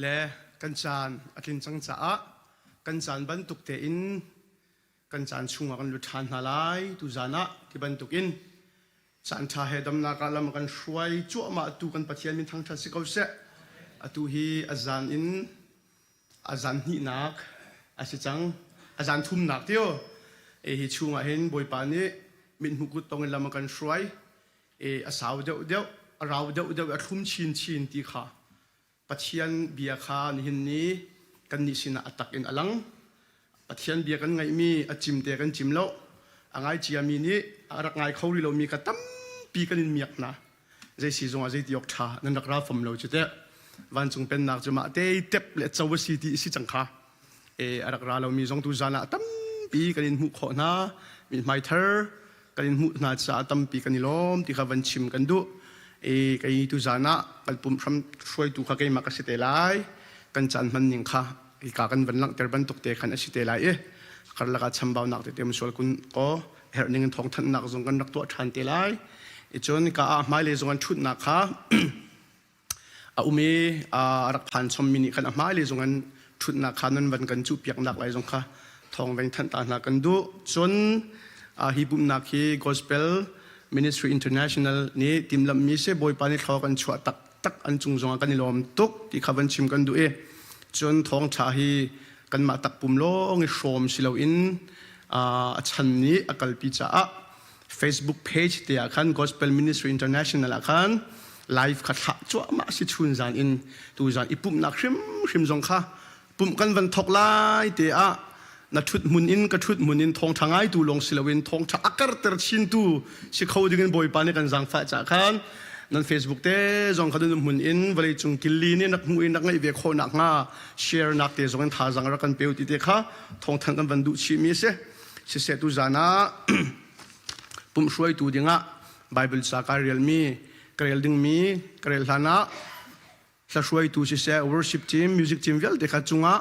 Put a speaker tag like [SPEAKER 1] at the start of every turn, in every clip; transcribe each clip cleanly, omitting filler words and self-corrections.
[SPEAKER 1] และกันจานอัตินจังจ้ากันจานบรรทุกเตอินกันจานชุงกันลุทานนาลายตุจานะที่บรรทุกอินจานชาเหดำนักลำกันช่วยจั่วมาตุกันปะเทียนมินทั้งทัศน์เขาเสะตุฮีอาจารย์อินอาจารย์นี่นักอาจจังอาจารย์ทุ่มนักเดียวฮิชุงเห็นบอยปานีมินหุกุตตรงลำกันช่วยอาสาวเดียวเราเดียวทุ่มชินตีขาปะเทียนเบียขานี่หินนี้กันนิสินะอัตักอินอลังปะเทียนเบียกันไงมีอจิมเตกันจิมแล้วอ่างไอจียมีนี้รักไงเขาลิโลมีกระตั้มปีกันเมียกนะใจสีจงอาใจที่ยกชานั่นนักราฟมเราจุดเดวันจงเป็นนักจะมาเตะเต็บเล็ดเจ้าสีที่สิจังค่ะรักราเรามีจงตุจานะตั้มปีกันหุขอนะมีไมเทอร์กันหุนาจะตั้มปีกันล้อมที่เขาวันชิมกันดูกันตุจานะกันปุ่มทำช่วยตุขกันมากันสิเตลัยกันจันมันยิงค่ะอีกากันวันหลังเตอร์บันตุกเตะกันสิเตลัยคาร์ลกัดชัมบาวนักเตะมส่วนคุณก็เฮร์นิงทองทันนักจงกันนักตัวทันเตลัยจนก็ไม่เลยจงกันชุดนักค่ะมีรักพันสมินิกันไม่เลยจงกันชุดนักค่ะนั้นวันกันจูเปียกนักเลยจงค่ะทองแบงทันตานักกันดูจนฮิบุมนักฮี Gospel Ministry International นี่ทีมลำมีเสบอยปานิเขากันชัวตักอันจงจงกันนิลอมตุกที่เขาวันชิมกันดูจนทองชาฮีกันมาตักปุ่มโลงชมสิเราอินชันนี้อักลปิจ้า Facebook page เดียกัน Gospel Ministry International อากันไลฟ์ขัดหักจ้วมาสิชุนจานอินตูจานอีปุ่มนักชิมจงค่ะปุ่มกันวันทกไล่เดียนัดชุดมุนอินกับชุดมุนอินทองทางไอตูลงสิลวินทองชักอักเตอร์ชินตูสิเขาดึงบอยปานี่กันจังฟ้าจากกันนั่น Facebook เต้จงเขาดึงมุนอินวันนี้จงกิลลีนี่นักมุนนักไงเวียโคนักงาแชร์นักเตะจงกันท่าจังรักกันเปียวติเตะค่ะทองทางกันวันดูชิมิเสเสตูจานะปุ่มช่วยตูดิงะ Bible สักการเรียลมีการเรียลดึงมีการเรียลฐานะช่วยตูเส worship team music team เวลเด็กจุงะ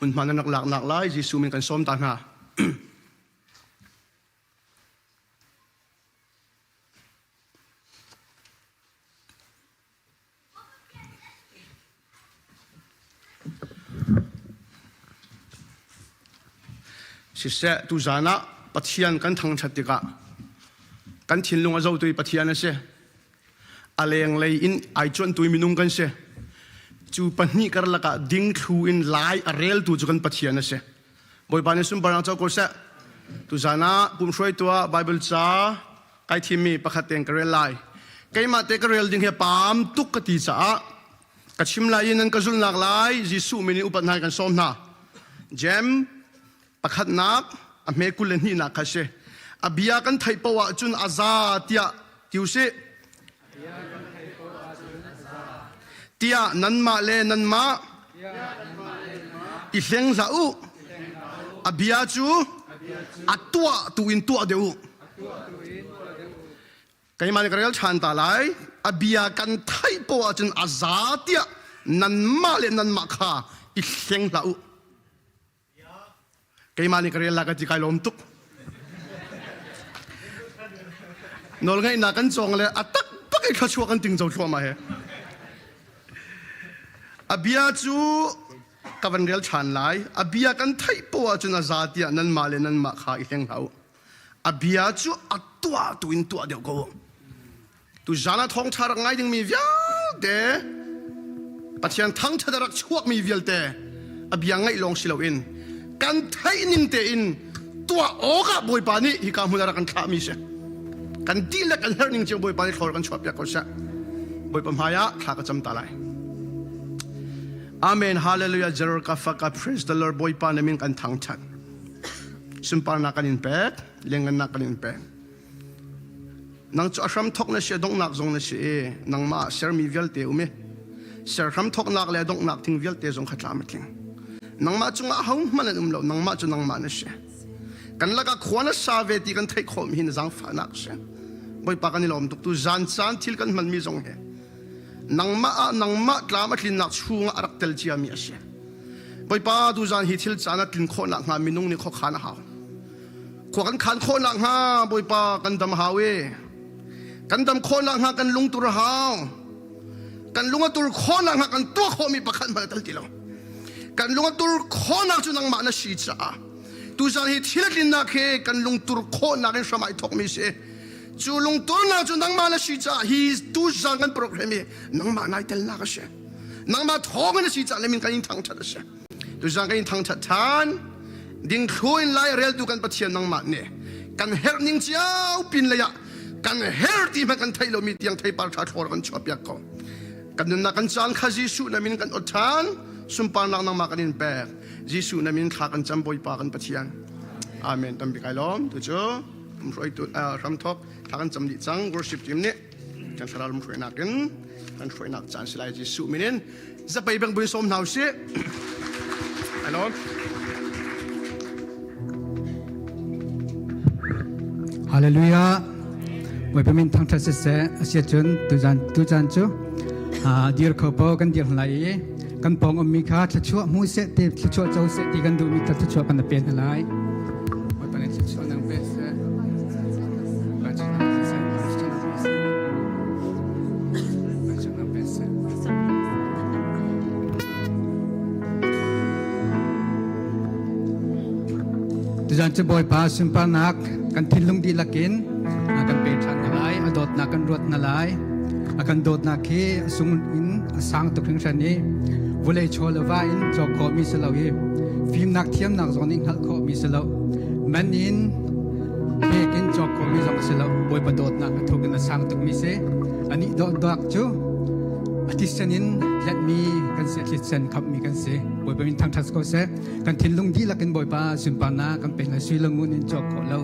[SPEAKER 1] มันมานักหลักไล่จิสูมินกันซ้อมตาหน้าสิเสตุจานะปัทยันกันทั้งชัดติกะกันทิ้งลงอาเจ้าตัวปัทยันนั่นเสอะไรอย่างไรอินไอจวนตัวมินุงกันเสจูปันนี่ก็ละก็ดิ้งทูอินไลน์เรลตัวจุกันปัทยันนั่นเสบอยปานิสุนปานาเจ้าก็เสตุจานะปุ่มช่วยตัวไบเบิลจ้าไอทีมีประคัตเองกระเรลไลไกมาเตกระเรลดิ้งเฮปามตุกกติจ้ากระชิมไลน์นั้นก็จุลหลากหลายจิสูมินิอุปนัยกันซ้อมหน้าเจมประคัตนักอเมกุเลนี่นักเขาเสอบิยากันไทยปวะจุนอาซาเตียทิวเสเตียนันมาเลนันมาอิเซงซาอุอบิยาจูอัตตัวตูอินตัวเดียวใครมาในกระเรื่องชันตาไลอบิยากันไทยปวะจุนอาซาเตียนันมาเลนันมาค่ะอิเซงซาอุใครมาในกระเรื่องละกันจิกายลมตุกนอลไงนักกันจงเลยอัตักปักไอ้ข้าชัวกันติงเจ้าชัวมาเหรออบิยาจูกับวันเรียลชันไลอบิยากันไทยปัวจุนอาซาติยานันมาเลนันมาข้าอีกแห่งเขาอบิยาจูอัตัวตัวอินตัวเดียวกูตุจานะท้องชารักไงยังมีเวียเดปัจจัยทั้งชารักชวกมีเวียลเตอบิยาไงลองสิลาอินกันไทยนินเตอินตัวโอ้กับบอยปานี่ฮิกามุนารักกันข้ามีเสกันดีเล็กกันเฮร์นิงเจ้าบอยปานี่เขากันชอบอยากเขาเสบอยปมหายะข้าก็จำตาไลAmen Hallelujah Jeror kafaka praise the Lord boy pa namin kan tangchan sumpar na kanin pek lengan na kanin pek nang chu ashram thok na siya dong nak zong na siya nang ma ser mi vial te ume ser ram thok nak le dong nak ting vial te zong khatlam ting nang ma chu nga hong man umlo nang ma chu nang ma na siya kan laga khwana sa ve ti kan thai khom hin zang fa nak siya boy pa kanilom tuk tu zan san thil kan man mi zong he nang ma tlama tlin nak chunga arak tel chia mi ase boi pa du zan hi thil chana tlin kho nak nga minung ni kho khana ha kho kan khan kho nak ha boi pa kan dam hawe kan dam kho nak ha kan lung tur ha kan lunga tur khona nga kan tu khomi pakhan ma tal tilo kan lunga tur khona chu nang ma na shi cha tu zan hi thilatin na khe kan lung tur khona ken samai thok mi se chu lung tur na chu nang ma na shi cha hi tu zan kan program hi nang ma nai tel na ka se nang ma thong na shi cha le min kan in thang that se tu zan kan in thang that than ding khuin lai rel tu kan pathian nang ma ne kan her ning chiao pin le ya kan her ti ma kan thailo mi tiang thai par tha thor kan chopya ko kan na kan chan kha jisu na min kan othan sumpan lang nang ma kan in pe jisu na min kha kan cham boi pa kan pathian amen tam bi kai lom tu cho roi tu ram thok tha kan cham ni chang worship team ne kan saral mu roi na kan roi na chan silai jisu minin za pai bang bui som nau se hello
[SPEAKER 2] Hallelujah. Wij bemin tang tas se asia chun tu jan chu. Dear couple kan dir lai kan pong mi kha thchu mu se te thchu chau se ti kan du mi ta thchu kan pen lai. Wij panen thchu nang pe se. Tu jan chu boy pa sim pa nak kan thin lung di lakin kan pe than nalai adot na kan rot nalai akan dot na ke sung in sang to khring san ni vole cholwa in jok ko mi selo hi film nak thiam nak zon in hal ko mi selo man in pe kin jok ko mi zong selo boy pa dot na thu kan sang to mi se ani dot dak chu atisanin let me kan se atisan khap mi kan se boy pa min thang thas ko se kan thin lung di lakin boy pa sim pa na kan pe la sui langun in jok ko lo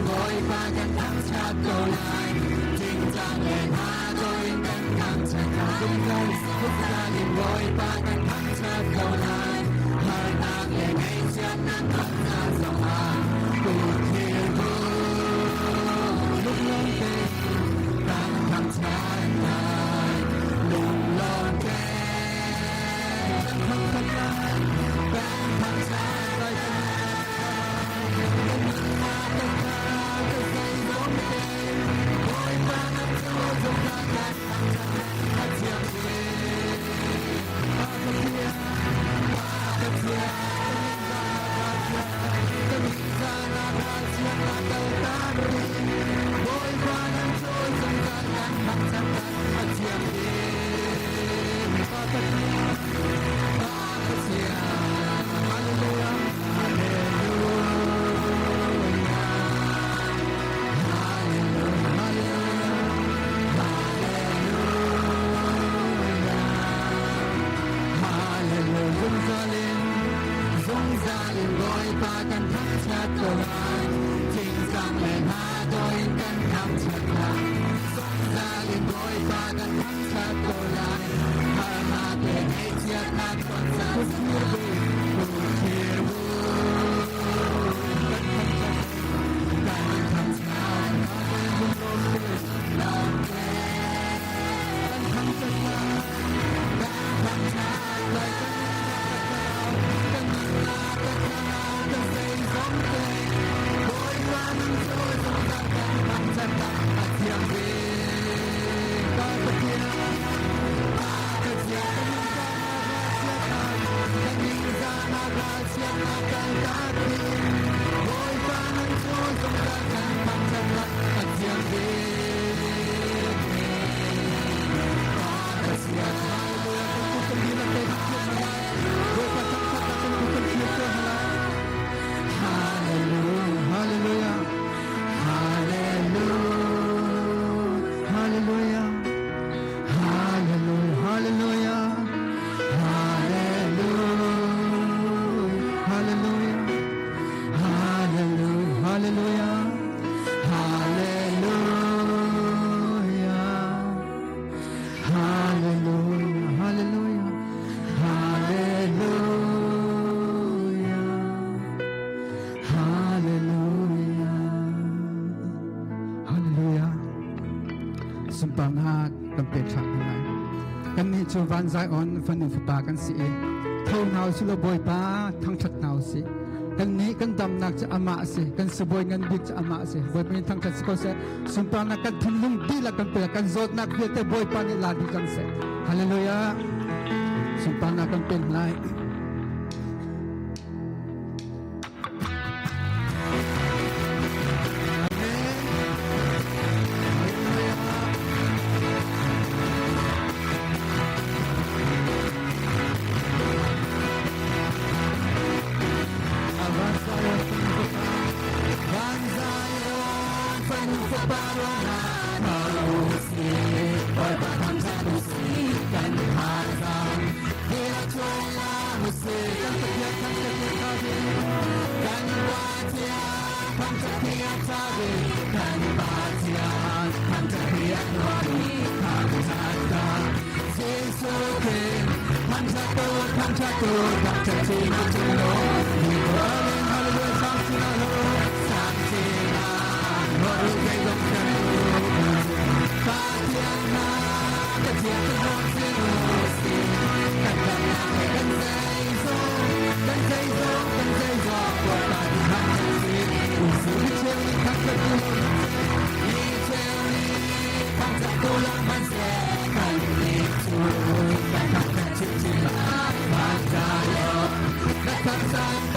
[SPEAKER 2] บอยปากันทั้งชาติโกลายจริงจังเลยหาโดยกันทั้งชาติจริงจังทุกชาติบอยปากันทั้งชาติโกลายหานักเลยให้เชื่อนั้นทั้งชาติสองอาตูเทียนหูลุกลงเตะกันทั้งชาติลายลุกลงเตะทั้งชาติลายกันทั้งชาติลายจูวันใจอ่อนฟันหนึ่งฝากันสิเท่าหนาวสิโลบอยป้าทั้งชัดหนาวสิกันนี้กันดำนักจะอามาสิกันสบอยเงินบิดจะอามาสิบอยเป็นทั้งชัดสิก็เสสุนปานักกันทิ้งลุงดีละกันเปลือกกันโจดนักเบียดแต่บอยป้านี่ลาดีจังเสฮาเลลูยาสุนปานักกันเป็นไรLet's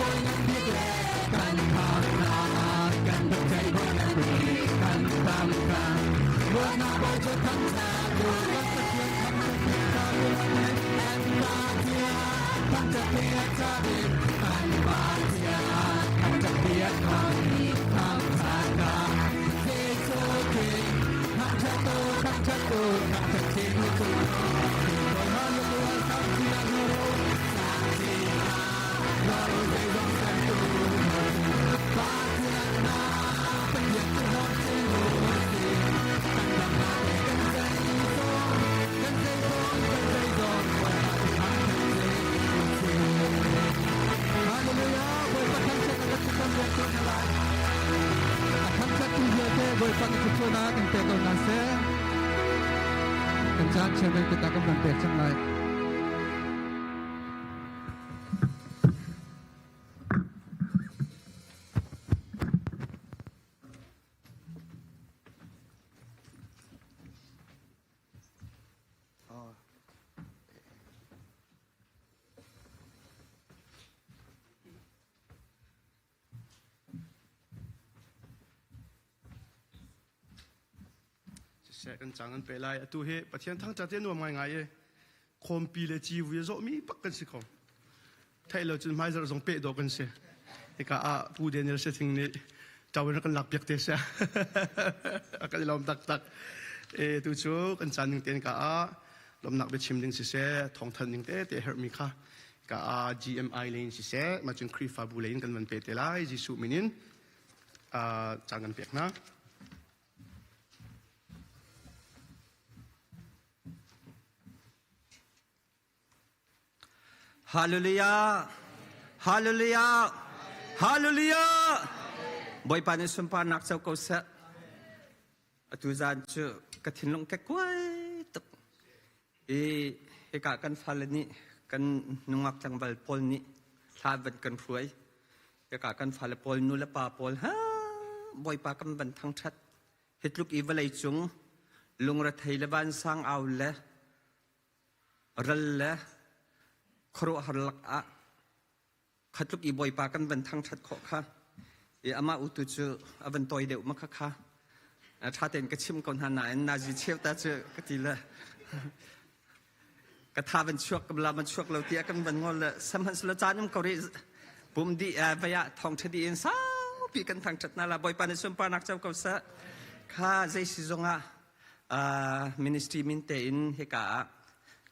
[SPEAKER 2] boy ng bigla kan pangkat kan pagkay boy ng bigla kan pangkat wana boy jo kan tago kan takyan kan tago kan batia kan takyan tago kan batia kan takyan kan taga it's okay kan tato kan tato kan takyan itu hallelujah kan tiang Boy pang kutsuna ng peto nase kanjan chairman kita kang petsang lai
[SPEAKER 1] เสกันจังกันไปไล่ตัวเฮปะเทียนทั้งจัดเต็นวมง่ายๆคอมปีเลจีวิโซมีปักกันสิของไทยเราจนไม่จะส่งเป๊ะดอกกันเสียไอ้กาผู้เดินเราเสถิงนี่เจ้าเป็นกันหลักเปียกเตะเสียกันลมตักตัวชูกันจันหนึ่งเต็นกาลมหนักไปชิมหนึ่งเสียทองทันหนึ่งเตะเฮอร์มิค่ะกา GMI เลนเสียมาจนครีฟาบูเลนกันมันเป๊ะเตะไล่จิสุมินินจังกันเปียกนะ
[SPEAKER 3] ฮาเลลูยาฮาเลลูยาฮาเลลูยาบ่อยปานิสุมปานักเจ้าเกษตรตุจานเจอกระถิ่นลงแก่กล้วยตกเอกากันฟาลนี่กันนุ่งอักจังบัลปอลนี่ทาวันกันรวยเอกากันฟาลปอลนูละปาปอลฮะบ่อยปากันบันทั้งชัดเฮ็ดลูกอีวลัยจุงลุงระไทยละบ้านสร้างเอาละรัลละครัวหันหลักอะขัดลูกอีบอยปากันเป็นทางชัดขอค่ะอามาอุตุเจอวันต่อยเดียวมาค่ะชาเต็นกระชิมก่อนหาหนานาจีเชียวตาเจอกระตีละกระทาเป็นช่วงกำลังมันช่วงเราเตี้ยกันเป็นงอละสมัยสุลจานุ่มเกาหลีปุ่มดีพยาทองชดีเอ็นสาวปีกันทางชัดนั่นละบอยปาในส่วนปานักเจ้าเก่าซะข้าใจสิจงมินิสทรีมินเตอินเฮกา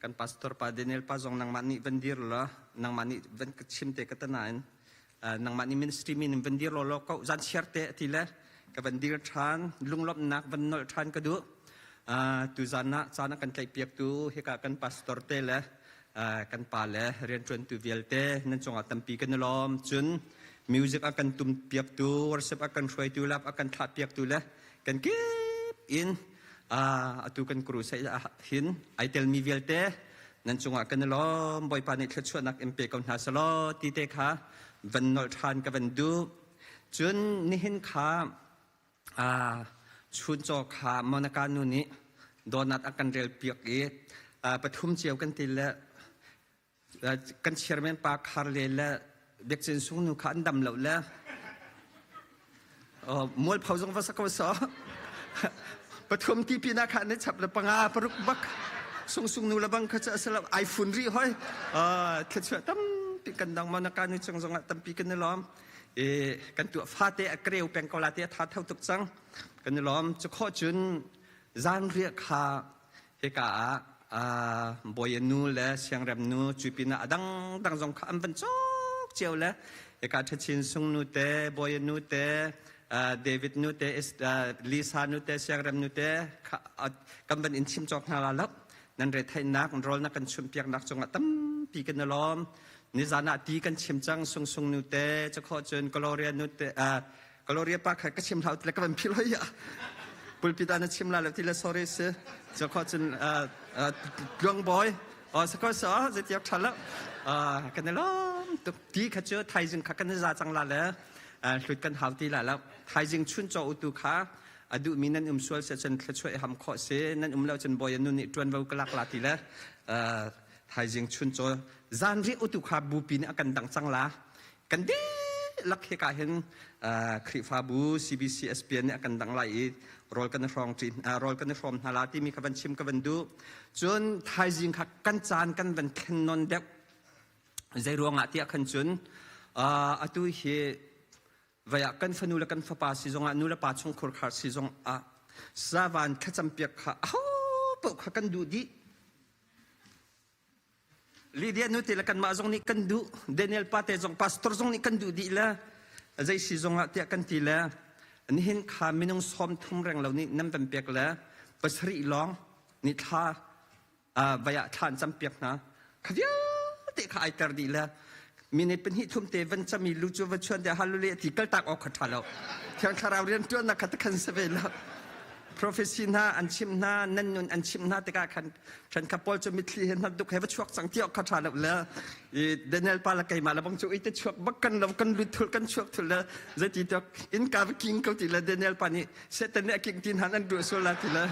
[SPEAKER 3] kan pastor pa Daniel Pazong nang mani vendir lo nang mani ven kechimte katanain nang mani ministry min vendir lo ko zan sherte tile ka vendir than lunglop nak vennol than ka du tu zana chana kan kai piak tu heka kan pastor te le kan pa le rian chun tu velte nan chonga tampi kan lom chun music akan tum piak tu worship akan shoi tu lap akan that piak tu le kan keep in atu kan kru sai hin ai tel mi velte nan chunga kan lom boy pani thachua nak empe kon ha salo ti te kha vannol than ka van du chun ni hin kha chun cho kha monaka nu ni donat akan rel piak e pathum chiaw kan til la kan chairman pa khar le la bekchen sung nu kha andam lo la mol phaujong va sakwa saปฐมที่ปีนาขาในฉับละปังอาปรุกบักส่งนูละบังขจะสลับไอฝุ่นรีห้อยเขจะตั้มปีกันดังมานาการในจังจังตั้มปีกันในล้อมกันตัวฟาเตะเกลียวแปลงกอลาเตะทัดเท่าตุกจังกันในล้อมจะข้อจุนจานเรียกขาเฮกาบอยนูและเชียงแรมนูจุปีนาดังจงขามเป็นจอกเจียวและเฮกาทัชินส่งนูเตบอยนูเตเดวิดนูเตลิซานูเตเซียงแรมนูเตกำบันอินชิมจอกนาลาลับนั่นเรทไทยนักรอลนักกันชุมเปียกนักจงตั้มปีกันนล้อมนิจานาตีกันชิมจังส่งนูเตจะข้อจนกลอเรียนูเตกลอเรียปากก็ชิมเท่าแต่ก็เป็นพิลอยปุลปิดานชิมลาแล้วที่ละสอริสจะข้อจนกลวงบอยสักข้อสอจะเทียบทันแล้วกันนล้อมตุตีขัดเจอไทยจึงขัดกันนิจาจังลาแล้วชุดกันหาวตีแล้วไทยจึงชุนโจอุตุขาอดูมีนั่นส่วนเสจนช่วยทำข้อเสียนั่นเราจนบอยนุ่นนี่จวนเรากลักลาตีแล้วไทยจึงชุนโจจานรีอุตุขาบูปีนอากันดังจังละ กันดีลักเหตุการณ์คริฟาบู CBC SPN เนี่ยกันดังไหลรอลกันในฟองจีนรอลกันในฟอร์มฮาลาที่มีกันชิมกันดูจนไทยจิงขักกันจานกันเป็นแคนนอนเด็กใจรวงอาทิตย์ขันจนอาตุเฮวายกันฟนูลกันฟ้าป่าสิจงนูลป่าชงครขาสิจงสาวันขจำเปียกขาปกกันดูดีลีเดียนุติละกันมาจงนี่กันดูเดนิเอลปาเตจงพาสตอร์จงนี่กันดูดีละใจสิจงอาทิตย์กันทีละนี่เห็นขามินงซ้อมทุ่มแรงเหล่านี้นั่นเป็นเปียกละปัสริร้องนิท่าวายทานจำเปียกนะขยันเตะขาไอตรดีละมีในเป็นหิทุ่มเตวันจะมีลูจูวันชวนเดียฮัลโลเลียที่เกิดตากออกขัดแล้วที่อังคารเรียนตัวนักขัดขันเสวละprofesina อันชิมนานั่นนุนอันชิมนาแต่การฉันขับพอลจะมีที่เห็นนักดุเหวชวกสังเที่ยวขัดขาแล้วละเดนเนลปาละไกมาแล้วบางจุดไอ้ชวกบักกันแล้วกันลุทุลกันชวกทุลละจะติดตัวอินกาบกิงเขาติละเดนเนลปานี่เสร็จแต่เนี่ยกิงตินหันดูโซลาติละ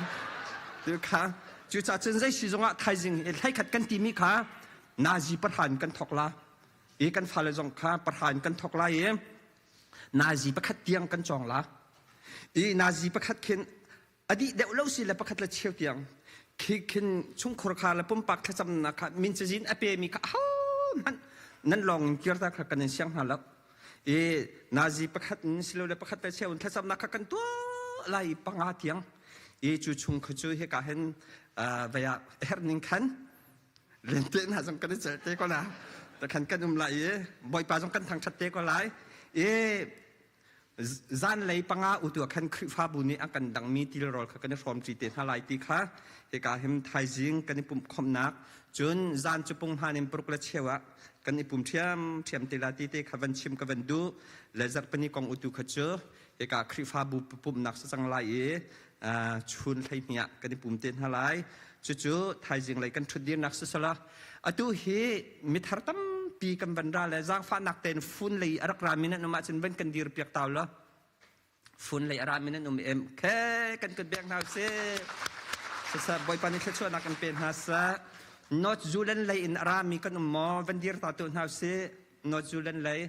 [SPEAKER 3] ดูค่ะจุดจ่าจึงใจสิจงอ่ะไทยจริงให้ขัดกันทีมีค่ะนาจีประธานกันทอกละกันฟาเลจงค่ะประธานกันทอกละนาจีประคัดเตียงกันจองละนาจีประคัดเข็นอดีตเดี๋ยวเราสิละประคัดละเชียวเตียงคินช่วงโครคาละปุ่มปักขจำนะคะมินจะจินอเปมีค่ะมันนั่นลองเกี่ยวกับกันเสียงหันแล้วนาจีประคัดสิเราละประคัดละเชียวขจำนะคะกันตัวไล่ปังอาเตียงจู่ช่วงขจูเหตุการณ์เวียเฮร์นิงคันเรียนเต้นหาสมกันเจอเต้ก็นะแต่ขันกันไหลบ่อยปาสมกันทางชัดเต้ก็ไหลจานเลยปังอาอุตัวขันคริฟ้าบุญนี้อากันดังมีที่รอลกันในฟอร์มจีเตนหาไหลตีค่ะเหตุการณ์ไทยจิงกันในปุ่มคมนักจนจานจุปงหานิมปรุกละเชวะกันในปุ่มเทียมเตลาตีเตขวันชิมขวันดูและจัดปนิกองอุตุขเจอเหตุการณ์คริฟ้าบุปุ่มนักสังไหลชุนไทยเนี่ยกันในปุ่มเตนหาไหลจู่ๆไทยจิงเลยกันชุดเดียนักสุดละอตุเฮมิทาร์ตัมปีกันบรรดาและจากฟ้านักเต้นฝุ่นเลยอารักรามินันนุมาจนเป็นกันดีรเปียกตาวละฝุ่นเลยอารามินันนุมแค่กันกดเบียงนาเซ่สบอยปานิเชชวนักกันเป็นฮาสะนอตจูเลนเลยอินอารามีกันมอวันดีรตาตุนฮาเซ่นอตจูเลนเลย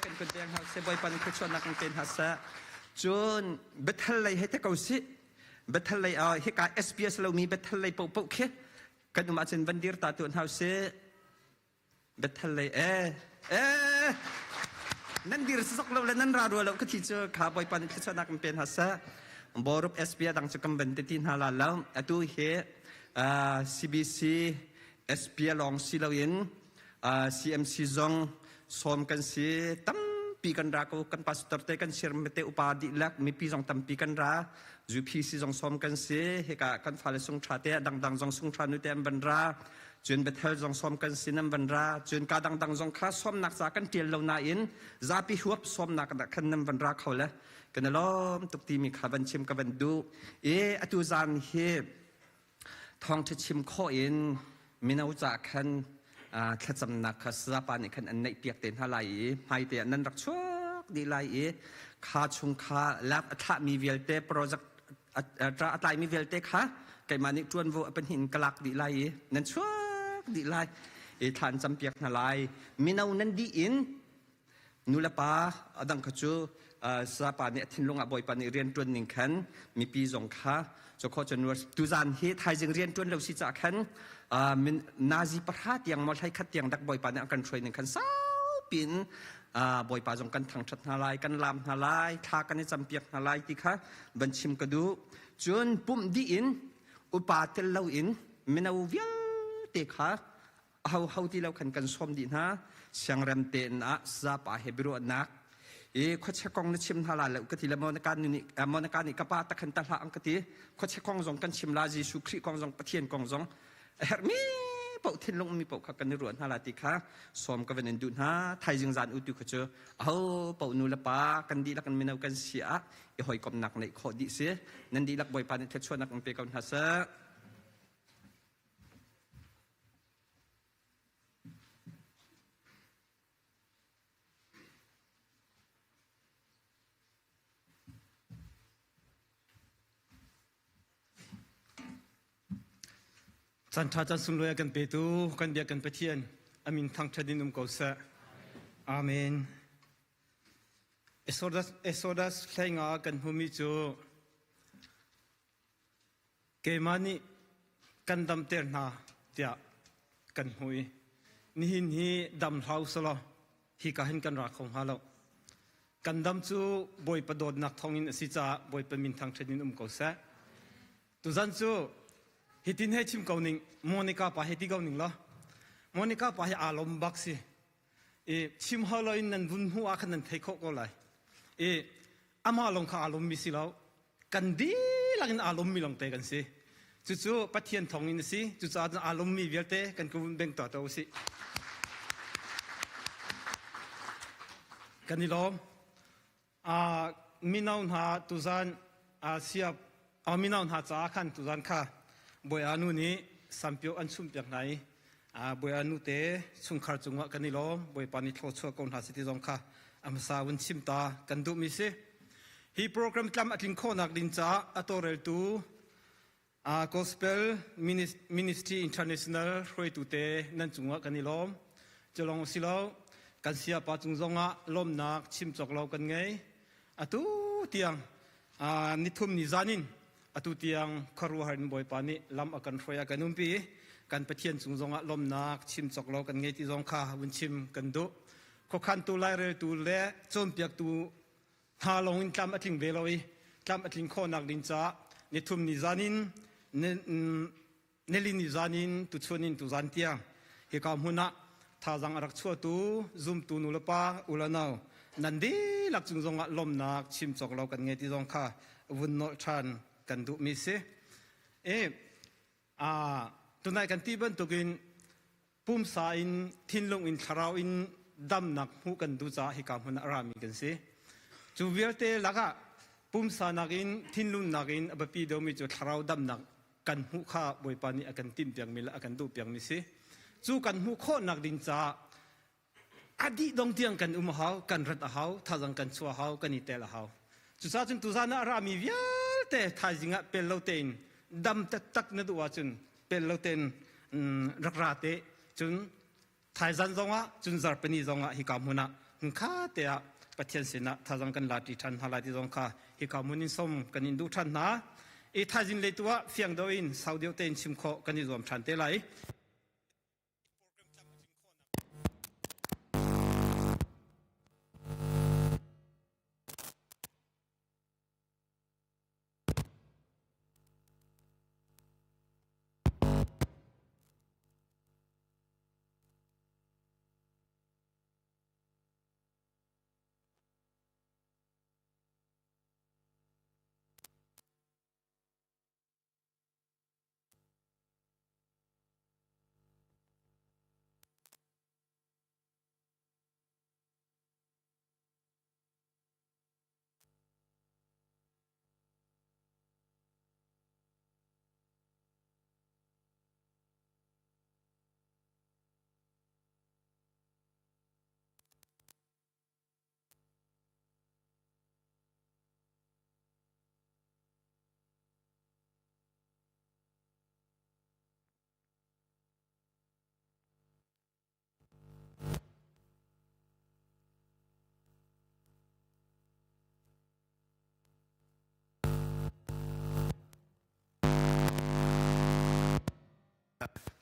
[SPEAKER 3] กันกดเบียงฮาเซ่บอยปานิเชชวนักกันเป็นฮาสะจนเบทเลยให้เทกาสิเบทเลยเหตุการณ์ SPS เรามีเบทเลยปุ๊บแค่กันมาจนวันดีรตาตุนฮาเซ่เบทเลยนั่นดีร์สักเราเลยนั่นราดัวเราก็ที่เจอขาบอยปันที่ชนะกันเป็นฮัสซะบอรุป SPA ดังจะกำบันตินฮาลาแล้วตัวเฮCBC SPA ลองสิเราเห็นCMC จงซ้อมกันสิตั้มปีกันราก็กันปัสตอร์เตกันเชื่อมเตอุปาดิลักมีปีจงตั้มปีกันราจูพีซีจงซ้อมกันสิเฮกะกันฟาเลสงชาเตดังจงสงชานุเตมบันราจนเบทเทลจงซ้อมกันสินัมบันราจนการดังจงข้าซ้อมนักจากกันเตียนเหล่านาอินซาพิหัวซ้อมนักกันนัมบันราเขาเลยกันล้อมตุกตีมีขาบันชิมกับบันดูอตุจานเฮทองจะชิมข้ออินมินาอุจากกันขจำนักขสาปานิกันอันในเปียกเต็นหาไหลไม่เตียนนั้นรักชกดีไหลขาชงขาลับถ้ามีเวลเตโปรเจกต์อัตไลมีเวลเตค่ะไก่มานิจวนโวเป็นหินกลักดีไหลนั้นชกดีไหลทานจำเปียกหาไหลมินาอุนันดีอินนุลปาดังขจูสาปานิทินลงอบอยปานิเรียนจวนหนึ่งขันมีปีสองค่ะจะขอจนว่าตุจานเฮไทยจึงเรียนจวนเราสิจากขันนาซีประทัดยังมาใช้ขัดยังดักบอยปาเนี่ยกันช่วยหนึ่งขันสาวปินบอยปาจงกันทางชัดนาลายกันลามนาลายทากันในจำเปียกนาลายที่ค่ะบัญชิมกระดูจนปุ่มดีอินอุปาเตลเราอินมินาวิลเตค่ะเขาที่เราขันกันสมดีนะเสียงเรมเตนะซาปาเฮบรุนักข้าเชกองนชิมฮาลาแล้วก็ที่ละมอนาการนี่มอนาการนี่กป้าตะขันตะละอังกฤษข้าเชกองจงกันชิมลาจีสุครีกองจงปะเทียนกองจงเฮร์มีเป่าเทียนลงมีเป่าขักกันในรวนฮาลาติค่ะสมกับวันดูนะไทยจึงจานอุตุขเจอเอาเป่านูละปากันดีละกันไม่เอากันเสียหอยกบหนักในข้อดีเสียนั่นดีละบ่อยปานในเทชวนักอังเปกันฮาซะ
[SPEAKER 1] จันทราจันสุนรวยกันเปตูกันเบียกันไปเทียนอามินทางชดินุมกอสะ
[SPEAKER 4] อาเมนเอโซดัสใช้งากันหูมิจูเกมานิกันดำเตอร์นาเดียกันหุยนี่หินฮีดำเท้าสละฮีกะเห็นกันรักของฮาโลกันดำจูบอยประโดดนักทองอินสิจ้าบอยเป็นมินทางเชนินเขาเสะตุจันจูฮิตินให้ชิมเกาหนิงโมนิกาปะฮิติเกาหนิงละโมนิกาปะฮิอารมณ์บักสิชิมฮาโลอินนันบุญหัวขันนันเทโคก็เลยอามาลงข้าอารมณ์มิสิแล้วกันดีลักนอารมณ์มีลงเตกันสิจู่ๆปัทเทียนทองอินสิจู่ๆอารมณ์มีเวลเตกันกูเบ่งต่อตัวสิกันนี่ล้อมมีนาวหาตุจันเสียบมีนาวหาจ้าขันตุจันค่ะบอยอนุนี้สัมเปียวอันชุ่มเปียกไหนบอยอนุเตชุงขาจุงวะกันนี่ล้อมบอยปานิทโลชัวกอนหาสิติจงค่ะอามาสาวันชิมตากันดูมิสิฮีโปรแกรมจำอัดลิงโคนักดินจ้าอัตโตเรลตูGospel Ministry International รวยตุเตนั่นจุงวะกันนี่ล้อมจะลองสิเรากันเสียปาจุงจงะล้มนักชิมจอกเรากันไงตุเตียงนิทุมนิจานินตุเตียงคารุหันบอยปานิลำอากันรวยกันนุ่มปีกันปะเทียนจุงจงะล้มนักชิมจอกเรากันไงที่จงข้าวันชิมกันดูขขันตูไลเรตูเละจมเปียกตูหาลงอินจำอัดลิงเบลอยจำอัดลิงโคนักดินจ้านิทุมนิจานินเนลินิจานินตุชวนินตุจันเตียงเฮกามหุนะท่าจังรักชัวตูซุมตูนุลปาอุลานาวนันดีลักจุงจงะลมนักชิมจอกเรากันไงที่จงข้าวุนโนชันกันดูมิเซตัวนายกันที่บันตุกินปุ่มสาอินทินลงอินคาราวอินดำนักหูกันดูจ้าเฮกามหุนะรามีกันเซจูเวลเตลักะปุ่มสานักอินทินลุนนักอินอบปีเดมิจูคาราวดำนักกันหูข้าบอยปานีอากันติมเปียงมิละอากันดูเปียงมิเซจู่กันหูโคนักดินจ้าอดีตดงเตียงกันหาวกันรัดหาวท่าจังกันชัวหาวกันอิเตลหาวจู่ซาจุนตุจานารามีเวียลเตท่าจิงะเป็นเลวเตนดำตักนัดว่าจุนเป็นเลวเตนรักราเตจุนท่าจันจงวะจุนจารปนีจงวะฮิกามุนะข้าเตะปะเทียนเสนาท่าจังกันลาติทันฮาลาติจงข้าฮิกามุนิสมกันอินดูทันนะท่าจินเลยตัวเฟียงดวินสาวเดียวเตนชิมโคกันอิรวมทันเตไล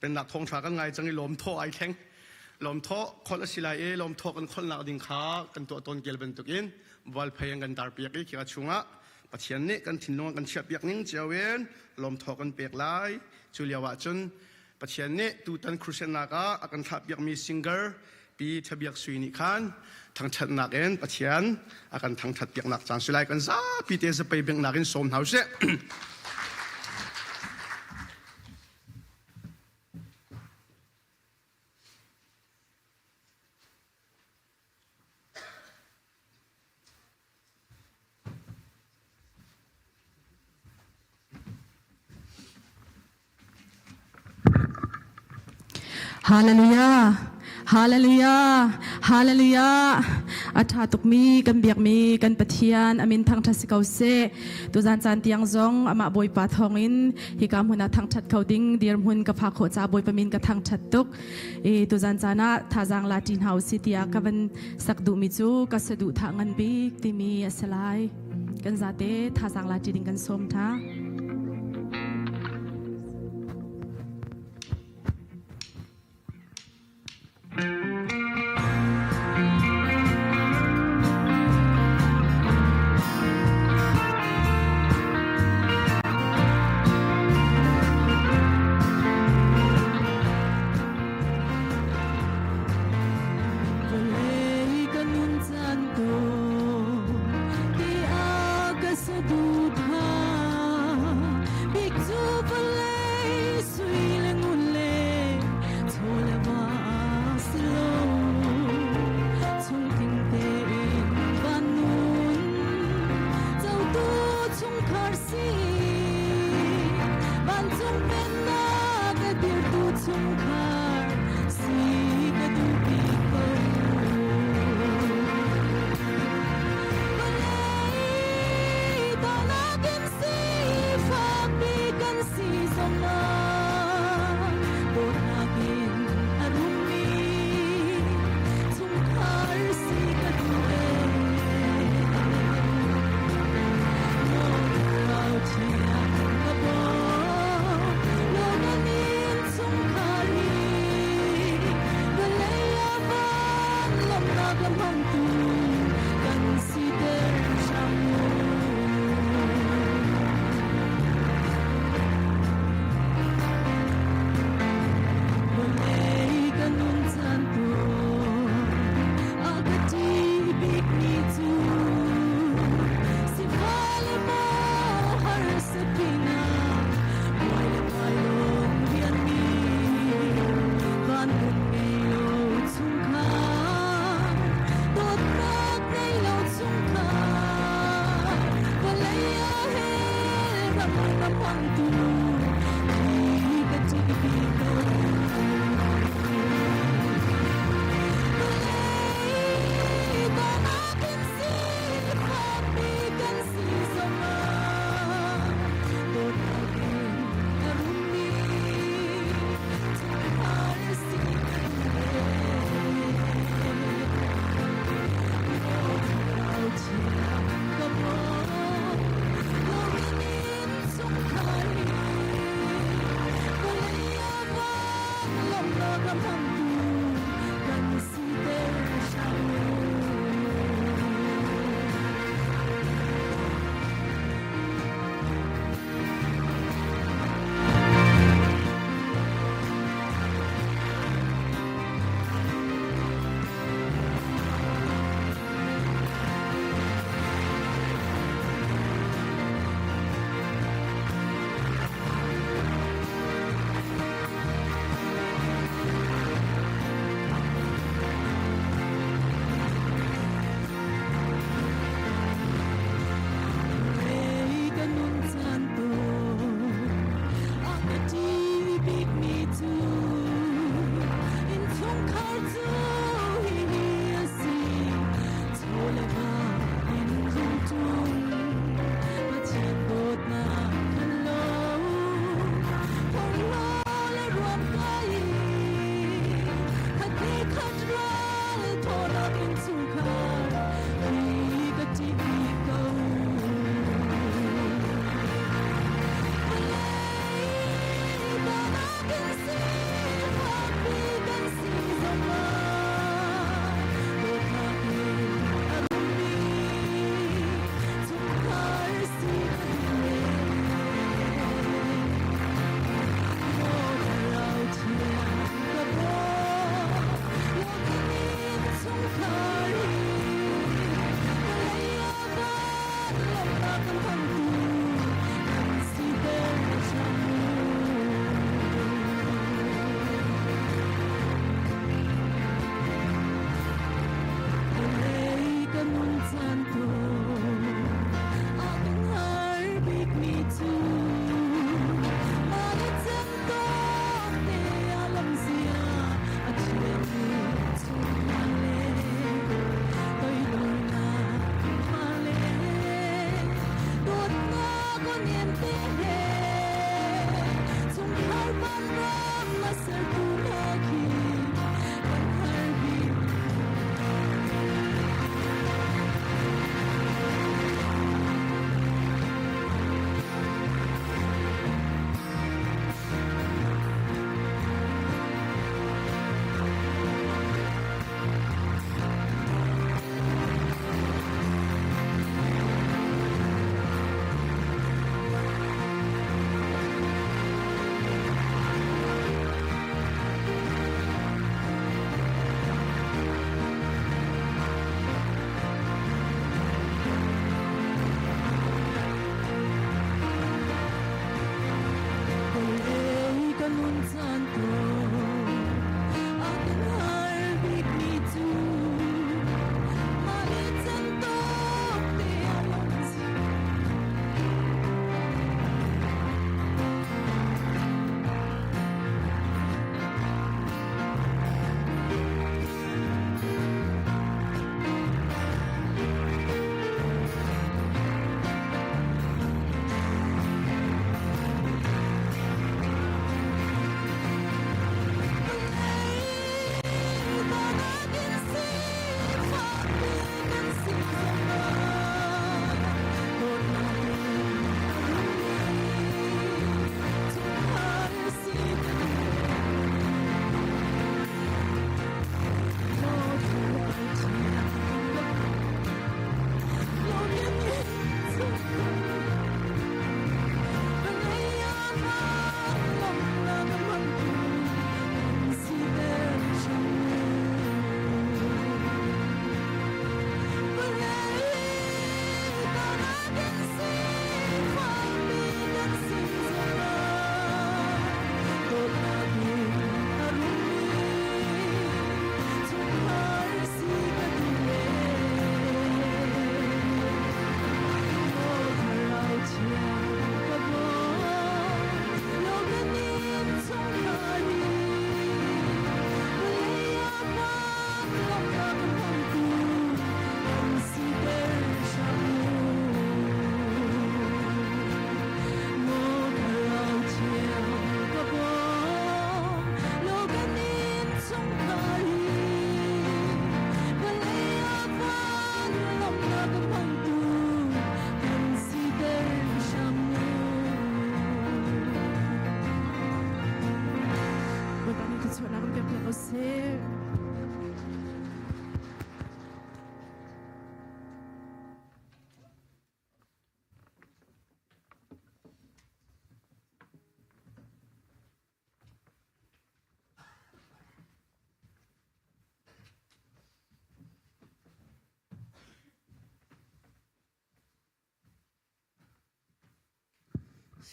[SPEAKER 1] เป็นหลักทงชากันไงจังลมโทไอแข็งลมโทคนละสิไลลมโทกันคนละดิงขากันตัวตนเกลเป็นตุกินวอลเพยังกันตาเปียกอีกกระชุงะปะเทียนนี้กันถิ่นลงกันเชียบเปียกนิ่งเจียวเวนลมโทกันเปียกไหลจุลียวะจนปะเทียนนี้ตูตันครูเซนากะอากันทับเปียกมีซิงเกอร์ปีทะเบียกสุยนิคันทางชัดนักเอ็นปะเทียนอากันทางทัดเปียกนักจางสุไลกันซาปีเตสไปเบียงนักเอ็นสมเฮาเซ
[SPEAKER 5] ฮาเลลูยาฮาเลลูยาฮาเลลูยา อาชาตุกมีกันเบียกมีกันปะเทียนอามินทางทัศเกาเซตุจานจานเตียงจงอามาบอยปาทองอินฮิกามหุนาทางชัดเขาดิ้งเดียร์หุนกับพาโคจาบอยปะมินกับทางชัดตุกตุจานจานะทาจังลาตินเฮาสิติอากับสักดูมิจูกับสะดุทางเงินบีกที่มีสลายกันซาเตทาจังลาตินกันสมท่า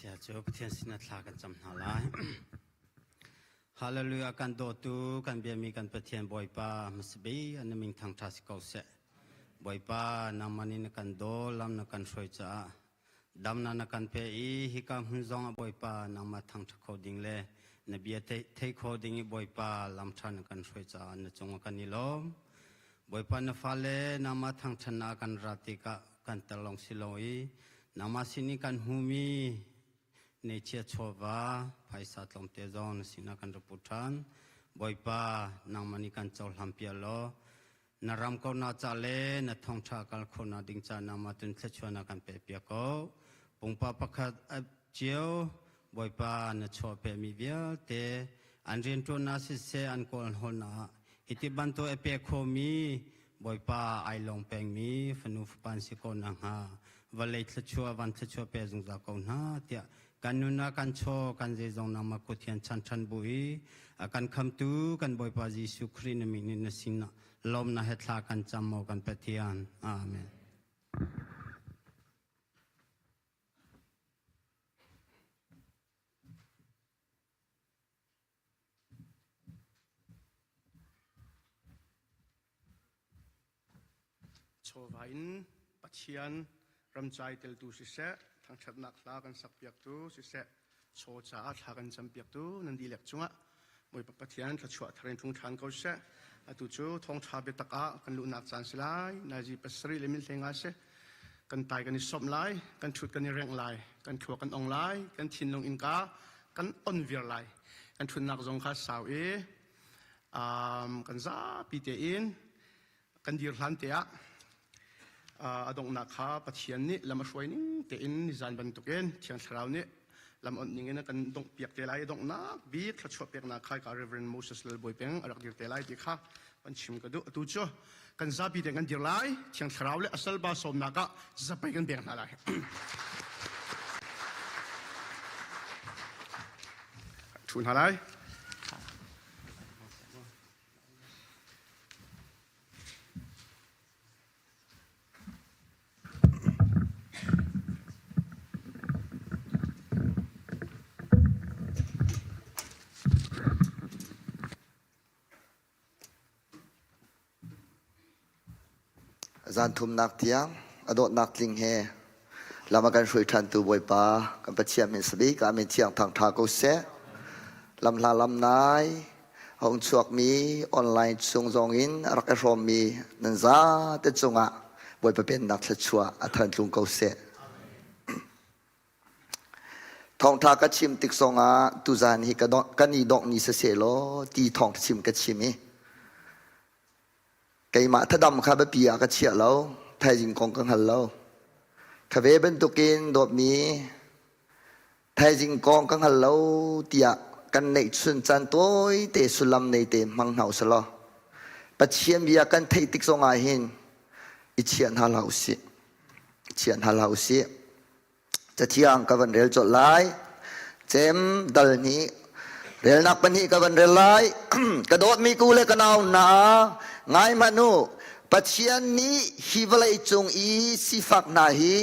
[SPEAKER 6] เสียจูประเทศสินัทลากันจำหาลายฮาเลลูยากันโดตูกันเบียมีกันประเทศบอยปามัสบีอันมิงทางทัศกาเสบอยปานามานินกันโดลำนักันช่วยจ้าดำนันกันเปอีฮิกาหุ่นจงบอยปานามาทางทักโคดิงเลนเบียเทโคดิงบอยปาลำชันกันช่วยจ้านจงกันนิลมบอยปานฟาเลนามาทางชนะกันราติกะกันตะลงสิโลยนามาสินิกันฮูมีในเชียชวาภายสัตลมเตจอนสินากันรพุทันบอยปานามานิกันเจ้าลำเปียโลนารำก็นาจาเลนทองชากันคนนาดิงจานามาตุนเทชวนากันเปียโกปงปาประคัดเจียวบอยปานชวเปมีเวียเตอันเรียนตัวนาสิเซอันโกลหนาอิติบันโตเอเปโคมีบอยปาไอลงแปงมีฟนุฟปันสิโกนังฮาวเลทชัววันทชัวเปจงจากคนฮาเตียกันนุนากันโชกันเจจงนามากุเทียนชันชันบุยกันคำตูกันบอยปาจิสุครีนมินินสินะลมนาเฮตลากันจำโมกันเปตียนอาเมน
[SPEAKER 1] โชว์ไว้ปัจเจียนรำใจเตลตูสิเสทางชัดนักลากันสักเปียกตูสิเสโชว์จ้าทากันจำเปียกตูนันดีเล็กจังอ่ะมวยปัจเจียนทัดชัวทารินทุ่งทานเขาเสตูจูทองชาเบตกะกันลุนักจานสิไลนาจีปัสรีเลมิลเทงาเสกันตายกันนิสมไลกันชุดกันนิเร่งไลกันขัวกันองไลกันทินลงอินกากันอ่อนเวียไลกันชุดนักจงข้าสาวกันซาปีเตอินกันดีร์ลันเตียอดงนักข้าปัจเจียนนี่ลำมาช่วยนี่เตอินนิจานบรรทุกเองเชียงสาวนี่ลำอ่อนนี่กันดงเปียกเตลัยดงนักบีทชัวเปียกนักข้ากับเรเวรนโมเสสเลบอยเปียงรักดีเตลัยที่ข้าปัญชิมกันดูตูจ้กันซาปีเตกันดีร์ไลเชียงสาวเลยอัศลบาสมนักจะไปกันเปียกอะไรทุนอะไร
[SPEAKER 7] จานทุมนักเทียงอดนักลิงเฮลำมากันช่วยทันตัวบอยปากันประเชียมินสบีกันมีเชียงทางทากุเสลำลาลำนายห้องชวกมีออนไลน์ส่งจงอินรักรอมมีนันซาเตจงะบอยปาเป็นนักชัวอัฐันลุงกุเสทองทากระชิมติกสงะตุจานฮิกันนีดอกนิเสเสโลตีทองชิมกระชิมิไก่มาถ้าดำข้าไปปียก็เชี่ยแล้วไทยจิงกองกังหันแล้วข้าเวเป็นตุกินดอกมีไทยจิงกองกังหันแล้วเตียกันในสุนจันตัวเตสุลัมในเตมังเหาสละปัจเจียนวิยากันไทยติกสงอาหินอิเชียนฮาลาอุสิเชียนฮาลาอุสิจะเที่ยงกับวันเรลจดไลเจมดัลนี้เรลนักปัญหากับวันเรลไลกระโดดมีกูเลยกันเอาหนาไงมานูปัจเจียนนี้ฮิวเลยจงอีสิฟักนาฮี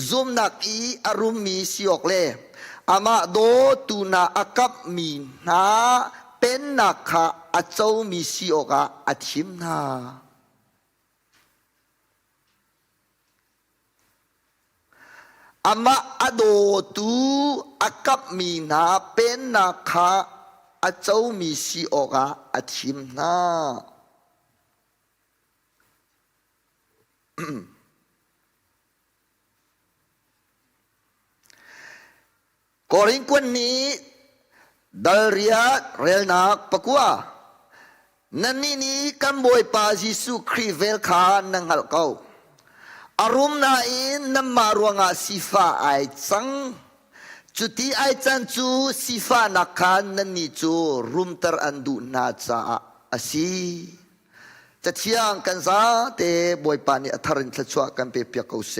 [SPEAKER 7] ซุมนักอีอารุมมีสิออกเลยอามาโดตูนาอากับมีนาเป็นนักข้าอาเจ้ามีสิออกอาทิมนาอามาอโดตูอากับมีนาเป็นนักข้าอาเจ้ามีสิออกอาทิมนากอริงกวนนี้ดัลเรียเรลนักปะกัวนั่นนี่กันบอยปาจิสุครีเวลคานังฮัลเกาอารมณ์นาอินนัมมารวงอาสิฟ้าไอจังจุดที่ไอจันจูสิฟ้านักขันนั่นนี่จูรุมตรอันดูนาจาอาศีจะเที่ยงกันซะเตบอยปานี่อัธรินทชัวกันเปียกเอาเส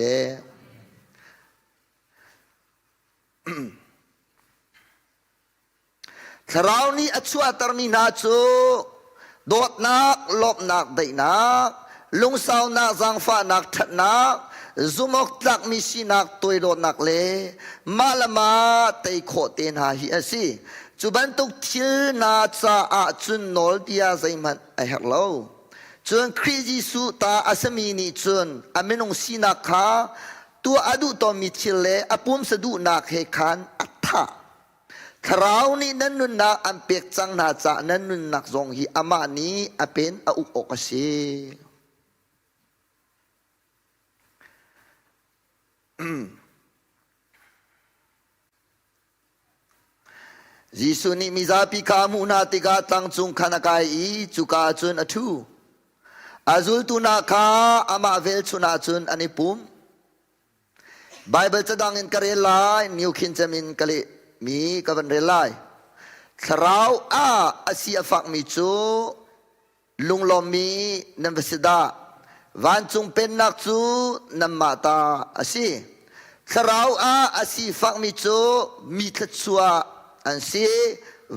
[SPEAKER 7] คราวนี้อัจฉริตรมีนาจูโดดนักลบนักได้นักลุงสาวนักสังฟ้านักทัดนัก zumok tak mi sinak toiro nak le malama tei kho ten ha hi asi chuban tuk thil na cha a chun nol dia zaiman a hello chun khri su ta asami ni chun amenong sinak kha tu adu to mi thil le apum sadu nak he khan atha kharau ni nan nun na am pek chang na cha nan nun nak zong hi ama ni apen a uk ok asi Jisu ni mizapi kamu na tiga tang chung khanakai I chuka chun athu azul tu na kha ama vel chuna chun anipum Bible chadang in karelai new kin chamin kali mi kavan relai tharau a asia fak mi chu lunglom mi namvasida van chung pen nak chu namata asi tharau a asi fak mi chu mi thachua an si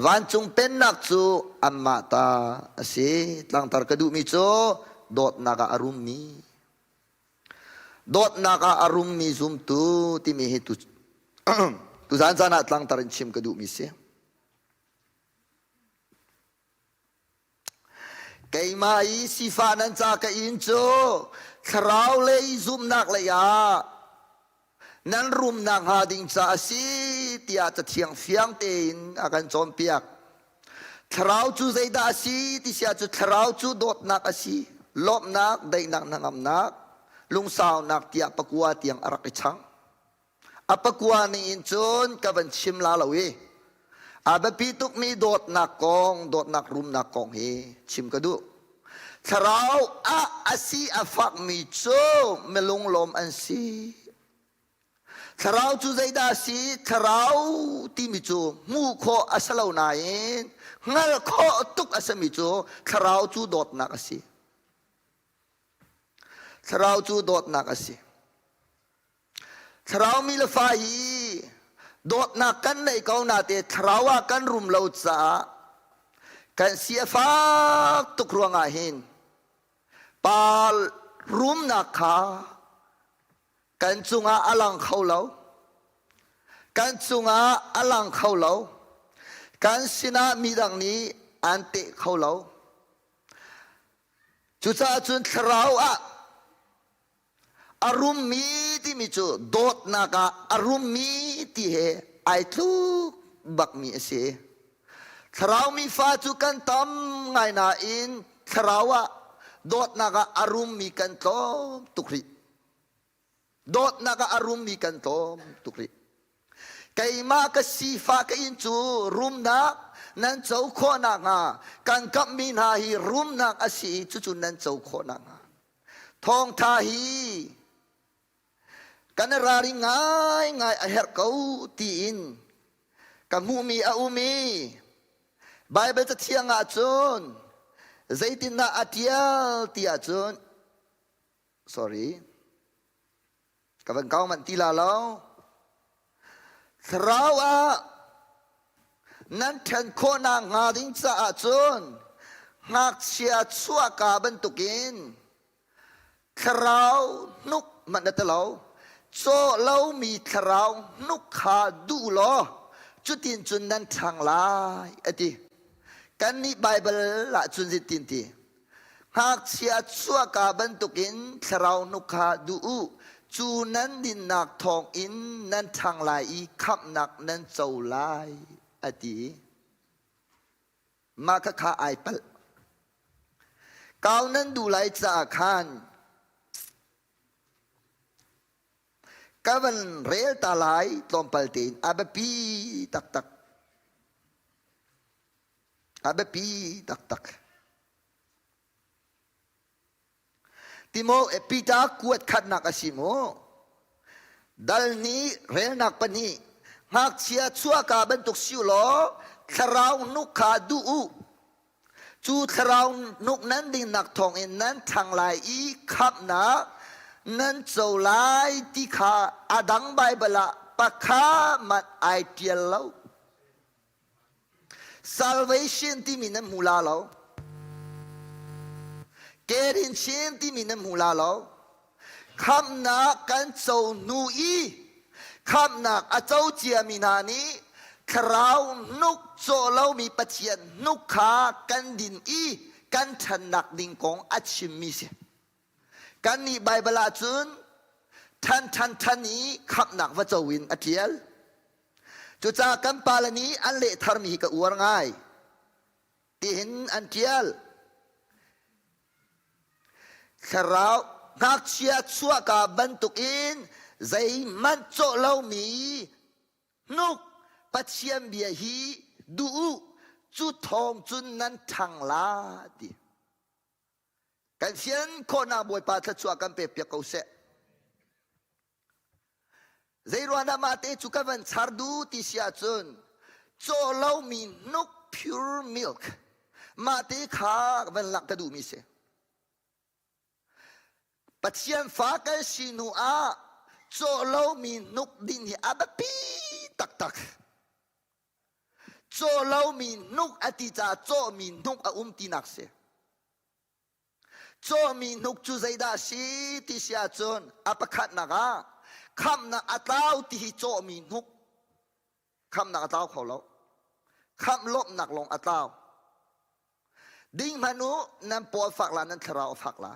[SPEAKER 7] van chung pen nak chu amata asi tlang tar kadu mi chu dot naga arum mi dot naga arum mi zum tu ti mi tu tu zan zan atlang tarin chim kadu mi se kay mai sifanan cha ka incho tharau le zum nak le ya nan rum nang hading cha si tia cha thiang fiang ten akan chom piak tharau chu zaida si ti sia chu tharau chu dot nak asi lop nak dai nak nangam nak lung sao nak tia pakua tiang arak chang apakua ni inchon kaban chim la lawi aba pituk mi dot nak kong dot nak rum nak kong he chim kadu tharau a asi afak mi cho melung lom an si tharau chu zaida si tharau ti mi chu mu kho asalo na in ngal kho tuk asami chu tharau chu dot nak asi tharau chu dot nak asi tharau mi la fa hi dot nak kan nei kau na te tharawa kan rum lo cha kan sia fa tuk ruanga hin pal rum na kha kan chunga alang khau lo kan chunga alang khau lo kan sina midang ni ante khau lo chu cha chun tharau a arum mi ti mi chu dot naka arum mi ti he ai thu bak mi ase tharau mi fa chu kan tam ngai na in tharawa dot naka arum mi kan tom tukri dot naka arum mi kan tom tukri kay ma ka si fa ka in chu rum na nan chau kho na nga kan kap mi na hi rum na asi chu chu nan chau kho na nga thong tha hi kan rari ngai ngai a her kau ti in kamu mi a umi Bible ta thiang a chun zaitin na atial ti a chun sorry kavan kau man ti la lo thrawa nan than kho na nga ding cha a chun ngak sia chua ka ban tukin thrau nuk man ta lo so lau mi tharau nuk kha du lo chutin chun nan thang lai ati kan ni Bible la chun zitin ti hak sia chua ka ban tukin tharau nuk kha du chu nan din nak thong in nan thang lai I khap nak nan chau lai ati ma kha kha ai pal kau nan du lai cha khan kavan rel talai tompaltin abapi tak tak abapi tak tak timo epita kuat khat nak asimo dal ni rel nak pani ngak sia chua ka bentuk siulo tharau nuk kha du chu tharau nuk nan ding nak thong in nan thang lai I khap na nan chau lai ti kha adang Bible pakha mat ideal lo salvation ti min mula lo kerin chen ti min mula lo คำนักกันเจ้านูอีคำนักอาเจ้าเจียมินานี้คราวนุกโจเรามีปะเทียนนุกขากันดินอีกันถนักดิงกองอาชิมมิเสกันนี่ใบเบลาจุนท่านนี้คำนักว่าเจ้าวินอาเทียลจุจากกันปาลนี้อันเละทารมีกับอวรง่ายที่เห็นอันเทียลคราวนักเชียชัวกับบรรทุกอินใจมันโจเรามีนุกปัจเจียมเบียฮีดูจุดทองจุนนั้นทางลาดีกันเสียนคนอาบวยปาทัชัวกันเปียกเขาเสะใจรวนมาเตจุกันวันชาร์ดูติเสียจุนโจเรามีนุก pure milk มาเตขาวันหลักกระดูมิเสปัจเจียมฟ้ากันสินูอาโจเรามีนุกดินที่อาบปีตักโจเรามีนุกอติจาโจมีนุกอาตินักเสโจมีนุกจุใจดาสีติเสียจนอาปขัดนักคำนักอัตาวที่โจมีนุกคำนักอัตาวเขาเราคำลบนักลงอัตาวดิ้งมนุนั่นปวดฝักลานั่นคราวฝักลา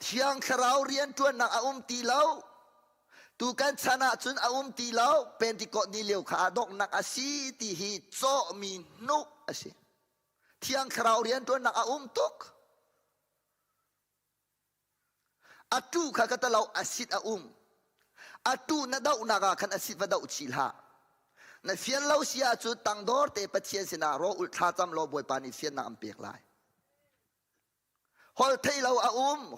[SPEAKER 7] เที่ยงคราวเรียนตัวนักตีเราตูกันชนะจนตีเราเป็นที่กอดนิเลียวขาดอกนักอาศีที่ฮิโจมีนุกอาศีเที่ยงคราวเรียนตัวนักตุกอาตูข้าก็ตะเราอาศีอาตูนัดดาวนักขันอาศีวัดดาวชิลฮาในเฟียนเราเสียจุดตั้งดอร์เตปเชียนสินาโรอุลท่าจำเราบวยปานิเฟียนนักอัมเปียกลายฮอลเทเรา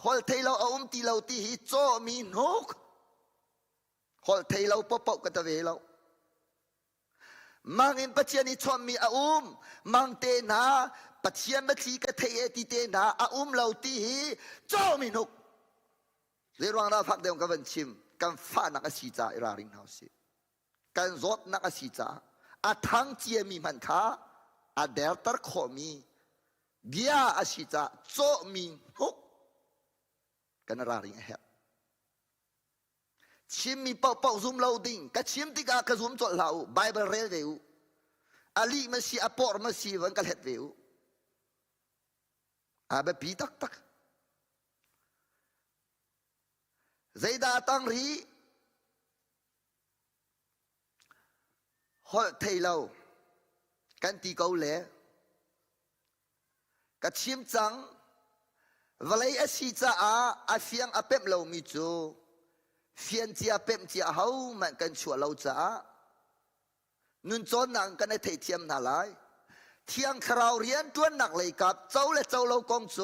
[SPEAKER 7] ฮอลเทเราตีเราที่ฮิโจมีนุกฮอลเทเราปปกตะเวเรามังอินปัจเจียนิชวมีมังเตนาปัจเจียนบัตรีกเทเอติเตนาเราตีฮิโจมีนุกเรื่องราฟักเดียวกันชิมกันฟ้านักสีจ่าอิราริงเฮาสิกันรถนักสีจ่าทั้งเจียมีมันค้าเดลตาขมีเบียอาศิจาโจมีนุกกันราริงเฮชิมมีเป่าซุ่มเราดิ้งกับชิมที่กากระซุ่มจดเราไบเบิลเรลเววอาลีมาสีอปอร์มาสีวันกัลเฮดเววแบบปีตักใจดาตังรีฮอลเทเรากันตีเกาเล่กับชิมจังวลัยอาศิจาอาเฟียงเป็มเรามีจูเฟียนเจียเป็มเจียเฮามันกันชัวเราจ้านุนจนนังกันในเทียมนาลายเที่ยงคราวเรียนตัวหนักเลยกับเจ้าและเจ้าเรากองโจ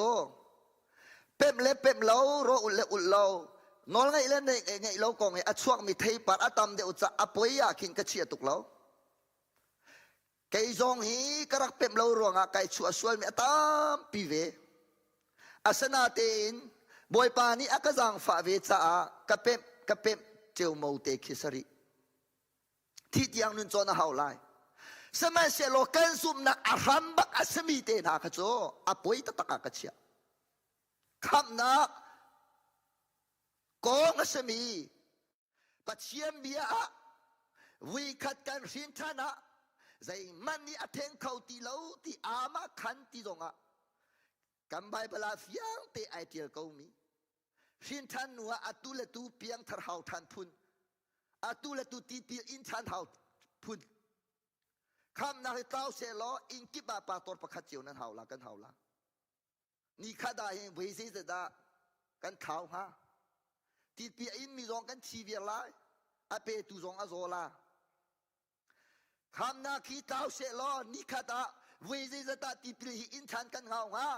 [SPEAKER 7] เป็มเล็บเป็มเราโรอุลเล่อุลเรานอนไงเล่นไงเรากองไงช่วงมีเทปัดตามเดียวจะอภัยยาขินกระเชียตุกเราไก่จงฮีกระรักเป็มเรารวงไก่ชัวสวยมีตามปีเวอาสนาเตนบอยปานีอากาจังฝ่าเวจ้ากระเป็มเจ้าโมเตคิสรีที่ยังนุนจนเฮาไลสมัยเสโลกันซุมนักอารัมบักอาสมีเตนาขจโอป่วยตะตะกะเชียคำนักกองอาสมีปัจเจียมเบียวิคัดกันหินทนะใจมันนี่อเทงเขาตีเหลาที่อามาขันตีตรงกันใบเวลาเฟียงเตไอเทียเขามีหินทันนัวอตุเลตูเปียงทารหาวทันพุนอตุเลตูตีปีอินทันหาวพุนคำนักเต้าเสลออินกิบาปาตอร์ปะขัดเจียวนั้นหาวละกันหาวละนี่ข้าได้เวซีเสดากันข่าวฮะตีปีอินมีรองกันชีวิตละอเปตุรองอโซลาคำนักขี้เต้าเสลอนี่ข้าได้เวซีเสดาตีปีอินทันกันหาวฮะ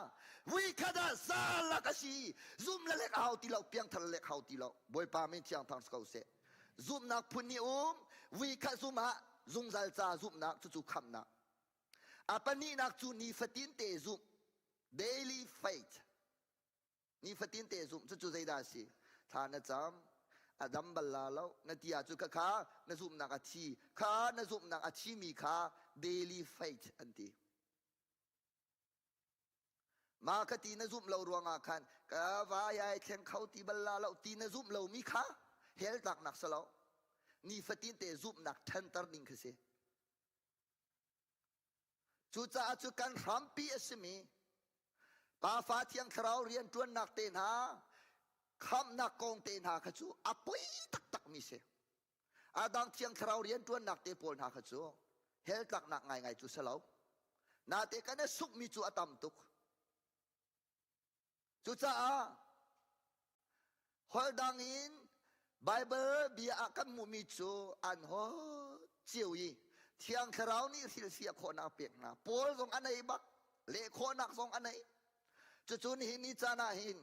[SPEAKER 7] วิคดาซาลักชีซุมเล็กเอาตีเราเพียงทะเลเอาตีเราบอยปาไม่เที่ยงทางสกาวเสซุมนักพุนิวิคซุมฮะซุมซัลซาซุมนักจุคำนักปนีนักจูนีฟตินเตซุม daily faith นีฟตินเตซุมจุใจดาสีท่านจำดัมบัลลาแล้วนาทีอาจุกข้านซุมนักอาชีข้านซุมนักอาชีมีข้า daily faith อันตี มาคตีนซุมเรารวงอาคันกะวายายแข่งเขาตีบัลลาเราตีนซุมเรามีค่ะเฮลตักนักสลาวนี่ฟตินเตซุมนักทันตร์นิ่งคือเสจุจ้าจุกันรัมปีเอสมีป้าฟ้าเทียงคราวเรียนจวนนักเตนหาคำนักกองเตนหาขจูอปุยตักมีเสอาดังเทียงคราวเรียนจวนนักเตปนหาขจูเฮลตักนักไงจุสลาวนาเตกันเนสุกมีจูอตัมตุกจุจ้าฮอลดังอินไบเบิลบีอากันมุมิจูอันฮอเจียวยีเทียงคราวนี้สิเสียคนนักเปียกนะโพลทรงอันไหนบักเลขคนนักทรงอันไหนจุนหินนี่จานาหิน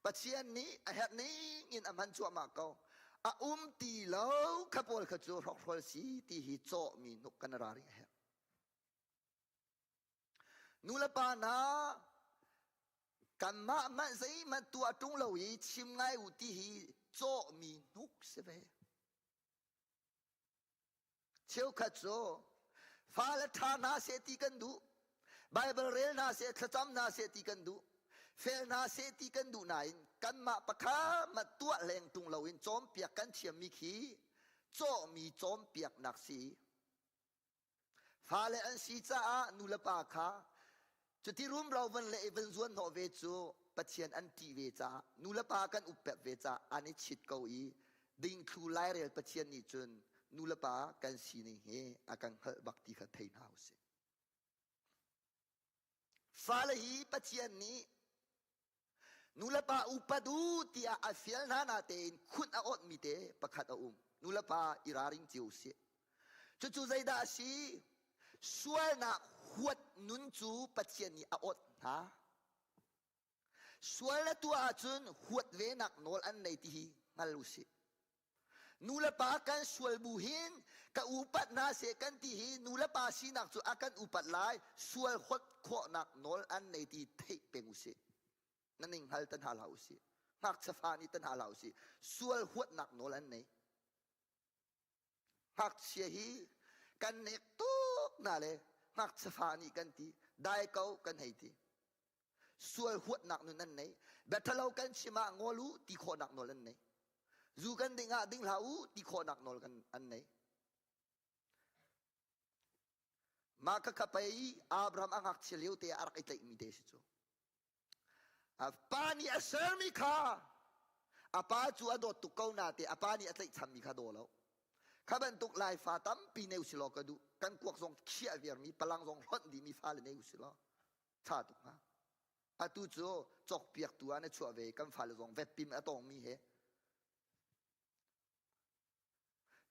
[SPEAKER 7] ปัจเจียนนี้เหตุนี้อินอมันจัวมากเอาตีเหล่าขบวนขจูรอกรลสีตีหิโจมีนุกันราริเหนูละปานากันมามันใส่มันตัวตรงเราอีชิมไงอุติหิโจมีนุกเสวเชี่ยวขจูฟ้าและทานาเสติกันดูไบเบิลเรลนาเสขจำนาเสติกันดูเฟลนาเสติกันดูนายกันมาปะคามาตัวแรงตุงเราอินจอมเปียกกันเชียมีขีโจมีจอมเปียกนักสีฟ้าและอันสีจ้านูละปาคาจุดที่รุมเราวันเละวันส่วนหอเวจูปัจเจียนอันตีเวจานูละปากันอุปเปเวจาอันนี้ชิดเกาอีดิ่งครูไลเรลปัจเจียนนี่จนนูละปากันสีนี่เฮอากันเหบักตีขัดเทนเฮาส์ฟ้าละฮีปัจเจียนนี้นูละปาอุปดูที่อาเฟียลนานาเตนคุณอาอดมีเตประคัดอานูละปาอิราริงจิวเสจู่ใจดาสีส่วนนักหัวนุนจูปัจเจียนนี้อาอดฮะส่วนละตัวอาจุนหัวเวนักโนลอันในที่งัลุสินูละปากันส่วนบุหินกับอุปัตนาเสกันที่หินูละปาสีนักจูอากันอุปัตไลส่วนหัวขวนักโนลอันในที่เทเป็นอุสินั่นเองฮัลตันฮาลาอุสิหักสฟานีตันฮาลาอุสิส่วนหัวนักโนลอันในหักเสียฮีกันเนกตุกนั่นเลยหักสฟานีกันที่ได้เขากันให้ที่ส่วนหัวนักนั่นในเบทเรากันชิมางอลูที่ขอนักโนลอันในจูกันดิ่งหาดิ่งลาวที่ขอนักโนลกันอันไหนมาคักไปอับราฮัมอังหักเฉลียวเตะอารักอิตเลมิเดสิจูอาปานีอัศมิคาอาปาจูอดอตุกเอานาเตอาปานีอัตเลทำมิคาโดแล้วข้าบันตุกไลฟ้าตั้มปีเนวสิโลกดูกันกวกทรงเขียเวียร์มีพลังทรงหันดีมีฟ้าเลเนวสิโลชาตุกฮะอาตุจูจอกเปียกตัวเนี่ยชัวเวกันฟ้าเลทรงเวปิมอตองมีเห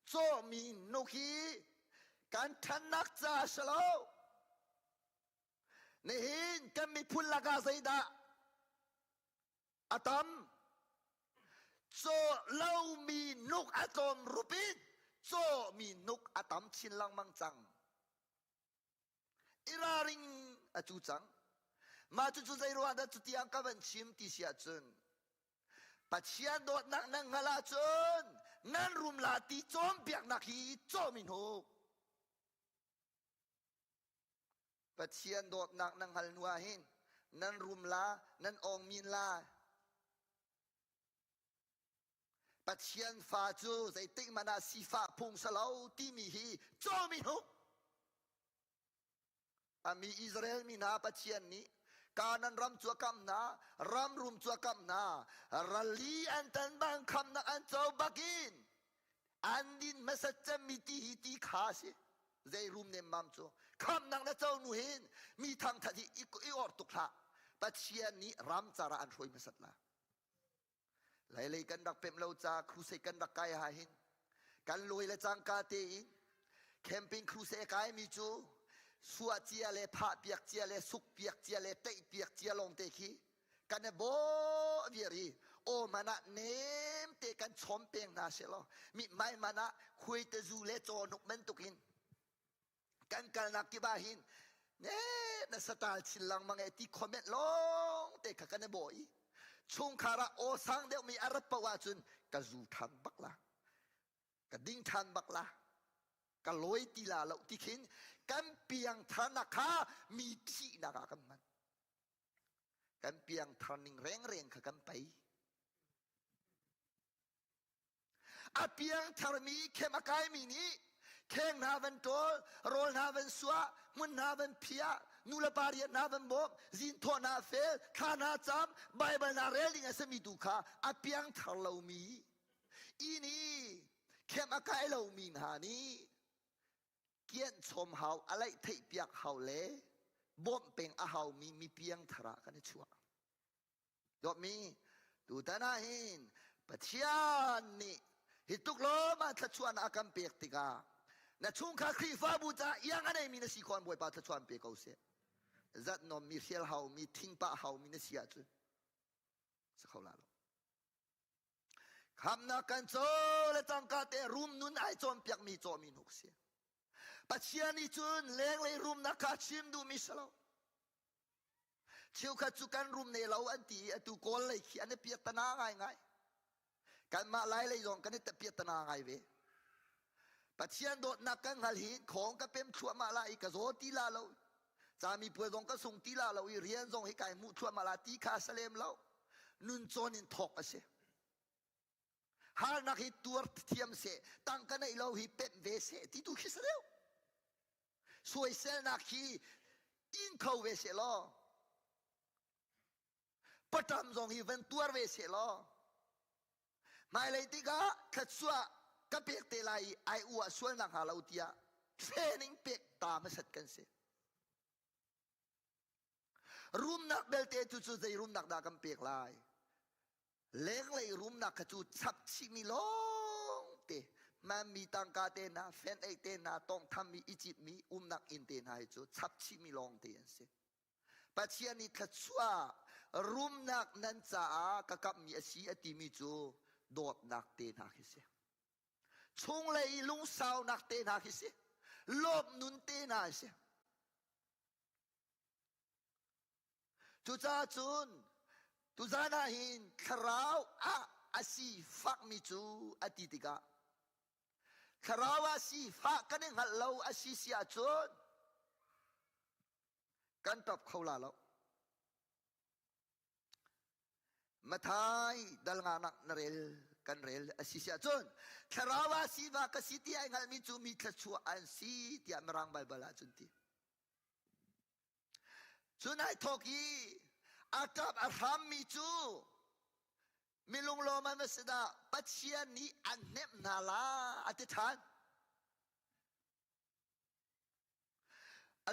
[SPEAKER 7] โจมีนุกีการทันนักจ่าสโลนี่หินกันมีพุลลักาไซดาอาตัมโจเล่ามีนุกอาตอมรูปิดโจมีนุกอาตัมชินลังมังจังอิราริงอาจูจังมาจุใจรัวดัจุดยังกับวันชิมที่เสียจนปัจเจียนโดดนักนังฮลาจนนั่นรุมลาตีจอมเปียกนักฮีโจมินโฮปัจเจียนโดดนักนังฮัลนัวหินนั่นรุมลานั่นองมินลาปัจเจียนฟาจูใจติมานาสีฟ้าพงสลาวที่มีฮีโจมินโฮอามีอิสราเอลมีนาปัจเจียนนี้การนั้นรำจัวกำนารำรุมจัวกำนารัลลีอันตันบังคำนักอันเจ้าบักินอันดินมาสัจจมิติฮิติขาสิใจรุมเนมมัมจัวคำนักนักเจ้าหนูเห็นมีทางทัดีอีออร์ตุกละปัจเจียนนี้รำจาระอันรวยมาสัตละหลายๆกันดักเป็นเราจาครูเซกันดักไกหาหินกันรวยและจังกาเตอินแคมปิ้งครูเซกายมีจูสัวเจียเลพาเปียกเจียเลสุกเปียกเจียเลเตยเปียกเจียลงเตคีกันเนโบเวียรีโอมานะเนมเตกันชมเปียงนาเชลมีไม่มานะคุยเตจูเลโจนุกเมนตุกินกันกันนักกิบาหินเน่นสตาลชิลังมังเอติคอมเมนต์ลงเตกกันเนโบอีชุงคาราโอสังเดียวมีอารัปวาจุนกะจูทันบักละกะดิ้งทันบักละกะลอยตีลาเราที่ขินกันเปียงธนาคามีที่นากันมัน กันเปียงทอนนิงแรงเร่งขกันไปอาเปียงทารมีเข้มอากายมีนี้แข่งนาวันโตโรลนาวันสวะมุนนาวันพิยานูลปารีนาวันบอมจินโทนาเฟลขานาจามไบเบิลนาเรลิงเอสมีดูขาอาเปียงทารลามีอีนี้เข้มอากายเรามีนานี้เกียนชมเฮาอะไรเทียบยักเฮาเล่บ่มเป็นอาเฮามีเปียงทาระกันชัวดอกมีดูตาหน้าหินปัจจัยนี่ฮิตุกโลมาทัชวนอากัมเปียกติกาณช่วงข้าครีฟ้าบูจายังอันไหนมีนสิคอนบวยปาทัชวนเปียกเอาเสียจัดนอมมีเสียเฮามีทิ้งปะเฮามีนสิอาจุสักเขาลาลคำนักกันโจและจังกาเตรุมนุนไอจอมเปียกมีจอมีนุกเสียปัจจัยนี้จุนเลี้ยงเลยรุมนักขาชิมดูมิสลาวเชี่ยวขัดจุกันรุมในเราอันตีอัตุโกลเลยขี้อันนี้เปียกตนาง่ายกันมาไล่เลยยองกันนี่แต่เปียกตนาง่ายเว้ปัจจัยโดดนักกันหัลหินของก็เป็นชั่วมาลายก็โซตีลาเราจามีเพื่อนก็ส่งตีลาเราเรียนส่งให้ไก่มุชั่วมาลาตีคาสเลมเรานุนโจนินทอกเสียหานักฮิตัวเทียมเสตั้งกันในเราฮิเป็นเวเสที่ดูคิดเร็วสวยเสนักฮีอินเขาเวเสลอปะตามจงฮิเวนตัวเวเสลอไม่เลยที่ก็ขัดสัวกับเปียกเตลัยไออัวส่วนนักหาเราเตียเฟนิงเปียกตามมาสัตกันเสรุมนักเบลเตจุจุใจรุมนักดากันเปียกลายเลี้ยงเลยรุมนักขจูชับชิมิลงเตมันมีตังกาเตนะแฟนไอเตนะต้องทำมีอิจิตมีนักอินเตนะให้จูชับชิมิลงเตนเสปัจจัยนี้ขจัวรุมนักนั้นจะกับมีอาชีอติมิจูโดดนักเตนะให้เสชงเลยลุงสาวนักเตนะให้เสลบนุนเตนะให้เสจูจ้าจุนตุจานาหินคราวอาศีฟักมิจูอติติกาคราวอาศีฟักกันเองฮัลโหลอาศีเสียจุนกันตบเขาลาแล้วมาทายดัลงานักนเรลกันเรลอาศีเสียจุนคราวอาศีฟักกสิทธิไอ้ฮัลมิจูมีขชัวอันซีที่อเมรังไบเบิลจุนทีจุนไอทอกีอากับอาธรรมมิจูมิลุงโลมันมาสดาปัจเจียนี้อันเนบนาลาอธิษฐาน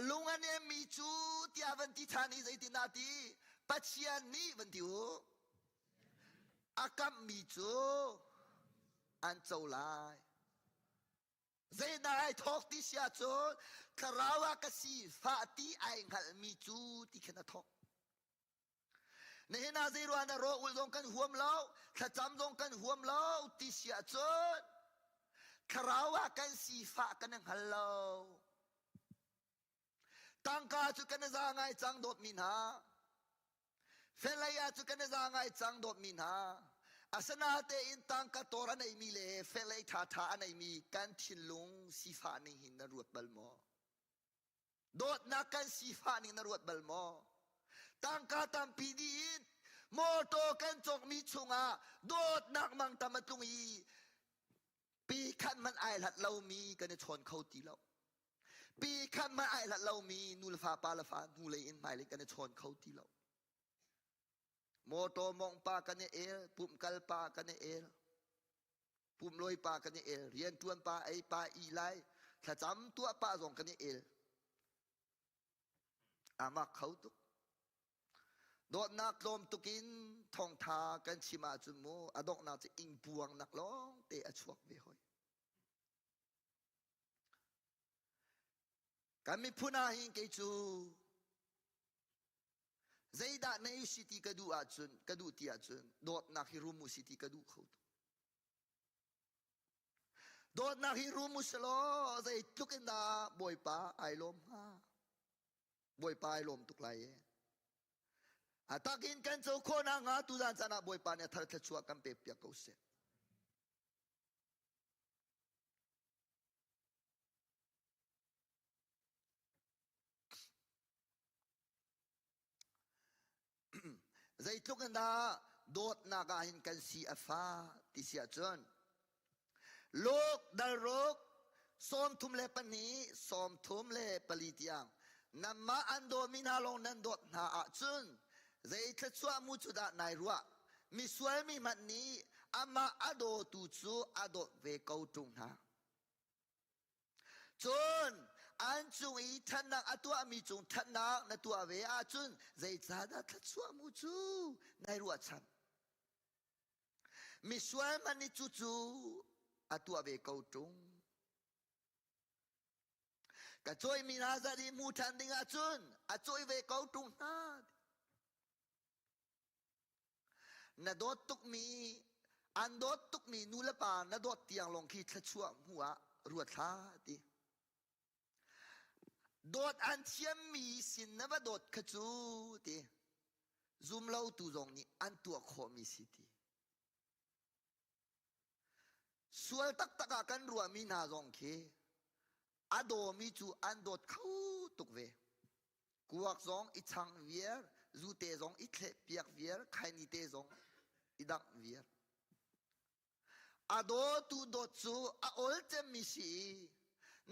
[SPEAKER 7] ลุงอันเนมิจูที่อาวันที่ฐานีใจตินาทีปัจเจียนี้วันที่หูอากับมิจูอันเจ้าลายเจนายทอกที่เสียจนคาราวากสีฟ้าที่ไอ้หัลมิจูที่ขณะทอกเนี่ยนาซีรวานะโรอุลดงกันหัวมเล่าขจำดงกันหัวมเล่าติเสียจนคราวากันสีฟ้ากันฮัลโหลตั้งกาจุกันจางไงจังโดดมินาเฟลายาจุกันจางไงจังโดดมินาอาสนาเตอินตั้งกาตอรันไอมีเลเฟลายท่าท่าอันไอมีกันทินลงสีฟ้านี่หินนรวดบัลโมโดดนักกันสีฟ้านี่นรวดบัลโมตั้งกาตัมปีดีนโมโตกันจงมีชุงาโดดนักมังตามตุงอีปีขันมันไอหลัดเรามีกันชนเขาตีเราปีขันมันไอหลัดเรามีนูลฟ้าปาลฟ้านูเลยอินหมายเลยกันชนเขาตีเราโมโตมองปากันเอลปุ่มกัลปากันเอลปุ่มลอยปากันเอลเรียนทวนปาไอปาอีไลถ้าจำตัวปาส่งกันเอลอามาเขาตุกโดดนักลมตุกินทองทากันชิมาจุโมอดอกนาจะอิงบวงนักร้องเตะชวกเวหอยกันมีพูนาหิงเกจูใจดาในสิติกระดูอาจุนกระดูตีอาจุนโดดนักฮิรุมุสิติกระดูเขาตุโดดนักฮิรุมุสโลใจตุกินดาบอยปาไอลมฮาบอยปาไอลมตุกไลอาตากินกันเจ้าคนงาตุจานจานาบอยปานเนี่ยทัดทัดชัวกันเปียกเปียกเขาเสีย dây lúc na đốt na ga hin kan si afa ti sia chon lok dal rok som thum le pani som thum le palitiang namma ando min halong nan dot na a chun dây thla chua mu chu da nai ruwa mi sual mi man ni ama ado tu chu ado ve kau tung na chun an chung i than nak atua mi chung than nak na tua ve a chun dây cha da thla chua mu chu nai ruwa chan mi sual man ni chu chu atua ve kau tung ka choi mi na za di mu than ding a chun a choi ve kau tung na dot tuk mi an dot tuk mi nu la pa na dot tiang long khi thla chua huwa ruwa tha ti dot an thiam mi sin na ba dot khachu ti zoom lo tu zong ni an tua kho mi si ti sual tak taka kan ruwa mi na zong khe ado mi chu an dot khau tuk ve kuak zong i chang vier zu te zong i thle piak vier khai ni te zong i dak vier ado tu dot chu a ol chem mi si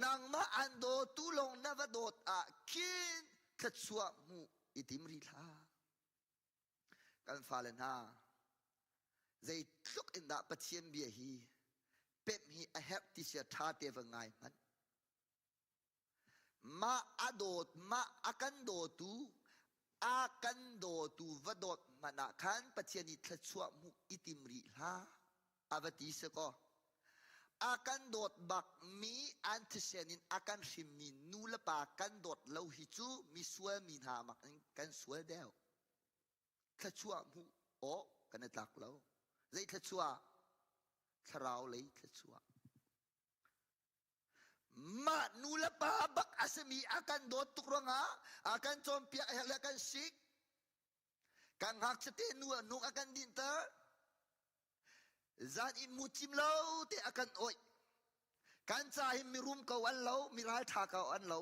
[SPEAKER 7] nang ma ando tu long na va dot a kin thachua mu itim ri tha kan falen ha zai tluk in da pathian bia hi pep hi a hep ti sia tha te va ngai man ma adot ma akan do tu vadot mana khan pathiani thachua mu itim ri la avati se ko akan dot bak mi antisenin akan himmi nula pa kan dot lo hi chu mi sual mi ha mak kan sual deu thachua mu o kan tak lo zai thachua tharau lei thachua ma nula pa bak asami akan dot tukranga akan chompia akan sik kan hak chete nu akan dinta zan in muchim lo te akan oi kan cha him mi rum ko an lo mi ral tha ka an lo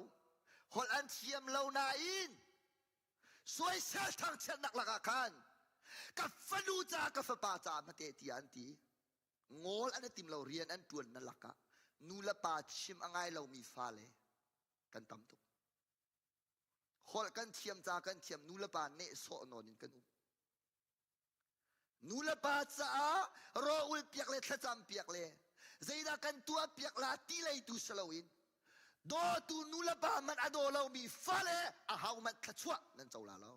[SPEAKER 7] hol an thiam lo na in soi sel thang chen nak laka kan ka fanu cha ka fa pa cha ma te ti an ti ngol an tim lo rian an tuan na laka nula pa chim angai lo mi fa le kan tam tu hol kan thiam cha kan thiam nula pa ne so nonin kan nula pa cha ro ul piak le thacham piak le zaida kan tua piak la ti lei tu salawin do tu nula pa man ado lo mi fa le a hau man thachua nan chaula lo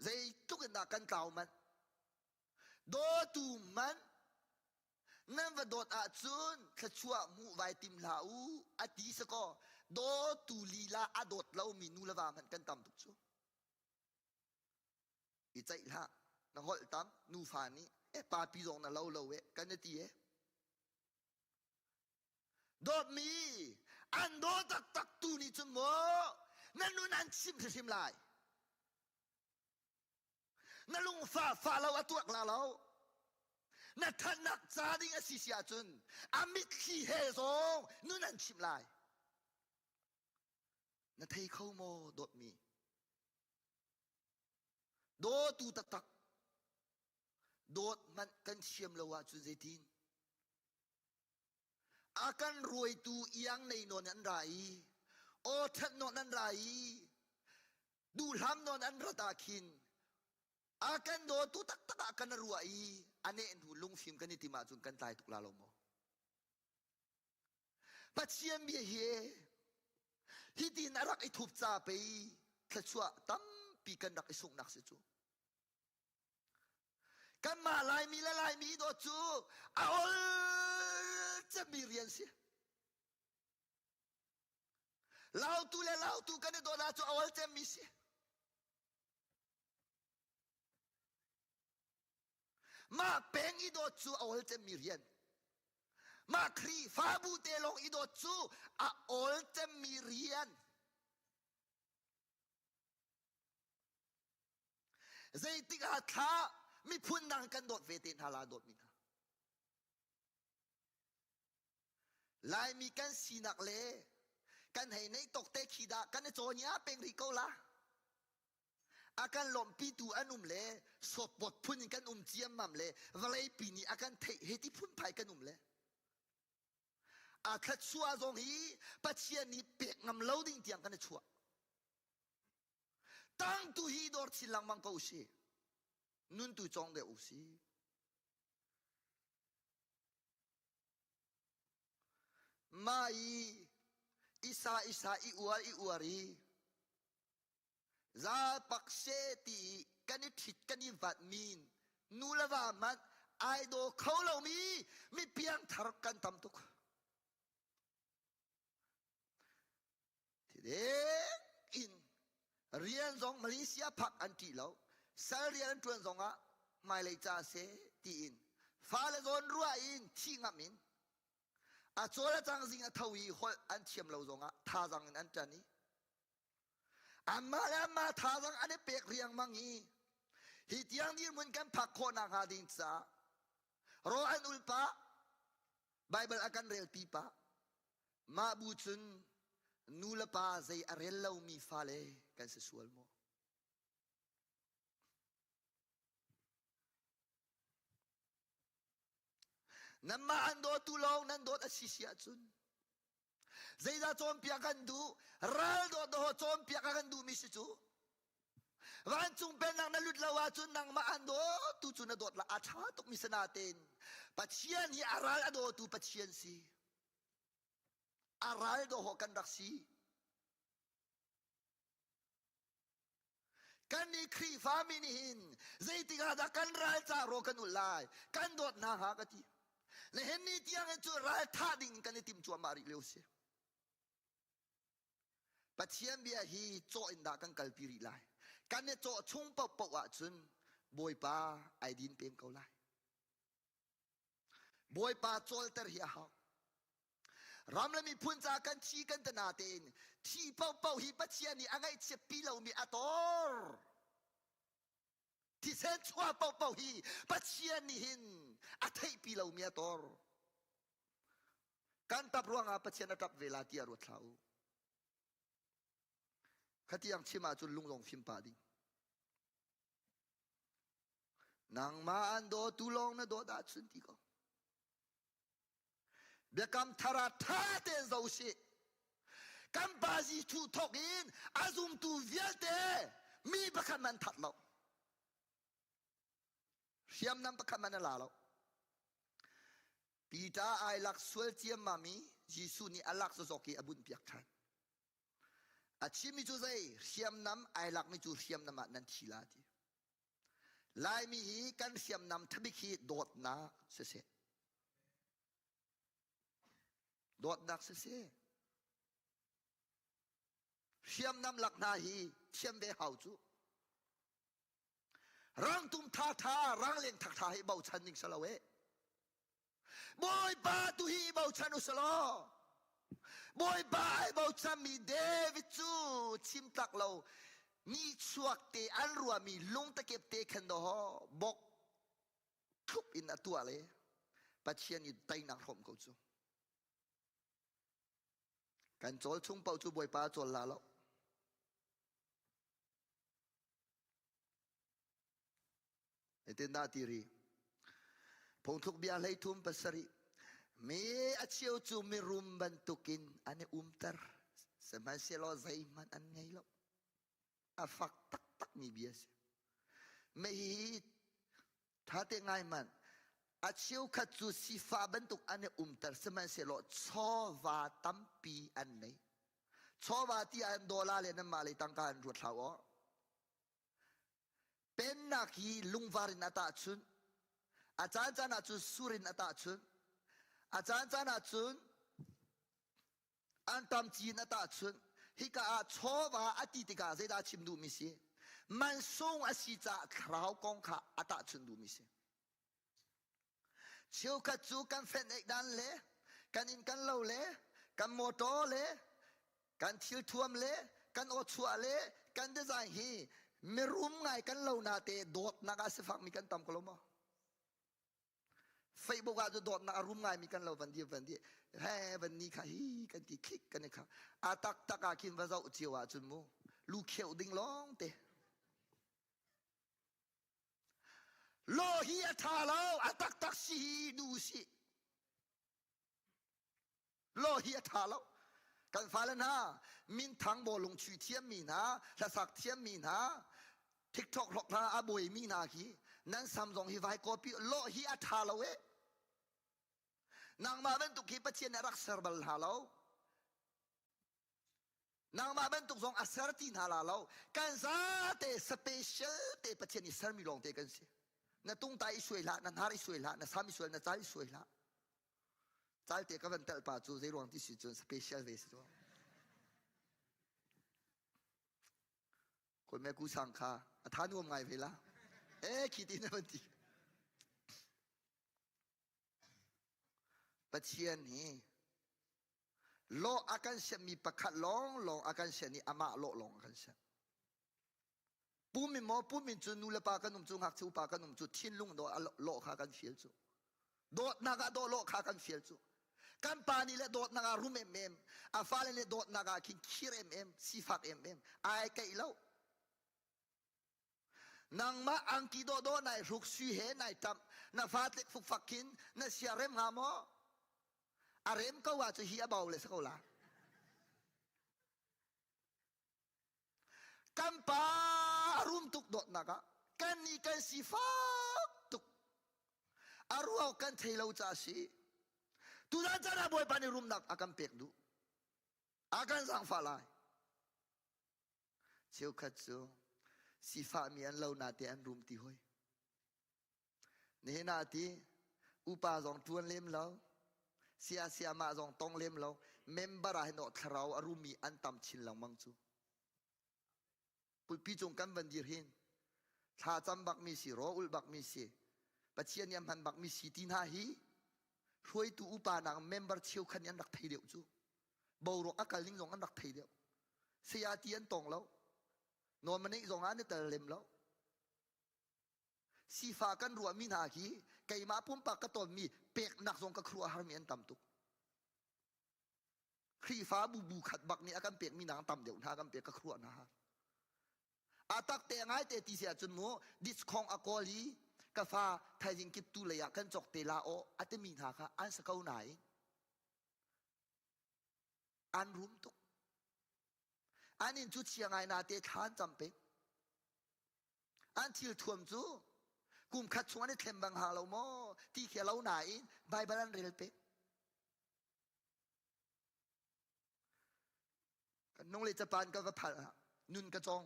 [SPEAKER 7] zai tu kan da kan tau man do tu man nan va dot a chun thachua mu vai tim lau ati sa ko do tu lila adot lo mi nula wa man kan tam tu chu i chai la na hol tam nu fa ni e pa pi zong na lo e kan ti e dot mi an do tak tu ni chu mo nan nu nan sim lai na lung fa lo atuak la lo na thanak cha ding a si sia chun amit khi he zong nu nan chim lai na thei khau mo dot mi do tu tak dot man kan siam lo wa chu zetin akan ruai tu yang nei non an rai o that non an rai du lam non an rata khin akan do tu tak akan ruai ane nu lung phim kan ti ma chung kan tai tuk la lo mo pathiam bi he hi tin arak I thup cha pe thachua tam pi kan rak isung nak se chu kan ma lai mi do chu aol cha mi rian si lau tu kan do na chu aol cha mi si ma peng I do chu aol cha mi rian ma khri fa bu te long I do chu aol cha mi rian zai tik ha tha mi phun nang kan dot ve tin hala dot min ha lai mi kan sinak le kan hei nei tok te khida kan cho nya peng ri ko la akan lompi tu anum le sopot pun kan jiam mam le valai pini akan heti pun pai kan le akhat chua zong hi pathian ni pek ngam loading tiang kan chua tang tu hi dor chilang mang ko si nun tu chong de usi mai isa i uari za pakse ti kani thit kani vat min nulawa mat ai do kholo mi piang thar kan tam tuk thế in riêng dòng Malaysia phak anti lâu sal riêng tuần dòng á mai lấy cha se ti in pha le zon rua in chi ngam in a chola chang zing a thawi hol an thiam lo dòng á tha zang in an tani amma tha zang ane pek riang mangi hi tiang dir mun kan phak kho na ha ding cha ro an ulpa Bible akan rel pipa ma bu chun nula pa zay arelaw mi fale kan sa sual mo. Namaan do tulong nandot asisya chun. Zay da chompia kandu ral do chompia kandu misichu. Wan chung penang naludlawa chun nang maando tu chun na dot la atha tok misa natin. Patsiyan hi aral ado tu patsiyan si. Aral do ho kan raksi kan ni kri faminihin zai tiga da kan ral cha ro kan ulai kan dot na ha kati le hen ni tiang chu ral tha ding kan tim chu mari leu se pathiam bia hi cho in da kan kalpiri lai kan ne cho chung pau pau wa chun boy pa ai din pem kau lai boy pa chol ter hi ha Ramlami punca kan chi kan tanatin thi pau hi pathian ni angai che pilau mi ator thi sen chua pau hi pathian ni hin athai pilau mi ator kan tap ruanga pathian tap vela ti aro thlau khatiang chima chu lunglong phim pa ding nang ma ando tulong na do da chun ti ko Bekam thara tha te zau si kam bazi tu thok in azum tu vialte mi bakhan man that lo siam nam bakhan man la lo pita ai lak sual chiam mami jisu ni alak zoki abun piak than achimi chu zai siam nam ai lak mi chu siam nam nan thila ti lai mi hi kan siam nam thabiki dot na se dot dak se siam nam lak na hi siam ve hau chu rang tum tha rang leng thak tha hi bau chan ning salawe boy ba tu hi bau chan usalo boy ba ai bau chan mi David chu chim tak lo mi chuak te an ruwa mi lung ta kep te khan do ho bok thup in atua le pathian ni tai nak rom ko chu kan chol chung pau chu boy pa chol la lo eten da tiri phong thuk bia lei thum pasari me achiu chu mi rum ban tukin ane umtar saman selo zaiman an ngai lo afak tak ni bias me hi thate ngai man achiu khat chu sifa bantuk ane umtar saman selo chowa tampi an nei chowa ti an dola le na mali tangkan ru thawo pen na ki lungvarin ata chun achan na chu surin ata chun achan na chun antam chi na ta chun hika a chowa ati tika zeda chimdu mi si man song asi cha khrau kong kha ata chun du mi si chiu ka chu kan fen ek dan le kan in kan lo le kan moto le kan thil thuam le kan o chua le kan design hi merum ngai kan lo na te dot na ka se fak mi kan tam koloma Facebook a dot na room ngai mi kan lo van die he van ni kha hi kan ti click kan kha atak taka kin wa zau chiwa chun mo lu kheu ding long te โลหิอาทาเราอัตักตักสีดูสิโลหิอาทาเรากันฟ้าแล้วนะมินทั้งโบลงชุยเทียมมีนะละสักเทียมมีนะทิกทอกหลอกนะอาบวยมีนาคีนั้นซัมซองฮิวายกอปีโลหิอาทาเรานางมาเป็นตุกฮีปะเชียนรักษาบัลฮาเรานางมาเป็นตุกซองอัศรตินฮาลาเรากันซาเตสเปเชียลเตปะเชียนอิสรามีลองเตกันเสียนตุงตายสวยละนันฮาริสวยละนสามีสวยนใจสวยละใจเตะก็เป็นเตลปาจูเจรวงที่สุดจนสเปเชียลเวสตัวคนแม่กูสั่งข้าท่านวมไงเวลาคิดอินนันทีปะเชียนนี่โลอาการเชมีประคัดลองอาการเชนี่อามาโลอาการเชปูมิมอปูมิจุนูเลปากันนุ่มจุหักจูปากันนุ่มจุทิ้งลุงโดโลขากันเฟียลจูโดดนากาโดโลขากันเฟียลจูกันปานีเลโดดนาการุมเอ็มอาฟาเลโดดนากาคิงคิรเอ็มซีฟักเอ็มไอเกยเลานางมาอังกิโดโดนายรุกสุเฮนายทำนาฟาเตฟุกฟักกินนาเสียเรมหามออารมก็ว่าจะเฮียเบาเลยสักคนละกันปารุมตุกโดดนักกันนี่กันสีฟ้าตุกอารุเอากันเทลาจ่าสีตุดาจาระบอยปานิรุมนักอากันเปียกดูอากันสังฟ้าลายเชี่ยวขัดจูสีฟ้ามีอันเลานาเตอันรุมตีหอยนี่นาทีอุปาจงทวนเล่มแล้วเสียมาจงต้องเล่มเราเมมเบอร์ให้หนอทราวอรุมีอันตำชินหลังมังจูปุยปีจงกันบันดีเห็นถ้าจำบักมีสีรออุลบักมีสีปัจเจียนยามหันบักมีสีที่น่าฮีช่วยตัวอุปานังเมมเบอร์เชี่ยวขันยันรักไทยเดียวจูบ่าวรอกอากาศลิงจงอันรักไทยเดียวเสียที่อันตองแล้วนอนมันนี่จงอันนี่แต่เล่มแล้วสีฟ้ากันรัวมีนาคีไก่มาพุ่มปากกระตอนมีเปกหนักทรงกระครัวฮาร์มีอันต่ำตุกขีฟ้าบูขัดบักนี่อากันเปกมีนางต่ำเดียวนากันเปกกระครัวนะฮะอาตักเตงไงเตติเสียจนโมดิสคองอากอลีกาฟ้าไทยจิงกิบตุเลยากันจกเตลาโออัตมีนาค่ะอันสกาวไหนอันรุมตุกอันนี้จุดเชียงไงนาเตทานจำเป็นอันทิลทวมจูกุมขัดชวนในเทมบังฮาเราโมที่เขียนเราไหนใบบาลันเรลเปกันน้องเลจปานก็ผ่านนุนกระจอง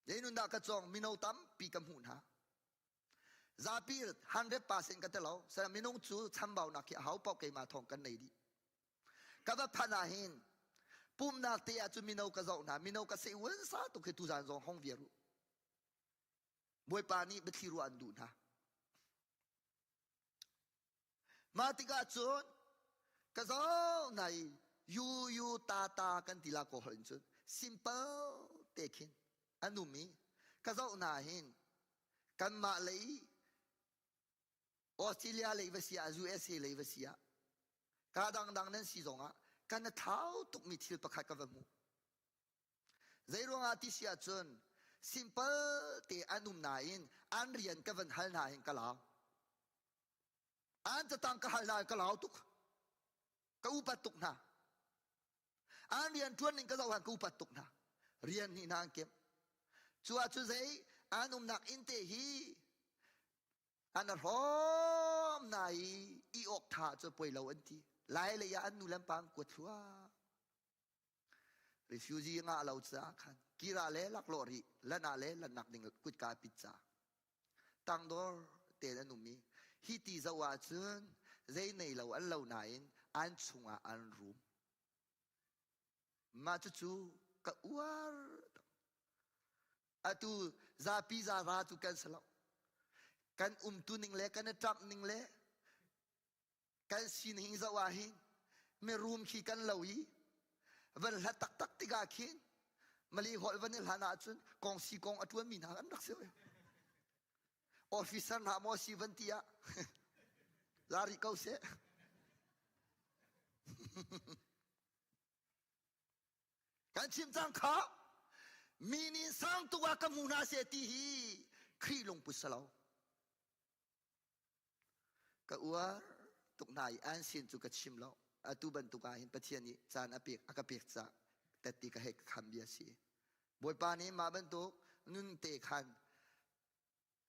[SPEAKER 7] ยัยนุนดากระจองมินเอาตั้มปีกำหุ่นฮะซาปีร์100%กันเตลาสำมินงจูชัมบ่าวนักเขียนเขาปอกเกมาทองกันในดีก็ว่าผ่านหินปุ่มนาเตียจูมินเอากระจองนะมินเอากระเสวนซาตุกตุจานจงห้องเวียรุบวยปานีเบทีรัวอันดูนะมาติกาจนกระจองในยูตากันติลาโกหันจน simple เตคินอันนู้มีกระจองนาหินกันมาเลยออสเตรเลียเลยเวสีย USA เลยเวสียกาดังนั้นสิจงอ่ะกันเท้าตุกมีทิลประคัดกับมูใจรวงอาทิเสียจนsimple เตอันนุ่มนายอันเรียนกับวันฮัลนายกะลาวอันจะตั้งกะฮัลนายกะลาวตุกกะอุปัตตุกนะอันเรียนทวนนึงก็จะวันกะอุปัตตุกนะเรียนนี่นางเก็บชัวใจอันนุ่มนักอินเตฮีอันร้อมนายอีอกท่าจะป่วยเราอันที่หลายเลยอันนุ่มลำปางกวดชัวrefugee งาเราจะขันกีฬาเล่ลักลอรีและนาเล่และนักดิ่งกุดกาปิจาตั้งดอเตนนุมีฮิติจาวาจนใจในเราอันเราไหนอันชุงอันรูมมาจูกะอวาร์อะตูซาปิซาราตุกันสลากันตุนิงเล่กันจับนิงเล่กันสินหิงจาวาหินเมรูมขีกันเหลวีวันละตักติกาขินมาลีหอลวันนี้หานาจุนกองสีกองอัตวันมีนากันนักเสียออฟฟิศหามอสีวันที่ลาริเขาเสียกันชิมจังข้ามีนิสังตัวกมูนาเสตีฮี ครีลงปุสลาวกะอัวตุกนายอันสินจุกชิมลาวอาตุบันตุกาหินปะเทียนีจานอเปียกอากาเปียกจะแต่ตีกะเฮกคำเบียสีบอยปานี้มาบันตุกนุนเตคัน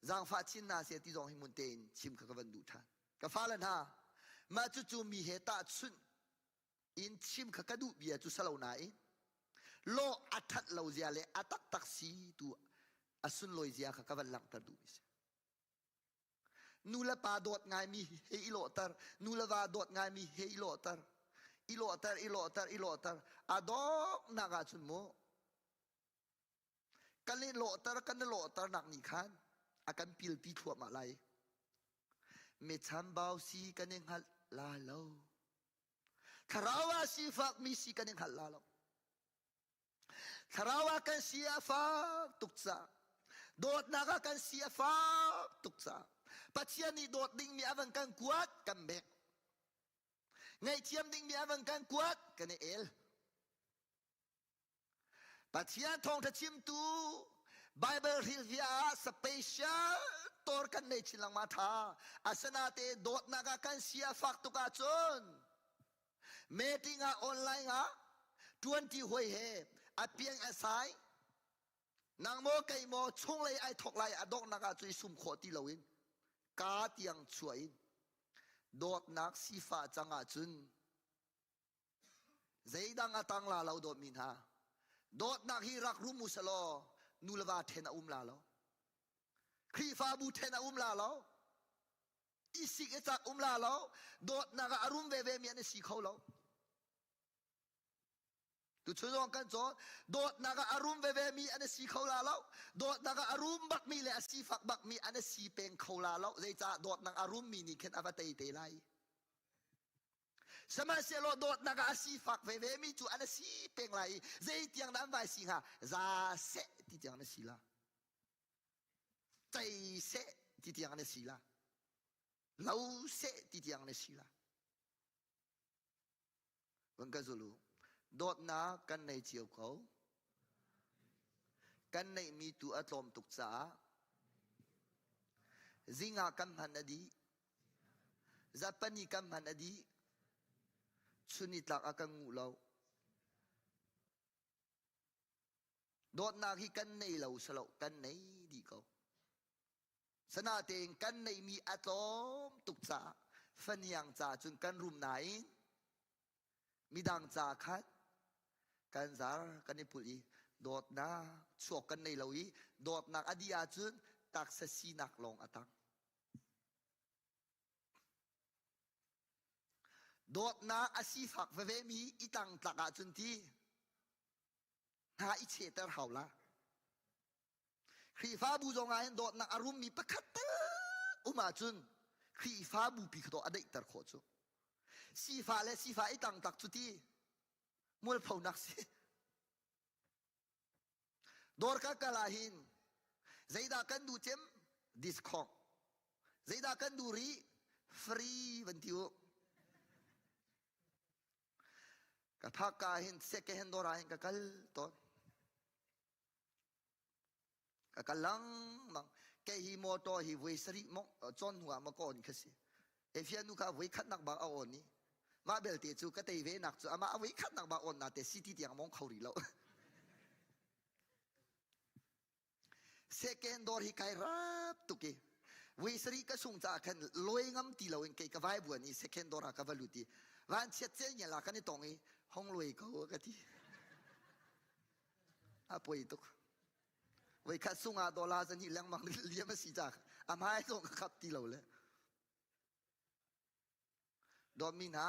[SPEAKER 7] จางฟ้าชินนาเสียที่รองหิมุนเตนชิมขะกันดูท่านกะฟ้าลันฮามาจู่ๆมีเหตุชุนอินชิมขะกะดูเบียจุสลาวนายโลอัตัดลาวเซียเลอัตักตักซีตัวอสุนลอยเซียขะกะวันหลังตรดูมิสนูละปาโดดง่ายมีเฮอิโลตร์นูละวาโดดง่ายมีเฮอิโลตร์อิโลตร์อิโลตร์อิโลตร์อดอกนากาชุนโมกันเลยโลตร์กันโลตร์นักนิคันอาการพิลปีทั่วมาไลเมชัมบาวซีกันเองฮัลลาโลคาราวาซีฟักมีซีกันเองฮัลลาโลคาราวากันซีฟักตุกซาโดดนักกันซีฟักตุกซาปัจจัยนี้โดดดิ่งมีอวังกันกวดกันเบกไงเทียมดิ่งมีอวังกันกวดกันเอลปัจจัยทองทัชิมตูBible Revia Special ตัวกันในชิลังมาธาอาสนะเตโดดนักกันเสียฟักตุกาจนเมติงาออนไลน์20หวยเฮอเปียงอาศัยนางโมไกโมช่วงเลยไอถกไลอดอกนักจุยสุมขอตีลวินกาเตียงช่วยโดดนักสีฟ้าจังอาจุนใจดังอาตังลาเราโดดมินฮาโดดนักฮิรักรุมุสโลนูลวาเทนอุมลาโลครีฟาบูเทนอุมลาโลอิสิกเอจักอุมลาโลโดดนักอารุมเวเวมีอันสีเขาโลตุช่วยลองกันจอโดดนักอารุมเวเวมีอันสีเขาลาโลโดดนักอารุมบักมีเลสีฟักบักมีอันสีเป็นเขาลาโลใจจ่าโดดนักอารุมมีนี่เข็นอวตารเตไลสมัยเสโลโดดนักอาศีฟักเวเวมีจูอันสีเป็นไรใจเตียงนั้นไว้สิฮะซาเสที่เตียงนั้นสิละใจเสที่เตียงนั้นสิละเราเสที่เตียงนั้นสิละวันกันจะรู้โดดนักกันในเจียวเขากันในมีตัวอัตลมตุกษาจิงากัมพันอดีจัปนีกัมพันอดีสุนิตลักอากังงูเราโดดนักที่กันในเราสลบกันในดีเขาสนาเตงกันในมีอัตลมตุกษาฟันยังจ่าจนกันรุมไหนมีดังจ่าคัดกันซาร์กันในปุรีโดดนักชวกันในเราอีโดดนักอดีอาจุนตักเสีนักลงอตังโดดนักอาศีฟักเวเวมีอีตังตักอาจุนที่หาอิเชตร์เขาละครีฟ้าบูจงไงโดดนักอารมณ์มีประคัตอุมาจุนครีฟ้าบูปีกตัวอดีตตร์โคจูสีฟ้าและสีฟ้าอีตังตักจุดที่มัวเผานักสิโดดกักกะลาหินใจดากันดูเจมดิสคองใจดากันดูรีฟรีวันที่กะพักกาหินเสกเห็นโดราหินกะกัลตอนกะกัลลังมังแกฮิโมโตฮิเวสริมงจอนหัวมาก่อนคือสิเอฟยานุกาเวขัดนักบางเอาอนนี่มาเบลตีจูกะเตเวนักจูอามาเวขัดนักบางอนนาเตสิติเตียงมงเขารีแล้วเสกเห็นโดรฮิไกรับตุกีเวสริกะสุงจากขันลอยงำตีเราเองเกกะไว้บัวนี่เสกเห็นโดรากะวลุตีวันเช็ดเจ้าเนี่ยละกันนี่ตรงนี้ห้องรวยเขาก็ที่อาป่วยตุกไว้คัดส่ง$จะนี่แรงมังเลี้ยมาสีจากอามาให้ส่งขับตีเราเลยโดมินา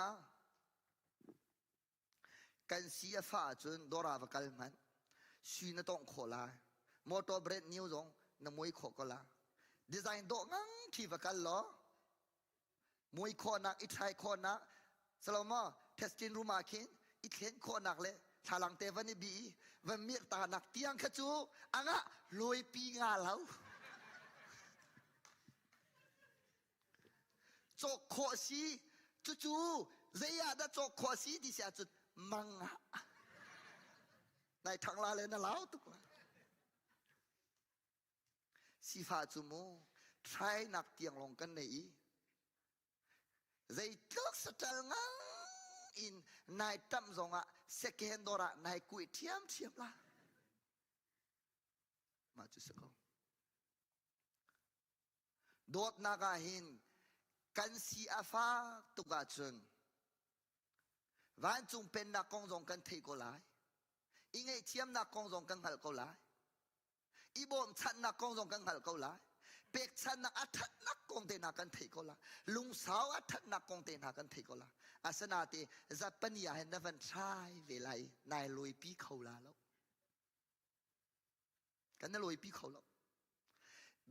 [SPEAKER 7] กันเสียฟ้าจนดราวกัลมันชีนต้องขอลามอเตอร์เบรดนิวจงนมวยขอก็ลาดีไซน์โดงังที่วกัลล้อมวยขอนักอิทไทยขอนักสลามะเทสตินรูมาคินอิเทนขอนักเลยชาลังเทวันนี้บีวันมีตานักเตียงขจูอ่างะลอยปีงาเหลาจกขอสีจู่ๆเจียดจกขอสีที่เสียจุดมังะในทางลาเลยนะเหลาตุก si pha chu mu try nak tiang long kan nei dây tước stel ngang in nai tam zonga second dora nai kui thiam la ma chu sako dot naga hin kan si afa tuga chun van chung pen na kong zong kan thei ko lai ingai thiam na kong zong kan hal ko lai ibom chan na kong zong kan hal ko lai pek chan na athat na kong te na kan thei ko la lung sao athat na kong te na kan thei ko la asana te zapania hen na van trai ve lai nai loi pi khau la lo kan na loi pi khau lo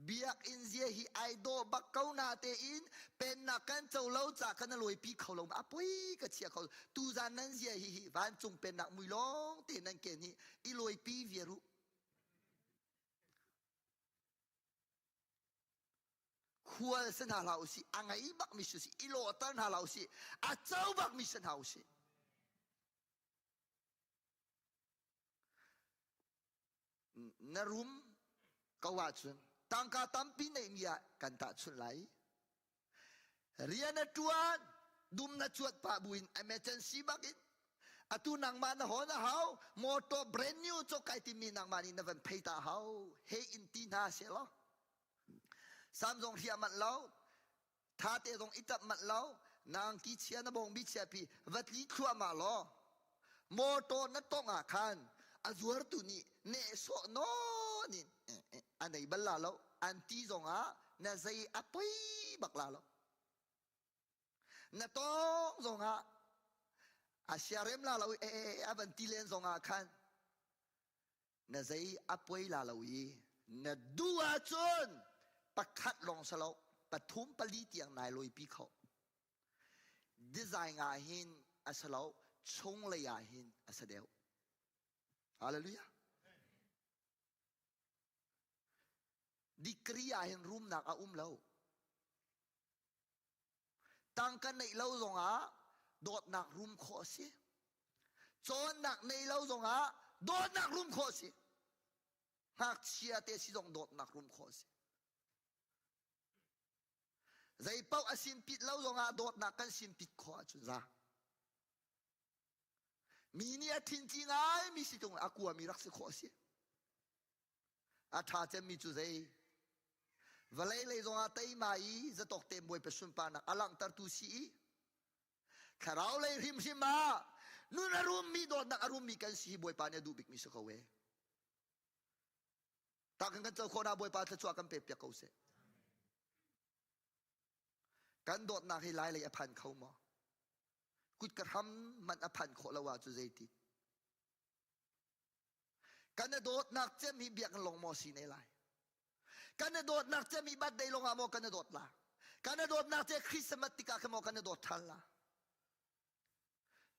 [SPEAKER 7] biak in zia hi ai do bak kau na te in pen na kan chau lo cha kan na loi pi khau lo apoi ka chia khau tu zan nan zia hi van chung pen na mui long te nan ken hi i loi pi vieru khual san ha lau si angai bak mi su si ilo tan ha lau si a chau bak mi san hau si na room kawa chun tangka tampi nei mia kan ta chun lai riana tuan dum na chuat pa buin emergency bakin atu nang man ho na hau moto brand new cho kai ti mi nang mani na van peita hau he in tin ha se lo samsung hiam mat lau tha te dong itap mat lau nang ki chia na bong bi chia pi vatli khua ma lo moto na tonga khan azuar tu ni ne so no ni anei balla lo anti zonga na zai apoi bakla lo na tong zonga asiarem la lo avanti len zonga khan na zai apoi la lo yi na dua chun pakhat long salo pathum pali tiang nai loi pi kho design nga hin asalo chung le ya hin asadeu hallelujah dikriya hin room nak a lo tang kan nei lo zonga dot nak room kho si chon nak nei lo zonga dot nak room kho si hak chia te si zong dot nak room kho si zai pau asin pit lo zonga dot nak kan sin pit kho chu za mi ni a thin chi ngai mi si tong akua mi rak se kho si a tha che mi chu zai valai le zonga tai mai za tok te moi pe sun pa na alang tar tu si kharau le rim sim ma nu na rum mi dot nak arum mi kan si boy pa ne du bik mi se ko we ta kan chau kho na boy pa cha chua kan pe pya ko se kan dot nak hi lai le a phan khau mo kut ka ham man a phan kho lawa chu zai ti kan dot nak che mi biak long mo si ne lai kan dot nak che mi bat dei long amo kan dot la kan dot nak che christmatika ka mo kan dot thal la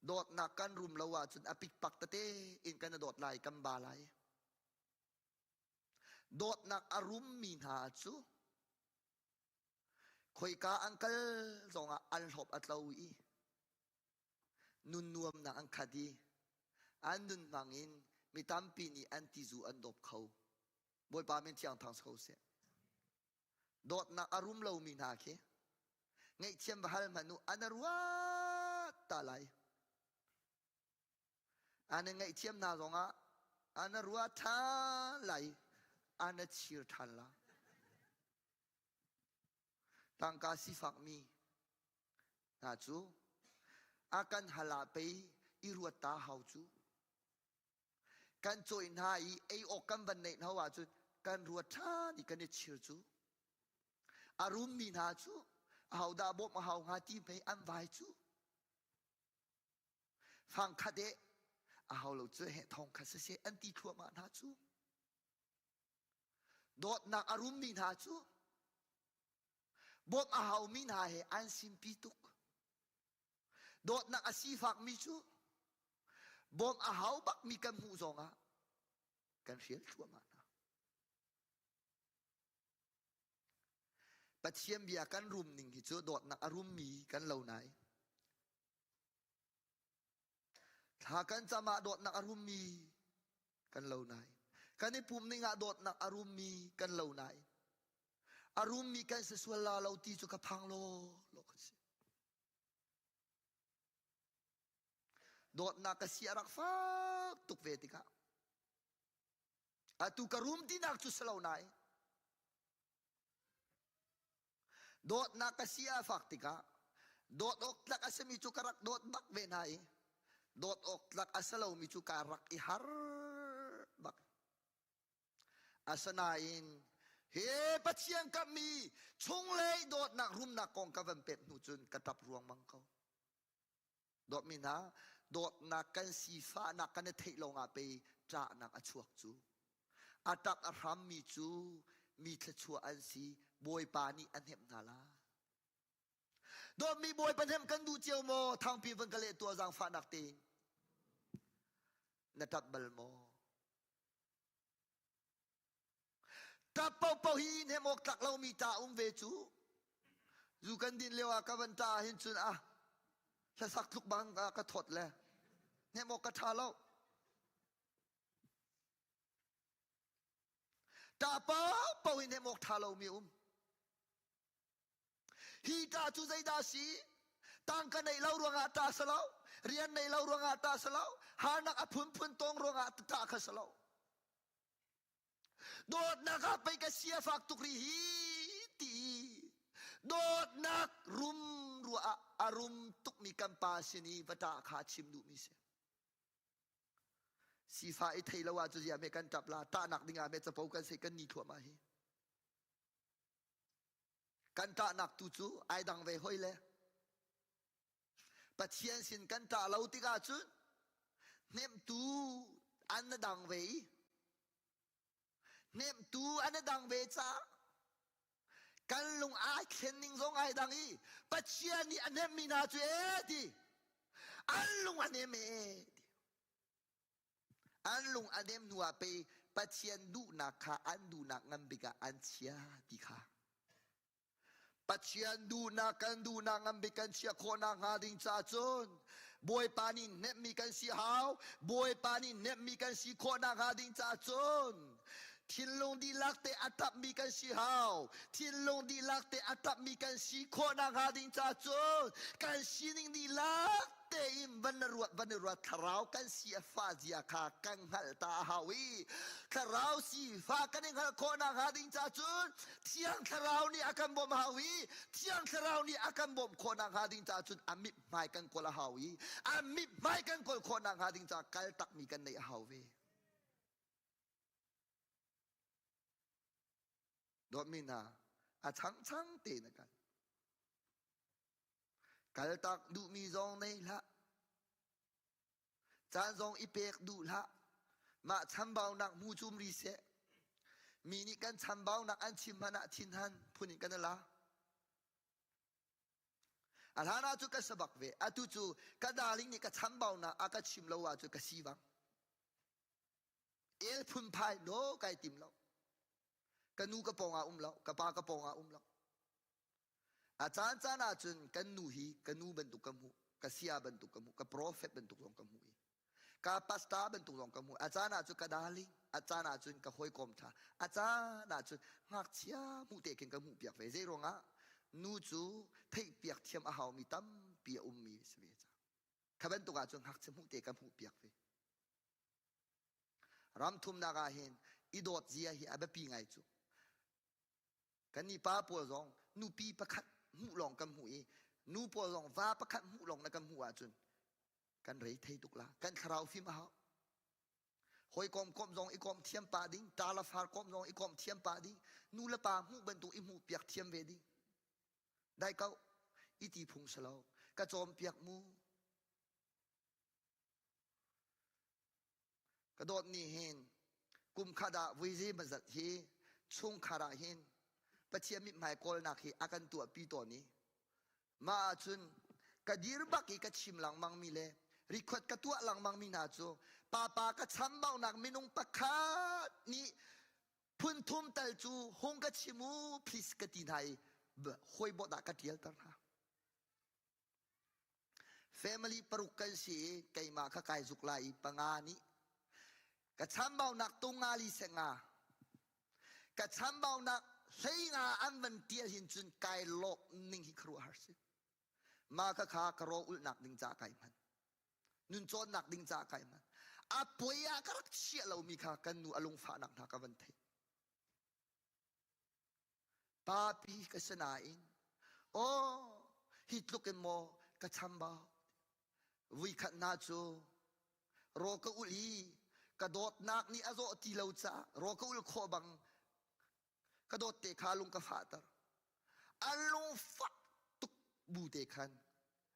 [SPEAKER 7] dot nak kan rum lawa chun apik pak ta te in kan dot lai kam ba lai dot nak arum min ha chu khoi ka uncle zonga an hop atlawi nun nuam na ang khadi an nun mangin mitampi ni antizu an dop khau boy pa men chiang thang khau se dot na arum lo min ha ke ngai chem bahal manu anarwa talai an ngai chem na zonga anarwa tha lai an chir than la tangka sifak mi na chu akan hala pe iruat ta hau chu kan choi na I ei okam ban nei hawa chu kan ruat tha ni kan chir chu arum mi na chu hau da bo ma hau nga ti pe an vai chu phang khade a hau lo chu he thong kha se an ti thua ma na chu dot na arum mi na chu bom a hau min ha he an sim pituk dot na asifak mi chu bom a hau bak mi kan mu zonga kan fiel chua ma na pathiam bia kan rum ning hi chu dot na arum mi kan lo nai tha kan chama dot na arum mi kan lo nai kan ni pum ninga dot na arum mi kan lo nai อารมณ์มีกันสสวลาเราตีจุกพังโลกสิโดดนักเสียรักฟ้าตุกเวติกาตุกรุมที่นักจุสลาวไหนโดดนักเสียฟักติกาโดดอกลักอาศมิจุกรักโดดบักเวนายโดดอกลักอาศลาวมิจุกรักอิฮาร์บักอาศนาอินเฮปัจเจียงกับมีชงเลยโดดนักรุมนักกองกับเวมเป็ดหนูจุนกระตับรวงมังเขาโดดมินาโดดนักกันสีฟ้านักกันเทลงอาไปจ่านักอชวกจูอาตักอารามมีจูมีทชัวอันสีบอยปานีอันเห็มนาลาโดดมีบอยปันเห็มกันดูเจียวโมทางปีวันกะเลตัวจังฟ้านักตีนัตับบัลโมตับเป่าเป่าหินเห็มอกตักเรามีตาเวจูจูกันดินเลวะกับวันตาหินจุนถ้าสักทุกบังก็ถดเลยเนี่ยมกระทาเราตาเป้าเป้าเนี่ยมกทาเรามีฮีตาจุใจดาสีตั้งกันในเรารวงอาตาสลาวเรียนในเรารวงอาตาสลาวหานักอภุนพุนตองรวงอาตาขสลาวโดดนักไปกับเสียฝากตุกรีฮีตีโดดนักรุมรัวอารมณ์ตุกมีกัมปาสินีวัตาขาชิมดูมิเสสีฟ้าไอเทยละว่าจุดยาเมกันจับลาตาหนักดิงาเมจะพบกันเสกันนีถั่วมาฮีกันตาหนักตุจูไอดังเวหอยเลยปัจเจียนสินกันตาเราติกาจุนเนมตูอันดังเวเนมตูอันดังเวจ้ากันลุงอาเข็นนิงซงไอดังอีปัจเจียนี่อันเนมีนาจุเอดีอันลุงอันเนมเอดีอันลุงอันเนมนัวไปปัจเจียนดูนักขาอันดูนักงันบิกาอันเชียดีค่ะปัจเจียนดูนักกันดูนักงันบิกันเชียโคนักหาดิงจ้าจนบวยปานินเนมีกันสีหาวบวยปานินเนมีกันสีโคนักหาดิงจ้าจนทินลงดีลักเตอัตับมีกันสีหาวทินลงดีลักเตอัตับมีกันสีโคนักหาดิงจ้าจนกันสีนิงดีลักเตอิมวันรวดคราวกันสีฟ้าเสียขากังหัลตาฮาวีคราวสีฟ้ากันนิงหัลโคนักหาดิงจ้าจนเที่ยงคราวนี้อากันบ่มฮาวีเที่ยงคราวนี้อากันบ่มโคนักหาดิงจ้าจนอามิไม่กันโคละฮาวีอามิไม่กันโคนักหาดิงจ้ากัลตักมีกันในฮาวีโดมินาอาชังเตนกันกัลตักดูมีซองในละจานซองอีเปกดูละมาชันเบาหนักมูจุมรีเสมีนี่กันชันเบาหนักอันชิมมานะทินหันพูนิกันละอาหาราจุกสบักเวอาตุจูกระดาลิงนี่กชันเบาหนักอากาชิมละว่าจุกสีวังเอลพุนพายโลไกติมละกันนูกระปองอาเรากระปากระปองอาเราอาจารย์จานาจุนกันนูฮีกันนูเป็นตุกมูกันเสียเป็นตุกมูกันโปรเฟตเป็นตุกลงกมูกันปัสตาเป็นตุกลงกมูอาจารย์อาจุนกระดาลิงอาจารย์อาจุนกันหอยกอมชาอาจารย์อาจุนหักเชียมูเตกินกมูเปียกเวเจรงะนูจูเทเปียกเทียมอาหาวมีตั้มเปียมีสเวจ้าข้าเป็นตุกอาจุนหักเชียมูเตกมูเปียกเวรำทุมนากาเห็นอีโดดเจียฮีอาเบปีไงจูกันนี่ป้าปัวซองนูปีประคัดหูหลงกำหูนูปัวซองฟ้าประคัดหูหลงในกำหูอาจุนกันไรเทตุกละกันคราวฟิมาฮะหอยกอมซองอีกอมเทียมปาดิ้งตาลาฟาร์กอมซองอีกอมเทียมปาดิ้งนูละปาหูบรรทุกอีหูเปียกเทียมเวดิ้งได้เก้าอีตีพุงสลาวกระจอมเปียกมูกระโดดนี่เห็นกุมขาดาวิจิบัจัดฮีชุงขาดาเห็นปัจเจียมิหมายกอลนักฮีอากันตัวปีตัวนี้มาจุนกระดิรบักอีกชิมหลังมังมีเลริคอดกระตัวหลังมังมีนาจูป้ากระช้ำเบาหนักมินุงปะคาดนี่พุนทุมตัลจูหงกระชิมูพลิสกตินไฮหอยบดากระเทียลตันฮะ family ปรุกันสีไก่มาข้าไก่จุกไลปังานี้กระช้ำเบาหนักตุงาลีเสงากระช้ำเบาหนัก ใช่งาอันวันเตียหินจุนไกโลกนิ่งฮิครัวฮาร์สิมาก็ขากระโรอุลนักดิ่งจากไกมันนุนโจนนักดิ่งจากไกมันอาปุยากรักเชี่ยเรามีขากันนูอลงฟ้านักทักวันเทปาปีกษณาอินโอ้ฮิตลุกเอ็มโมกระชำบ่าววิขัดนาจูโรกอุลีกระโดดนักนี่อาโซตีเลวจ้าโรกอุลโคบังกระโดดเตะขาลุงกระฟาตร์อันลุงฟักตุกบูเตะขัน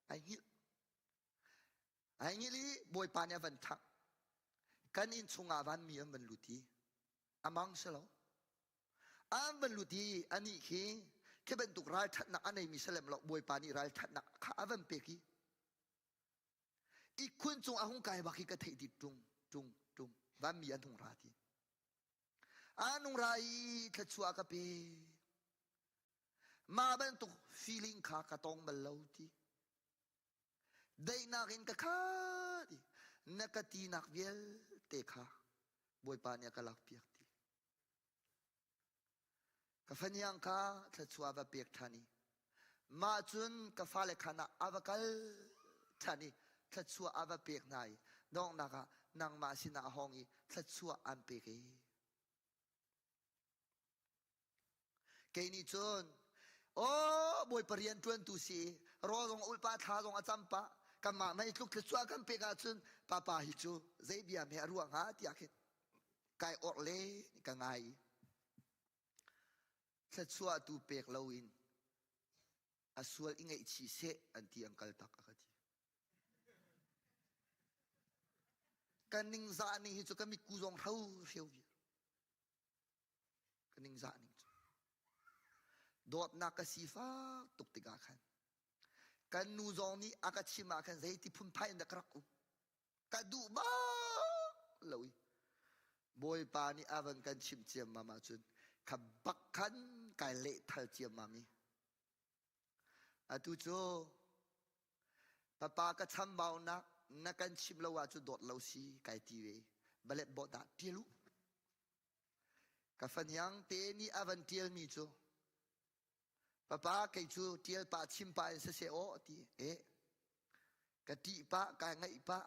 [SPEAKER 7] ไอ้เงี้ยลีบอยปานยาวันทักกันอินชงอาวันมีอันบรรลุทีอามังเสลาอันบรรลุทีอันนี้คือแค่เป็นตุกรายทัดนักอันไหนมีเสลมหรอกบอยปานี่รายทัดนักข้าวันเปกีอีกคนจงอาหงกายบักกระเทดิตุงวันมีอันหงราทีอันหงรายทัดชัวกะเปมาเป็นตุก feeling ข้ากระตองบรรลุทีได้นักอินกะข้าดินักตีนักเวลเตะขาบอยปานยากะลักเปียกทีกะฟันยังข้าทัดชัวว่าเปียกทานีมาจุนกะฟ้าเลขานะอาวกัลทานีทัดชัวอาวเปียกนายน้องนักนางมาสินาห้องอีทัดชัวอันเปียกเกนี่จุนโอ้บอยปริยันจวนตุสีรอลงอุลปาทาลงอาจัมปะกันมาไม่ลุกทัดชัวกันเปียกจุนป้าป้าฮิจูเจียบียมเฮรัวงาที่อยากไกออกเลยกันไงทัดชัวตูเปียกลาวินอาสวลอิงไอชีเซอันที่อังกัลตักอะทีกันนิ่งจานิ่งฮิจูกันมีกูจงเท้าเฟียวกันนิ่งจานิ่งโดดนักสีฟ้าตุกติกาขันกันนูจงนี้อากาศชิมาขันใจที่พุ่มพายนักรักอุกันดูบ้าลอยบอยปานี่อาวันกันชิมเจียมมาจุนขับบักขันไก่เละทัลเจียมมามีอาตุโจป้าป้าก็ทำเบานักกันชิมละว่าจุดโดดเหลาสีไก่ทีเวบัลเลบอดาเทียลุกับฟันยังเตนี่อาวันเทียลมีโจป้าป้าไก่จูเทียลป้าชิมป้าเสียโอทีกะทิป้าไก่ไงป้า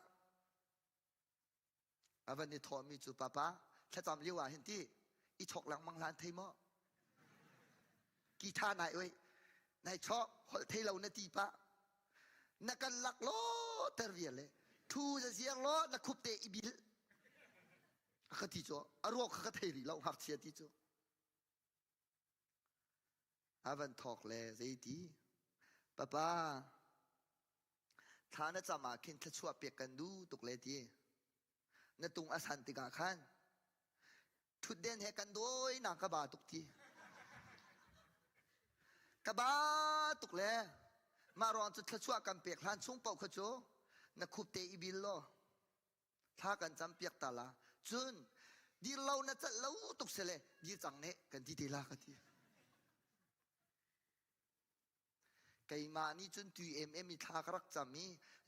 [SPEAKER 7] อาวันนี้ทอมีโจป้าป้าถ้าจำเรียกว่าเห็นที่อีชกหลังมังลานเทมอกีท่าไหนเว้ยนายชอบเทเรานาทีปะนักกันหลักล้อเตอร์เวียเลยทูจะเสียงล้อนักคุบเตอีบิลข้าที่จ่ออารมณ์ข้าเทรีเราหับเสียที่จ่ออาวันทอกเลยใจดีป้าป้าท่าน่าจะมาเข็นทัชชัวเปียกกันดูตุกเลยทีนั่นตุงอาสันติกาขันทุดเด่นให้กันโดยนางกบาตุกทีกบาตุกเลยมารอนจะทัชวกันเปียกหลานชงเป่าขจโจนักคุบเตอีบิลโลถ้ากันจำเปียกตาลาจุนดีเราน่าจะเล่าตุกเสลดีจังเนกันที่ดีลากันทีไก่มานี่จุนตุยมีทากรักจำมี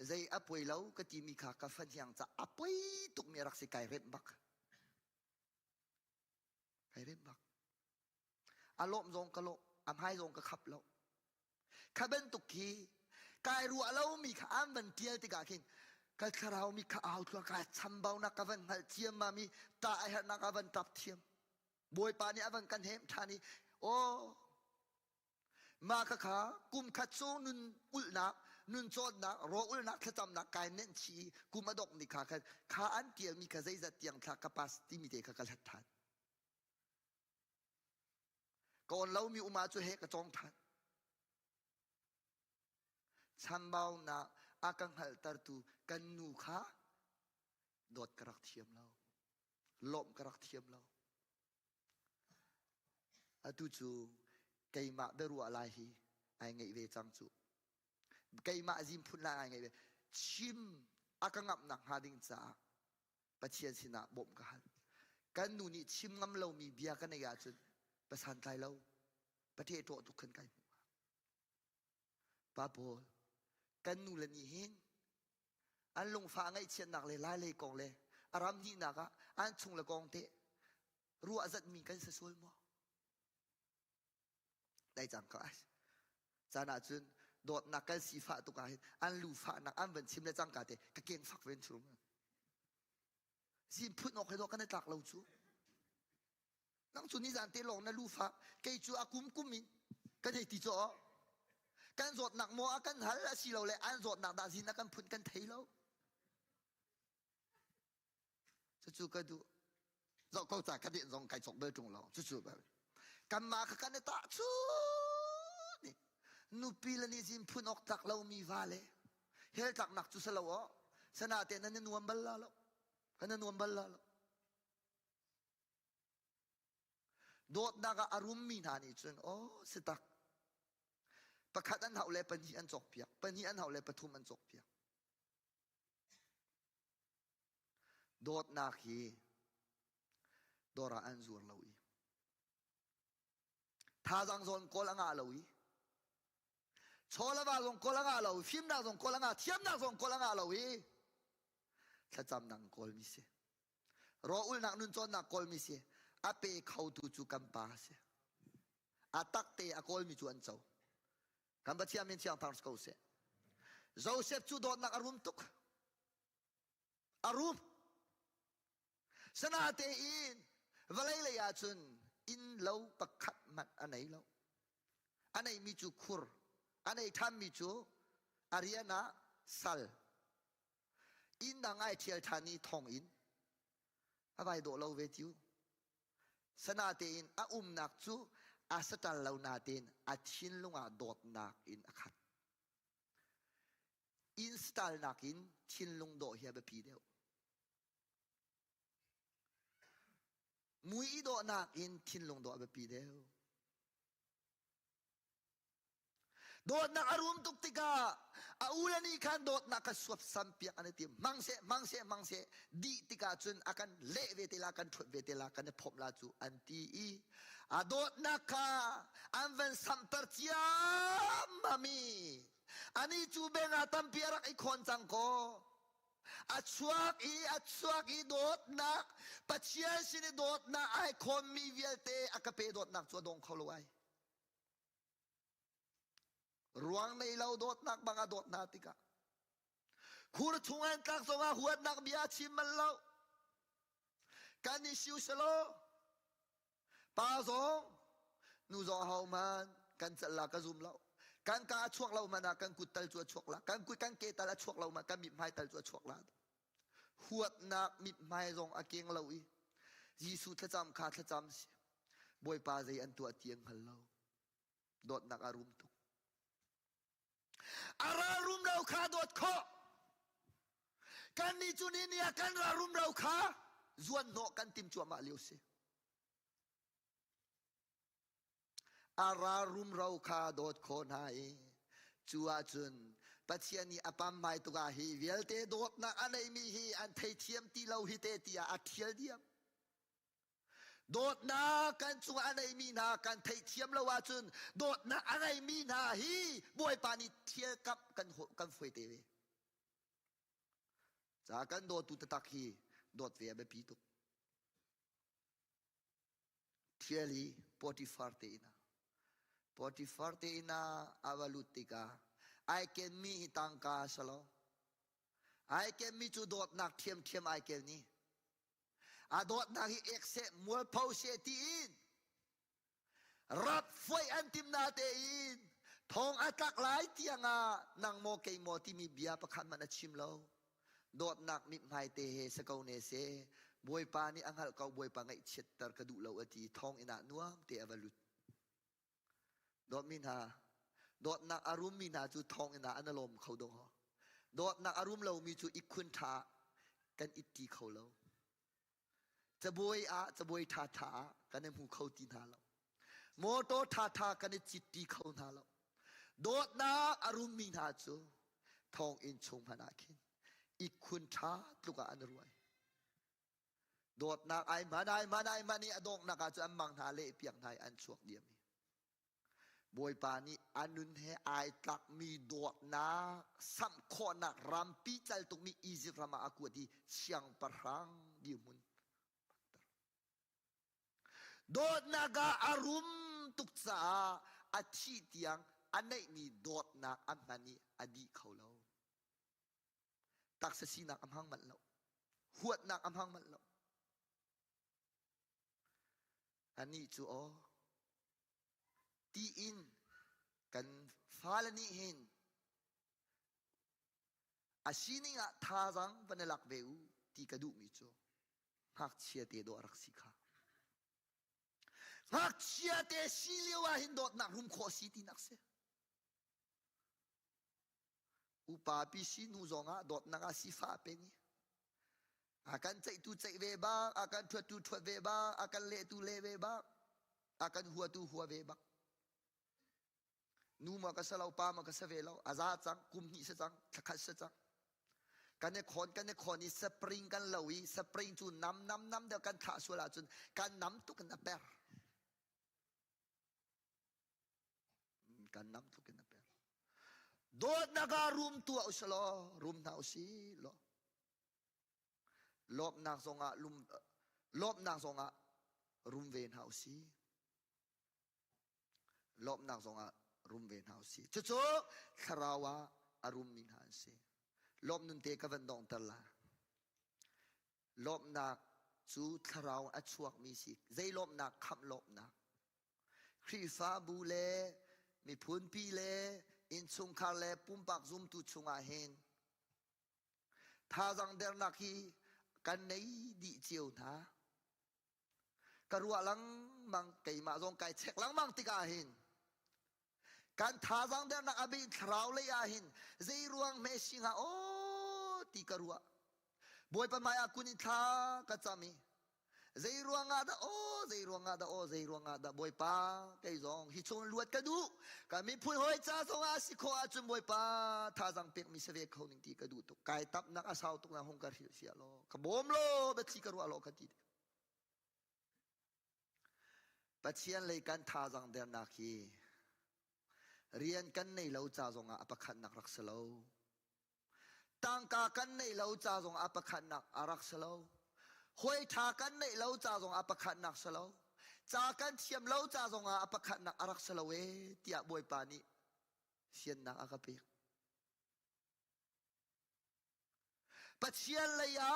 [SPEAKER 7] ใจอป่วยเล่าก็ที่มีขากับฟันยังจะอป่วยตุกมีรักสิไก่เร็ดบักไก่เร็ดบักอารมณ์ทรงกะโลอำให้ทรงกะขับแล้วข้าเป็นตุกขีกายรัวเรามีข้าอันเป็นเทียติกาคินกายเรามีข้าเอาตัวกายชำเบานักวันหัดเทียมมามีตาไอ้หัดนักวันตับเทียมบวยปานี่อวันกันเหมทานี่โอ้มาข้าขากุมขัดโซนุนอุลนักนุนโจดนักรออุลนักถ้าจำนักกายเน้นชีกุมาดกนี่ข้าอันเทียมีข้าใจจะเตียงข้า capacity มีเด็กข้ากระลัดทันก่อนเรามีอุมาจุเหกระจองทันชันเบานะอากังหัลตรตูกันนูขาโดดกระรักเทียมเราล้มกระรักเทียมเราอาตุจูไก่มาเดรัวอะไรฮีไอไงเวจังจูไก่มาจิมพุนลาไอไงเวชิมอากังงับหนักหาดิงจ้าปะเชียนสินะบ่มกันกันนูนี่ชิมงำเรามีเบียกันในยาจุดประสานใจเราประเทศตัวทุกคนไกลป้าโบกันนูละนี่เห็นอันลงฟ้าไงเชียนหนักเลยไล่เลยกองเลยอารามนี่หนักอ่ะอันชงละกองเตะรู้อาจจะมีกันสวยมั้ง ได้จังก็จานาจุนโดดนักกันสีฟ้าตุกาหินอันลูฟ้านักอันเป็นชิมในจังกาเตกเก่งฝักเว้นชุมซิมพูดนกให้ดอกกันในตักเราจูนังจุนนี่จานเตลงในลูฟ้าเกยจูอากุมกุมินกันให้ติจ่อกันโดดนักมัวกันหันละสิเราเลยอันโดดนักดาซินักกันพูดกันเทเราจู่ๆก็ดูเราเข้าใจกันเรื่องไก่จกเบอร์ตรงเราจู่ๆแบบกันมากันในตาชูนี่นูปีละนี่จิมพูนออกจากเรามีวาเลยเฮลจากนักจุสลาวสนาเตนันนวมบัลลาแล้วกันนวมบัลลาแล้วโดดนักอารมณ์มีนานี่จนโอ้สิตักประคัดอันเขาเลยปัญญาอันจกเปียกปัญญาอันเขาเลยปฐุมอันจกเปียกโดดนักฮีโดราอันจวนเราอีท่าจังจนโกลังอาเราอีชอลบาจงโกลังอาเราฟิมนักจงโกลังอาเทียมนักจงโกลังอาเราอีถ้าจำนังโกลมิเสรออุลนักนุนจนนักโกลมิเสอาเปเขาดูจูกัมปาเสอาตักเตอโกลมิจวนเจ้ากัมปะเชียมินเชียงพังสกาวเสโจเซฟจูโดนนักอารุมตุกอารุมสนาเตอินวลัยเลยอาจุนอินเลวปักขัดมันอันไหนเลวอันไหนมีจูคุรอันไหนทำมีจูอารียนาซัลอินดังไอเทียลธานีทองอินอะไรโดเลวเวทิวสนาเตอินอานักจูอาสตัลเลวนาเตนอาชินลุงอาโดดนักอินอาขัดอินสตัลนักอินชินลุงโดเฮียเบปีเดียวมุยโดนักอินทินลงโดแบบปีเดียวโดดนักอารมณ์ตุกติกาอาอุลนี่ขันโดดนักกสวบสัมปีอันนี้ทีมังเสดีติกาจุนอากันเละเวทีลากันทุบเวทีลากันพบลาจูอันตีอาโดดนักอันเป็นสัมปร์ยามามีอันนี้จูเบงอาตัมเปียรักอีคนจังโกอัจฉริโดดนักปัจเจียสินโดดนักไอคอมมีเวลเตอากาเปโดดนักจัวดงเขาลอยรวงในเราโดดนักบางโดดนาติกาคูรทุงอันตักสงาหัวนักเบียชิมมันเราการนิชิวสโลป้าสงนูจงเฮามันกันจะลากระซุมเรากันกาชวกเรามานะกันกุดตัลจัวชวกละกันเกตัลชวกเรามากันมิดไม้ตัลจัวชวกละหัวนักมิดไม้จงอาเกงเราอียิสุทจำขาทจำเสียบอยปาใจอันตัวเตียงหันเราโดดนักอารมณ์ตุกอารมณ์เราขาโดดข้อกันนี่จุนี่เนี่ยกันอารมณ์เราขาจวนโนกันติมจัวมาเลียวเสียอารารุมเราคาโดดโคนายจัวจุนปัจเจียนีอปัมไม่ตุกาฮีเวลเตโดดนักอันไหนมีฮีอันเทียมตีเราฮิเตตีอาเทียเดียมโดดนักกันจัวอันไหนมีนากันเทียมเราว่าจุนโดดนักอันไหนมีนาฮีบอยปานิเทียกับกันฟวยเตเวจากกันโดดตุตตักฮีโดดเวียเบปีตุเทียลีปอติฟาร์เตนะPotifar te ina avalutika. I can mi tangka salo. I can mi chu dot nak thiam I can ni. A dot nak hi ekse mul pau se ti in. Rap foi antim na te in. Thong atak lai tianga nang mo kay mo ti mi bia pakhan man achim lo. Dot nak mit mai te he sa kau ne se. Boy pa ni anghal kau boy pa ngai chetar kadu lo ati thong ina nuam te avalut. โดดมินหาโดดนักอารมณ์มินหาจูทองอินาอันลมเขาดงฮอโดดนักอารมณ์เรามีจูอีกคุณทากันอิตีเขาเราจะบวยทากันในหูเขาตีนาเราโมโตทากันในจิตตีเขานาเราโดดนักอารมณ์มินหาจูทองอินชงพนาคินอีกคุณทาตุกอันรวยโดดนักไอมาได้นี่อดงนักอาจจะมังหาเล่เปียงไทยอันชวกเดียมบอยปานีอนุนเฮไอตักมีโดดนาสัมขอนักรำปีจัลตุกมีอิจิรามาอากูดีเชียงปรังดิมุนโดดนากาอารุมตุกษา อาชีเตียงอันไหนมีโดดนักอันนั้นนี่อดีเขาเราตักเสียนักอันหังมันเราหัวนักอันหังมันเราอันนี้จูอ๋อตีอินกันฟ้าละนี่เห็นอาชีนี่อะท่าจังวันลักเววตีกระดูกมิจูหักเชียเตโดรักสิกาหักเชียเตสิเลียวหินโดดนักรุมโคสิตีนักเสอุปาปิสินูจงอะโดดนักสิฟ้าเป็นนี่อาการใจtuใจเวบ้าอาการทัวtuทัวเวบ้าอาการเละtuเละเวบ้าอาการหัวtuหัวเวบ้านูมาก็สลาวปามาก็สเวลาวอาซาจังกุมหิสจังทักขัสจังกันเนี่ยคนนี่สปริงกันเลวีสปริงจูน้ำเดียวกันขาสวลาจุนกันน้ำตุกันนับเปรกันน้ำตุกันนับเปรโดดนักรุมตัวอุสลอรุมนาอุสิลอลบนางสงะลุมลบนางสงะรุมเวนเฮาสีลบนางสงะรุมเวนเฮาสีจู่ๆคราวะอรุมมินหันสีลบนุนเตกวันดองตลาลบนักจู่คราวอัจฉวกมีสิใจลบนักคำลบนักครีฟ้าบูเลมีพุนปีเลอินซุงคาเลปุ่มปักซุมตุชุงอาเฮนท่าจังเดรนักฮีกันในดิเจียวนะกระรัวลังมังไก่มาจงไก่เช็คลังมังติกาหินการท้าจังเดินนักอภิคราวเลยอาหินใจรวงเมชิงฮาโอติกระรัวบอยปมายากุนิท้ากระจามีใจรวงอาดาโอใจรวงอาดาโอใจรวงอาดาบอยปาไก่จงฮิชงลวดกระดูกันมีพูนหอยจ้าจงอาสิโคอาจุนบอยปาท้าจังเป็กมีเสวกเขาหนึ่งตีกระดูตุกไก่ตับนักอาสาวตุกนักหงกระเสียโลขบมโลเบ็ดสิกระรัวโลกติดปัจเจียนเลยกันท้าจังเดินนักฮีเรียนกันในเล่าจ้าจงอาปะขันนักรักษาโลตั้งกากันในเล่าจ้าจงอาปะขันนักอารักษาโลหวยทากันในเล่าจ้าจงอาปะขันนักสโลจากกันเทียมเล่าจ้าจงอาปะขันนักอารักสโลเวตียบวยปานีเสียนนักอากาเปียปัจเจียนเลยอะ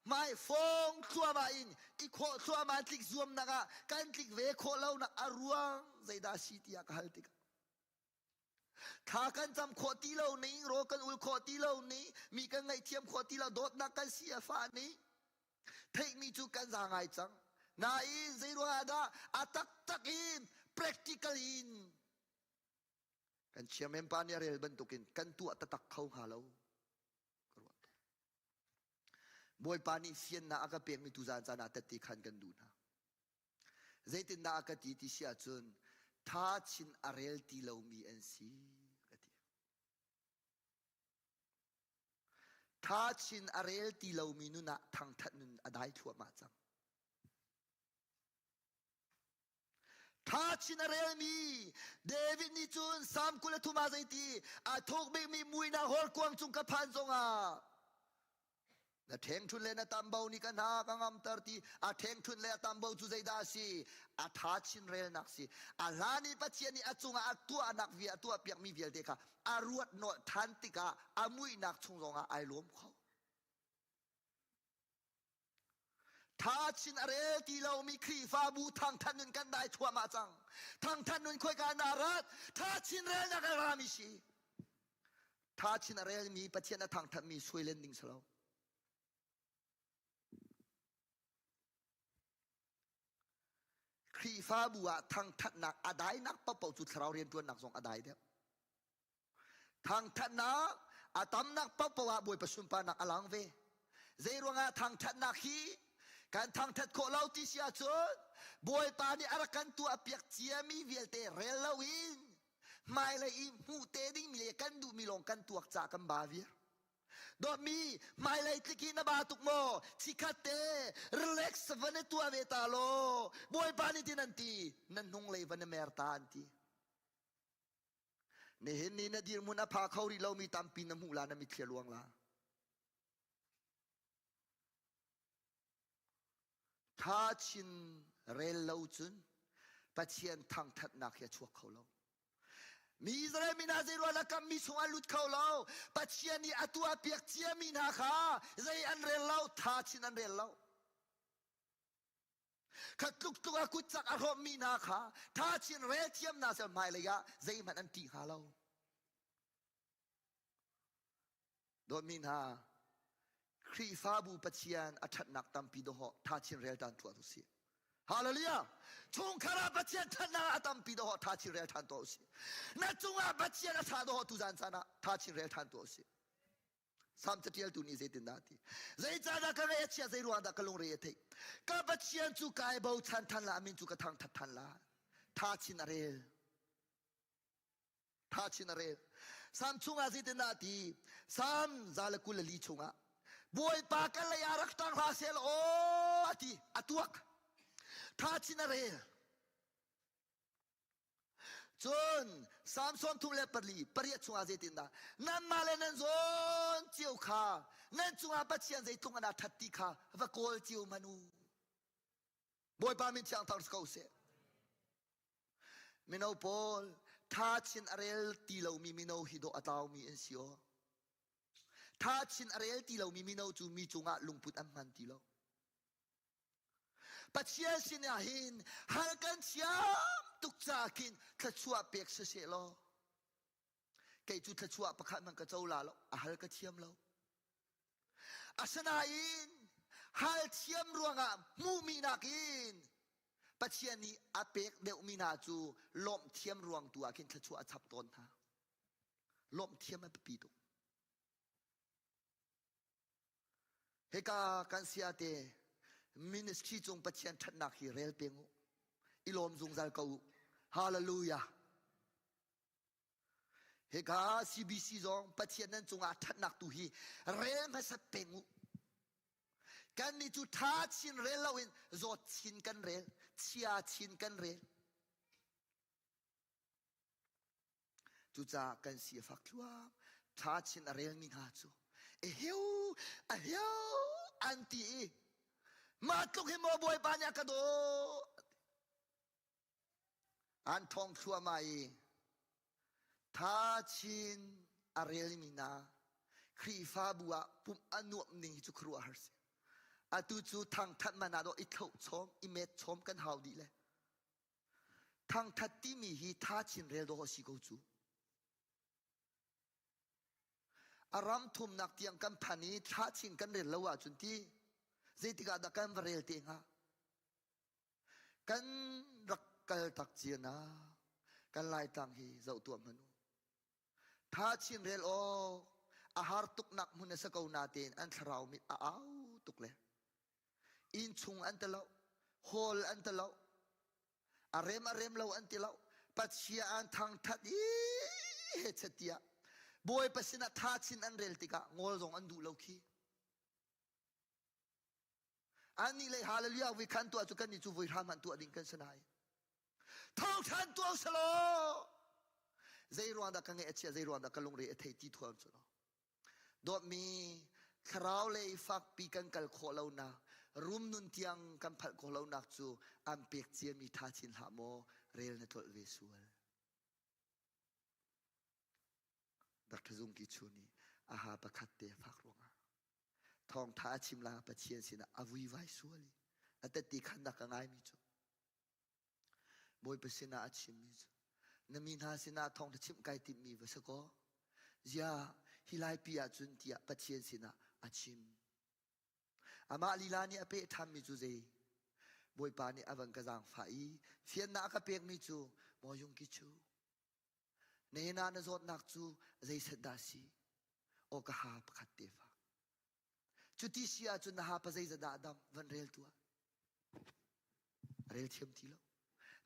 [SPEAKER 7] ไม่ฟงตัวมาอินอีโคตัวมาติกซวมนักกันติกเวโคเล่านักอารวงใจดาสีตียกฮัลติกถ้ากันจำโคตีเล่านี้โรกันอุลโคตีเล่านี้มีกันไงเทียมโคตีเล่าโดดนักกันเสียฟ้านี้เทคมีจุกันจางไงจังนายใจรัวดาอัตักอิน practical in กันเชื่อเมมปานีเรลบันตุกินกันตัวตักเขาหาเรากรวดบอยปานีเสียนนาอากาเปียกมีตุจานจานาตัดติขันกันดูนะใจตินนาอากาตีติเสียจนท้าชินอาเรลตีเรามีเอ็นซีท้าชินอาเรลตีเรามีนุนะทางทัดนุนอได้ทั่วมาจังท้าชินอาเรลมีเดวิดนิจุนสามกุลทุมาใจตีอาทุกเบมีมวยนาฮอลกวางจุงกับพันจงอานะเทงทุนเลนะตามเบานี่กันหากังอัมตรตีอาเทงทุนเลตามเบาจุใจดาสีอาท้าชินเรลนักสีอาลานีปัจเจนีอาจุงอาตัวนักเวียตัวเปียกมีเวียเด็กอารวดโนทันติกาอามุยนักชงจงอาไอล้มเขาท้าชินเรลที่เรามีครีฟ้าบูทางถนนกันได้ทั่วมาจังทางถนนคุยกันนารัดท้าชินเรลนักรามิชีท้าชินเรลมีปัจเจนทางถนนมีสวยเลนดิ้งสลาวครีฟ้าบัวทางทัดนักอดายนักปะเป่าจุดเราเรียนตัวนักสองอดายเดียวทางทัดนักอาตำนักปะเป่าบวยประชุมปานักอลังเวเจรวงาทางทัดนักฮีการทางทัดโคลาวติเสียจนบวยปานี่อารักันตัวเปียกเจียมีเวลเตเรลวินไม่เลยอิมหูเตดิ้งมีเลกันดูมีลงกันตัวจากกันบาเวียโดยมีไม่เลยตะกี้นบาตุกโมชิคาเตรีแลกซ์วันตัวเวตาโลบอยปานิตินันตีนันหงเลยวันเมรตาอันตีเนเห็นนี่นะดีมุนอภาเขาริเรามีตามปีน้ำหูลานะมีเขียลวงลาท้าชินเรลเลาจุน ปัจเจียนทางทัดนักเฮียชัวเขาเรามีอิสราเอลมีนาเซรัวละกัมมีสงอาลุดเขาเราปัจเจียนนี่อตัวเปียกเจียมีนาขาใจอันเรลเราท่าชินอันเรลเราขัดลุกตัวกุจักอารมณ์มีนาขาท่าชินเรลเทียมนาเซลไม่เลยะใจมันอันตีหาเราโดยมีนาครีฟาบูปัจเจียนอัฐนักตามปีโดหะท่าชินเรลดันตัวทุเสียฮาเลลูยาชงคาราปัจเจียนท่านาตามปีโดหะท่าชินเรลทันตัวทุเสียนั่นจงอาปัจเจียนท่าโดหะตุจันซานะท่าชินเรลทันตัวทุเสียสามเทียลตุนี้เจตินดาทีใจจ้าดักเรียเชียใจรวนดักลงเรียทีกับปัจเจียนจุกายบ่าวทันทันละมินจุกทางทันละท่าชินเรลท่าชินเรลสามชงอาเจตินดาทีสามซาลกุลลีชงอาบวยปากันเลยอารักตังฮาเซลโออติอตุกท่าชินเรลจนสามส่วนทุ่มเล็บปรีปรีชงอาเจตินดานั่นมาเลนันจนเจียวขานั่นจงอาปัจเจียนใจทุ่งอนาทัดติขาว่าโกลเจียวมนูบวยปามินช่างทางสกาวเซมินเอาพอลท่าชินเรลตีเหลามีมินเอาฮิโดอัตาวมีเอ็นซิโอท่าชินเรลตีเหลามีมินเอาจูมีจงอาลุงพุทธอัมมันตีเหลาปัจเจียนสินยาหินฮัลกันเชียมตุกจากินทัชวะเปียกเสียโลเกยจุทัชวะประคันมันก็เจ้าลาโลฮัลกันเชียมโลอาสนาอินฮัลเชียมรวงอ่ะมูมีนักอินปัจเจียนนี้อาเปียกเดวมีนาจูลมเทียมรวงตัวกินทัชวะทับต้นฮะลมเทียมมันปีตุเฮกากันเสียเตมินิสทรีจงปัจเจียนทัดนักฮีเรลเปียงอิลอมจงจัลกูฮาเลลูยาเฮกาซีบีซีจงปัจเจียนนั้นจงอาทัดนักตุฮีเรลมาสับเปียงกันนี่จุท่าชินเรลเราเองจดชินกันเรลเชียชินกันเรลจุจ้ากันเสียฟักชัวท่าชินเรลมินาจูเฮียวอันตีมาตุกหิมบวยปานยากระโดอันทองชัวไม่ท่าชินอาเรลิมินาครีฟาบัวปุ่มอนุมนิจุครัวฮาร์เซอาตูจูทางทัดมานาโดอิเขาชมอิเมจชมกันฮาวดีเลยทางทัดที่มีฮีท่าชินเรลโดฮสิโกจูอารามทุมนักเตียงกันพันีท่าชินกันเรลละว่าจุนที่เจติกาดักกันเรลเตียงฮะกันรักกันตักเจียนะกันไล่ตังฮีเจ้าตัวมนุษย์ท่าชินเรลโออาหารตุกนักมุนสกาวนาเตนอันทราวมิอ้าวตุกเลยอินชุงอันเตลาโฮลอันเตลาอาเรมเราอันเตลาปัจเจียอันทางทัดเฮชเตียบวยปัสสินะท่าชินอันเรลติกางอลจงอันดูเลาคีอันนี้เลยฮาเลลูยาวิคันตัวจุกันนี่จูวิรามันตัวดิ่งกันสนายท้องทันตัวสโลใจรวนดักกังเอเชียใจรวนดักกัลงเรเอเทติทวนจุนโดดมีคราวเลยฟักปีกันกัลโคลาวนารุมนุนเตียงกันพัดโคลาวนักจูอันเปียกเจียมีท่าชินหาโมเรลในตัวเวสุลดักทจุงกิชูนีอาหาประคัตเตฟักรวงทองท้าชิมลาปะเชียนสินะอวิไวสวลีอัตติขันดักง่ายมิจูบอยปะสินะชิมมิจูนมีนาสินะทองทชิมไกติมีวะสกอยาฮิไลปีอาจุนติยปะเชียนสินะอาชิมอามาลีลานี่อเปทำมิจูเจบอยปานี่อวังกะจังไฟเฟียนนักเปียกมิจูมอยุงกิจูเนนานจดนักจูเจสดาซีโอกะฮาปะคัตเตฟาจุดที่เสียจุดน่าหาปัจจัยจะด่าดำวันเรลตัวเรลเทียมทีแล้ว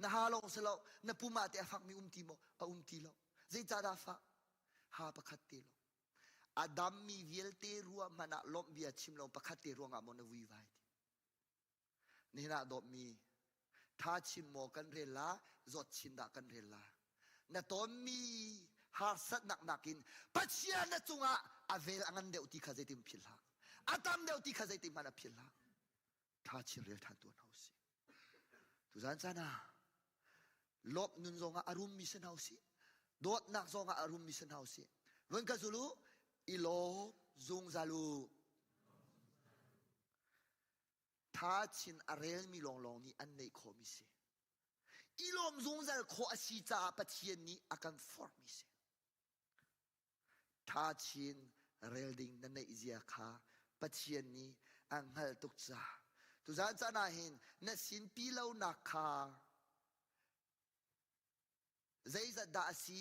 [SPEAKER 7] น่าหาลงสลาวน่าปุ่มมาแต่ฟังมีทีโมทีแล้วใจจ่าดาฟ้าหาประคัตเตลอดัมมีเวลเตรัวมันน่ะล้มเบียชิมลงประคัตเตรัวงามอนวิไวทีนี่น่ะดอกมีท่าชิมโมกันเรลาจดชินดากันเรลาน่ะตอนมีหาสัตนักนักินปัจเจียน่ะจุงอ่ะอเวลอันเดียวที่ข้าจะติมพิลาอาตามเดียวที่ข้าจะติมันอภิลาท่าชินเรลทันตัวน้าสิทุกท่านจ้านะ lop nun zonga arum mission house dot nak zonga arum mission house wen ka zulu ilo zung zalu tha chin arel mi long long ni an nei kho mi se ilom zung zal kho asi cha pathian ni akan for mi se tha chin rel ding na nei zia kha pathian ni ang hal tuk cha tu za cha na hin na sin pi lo na kha zai za da si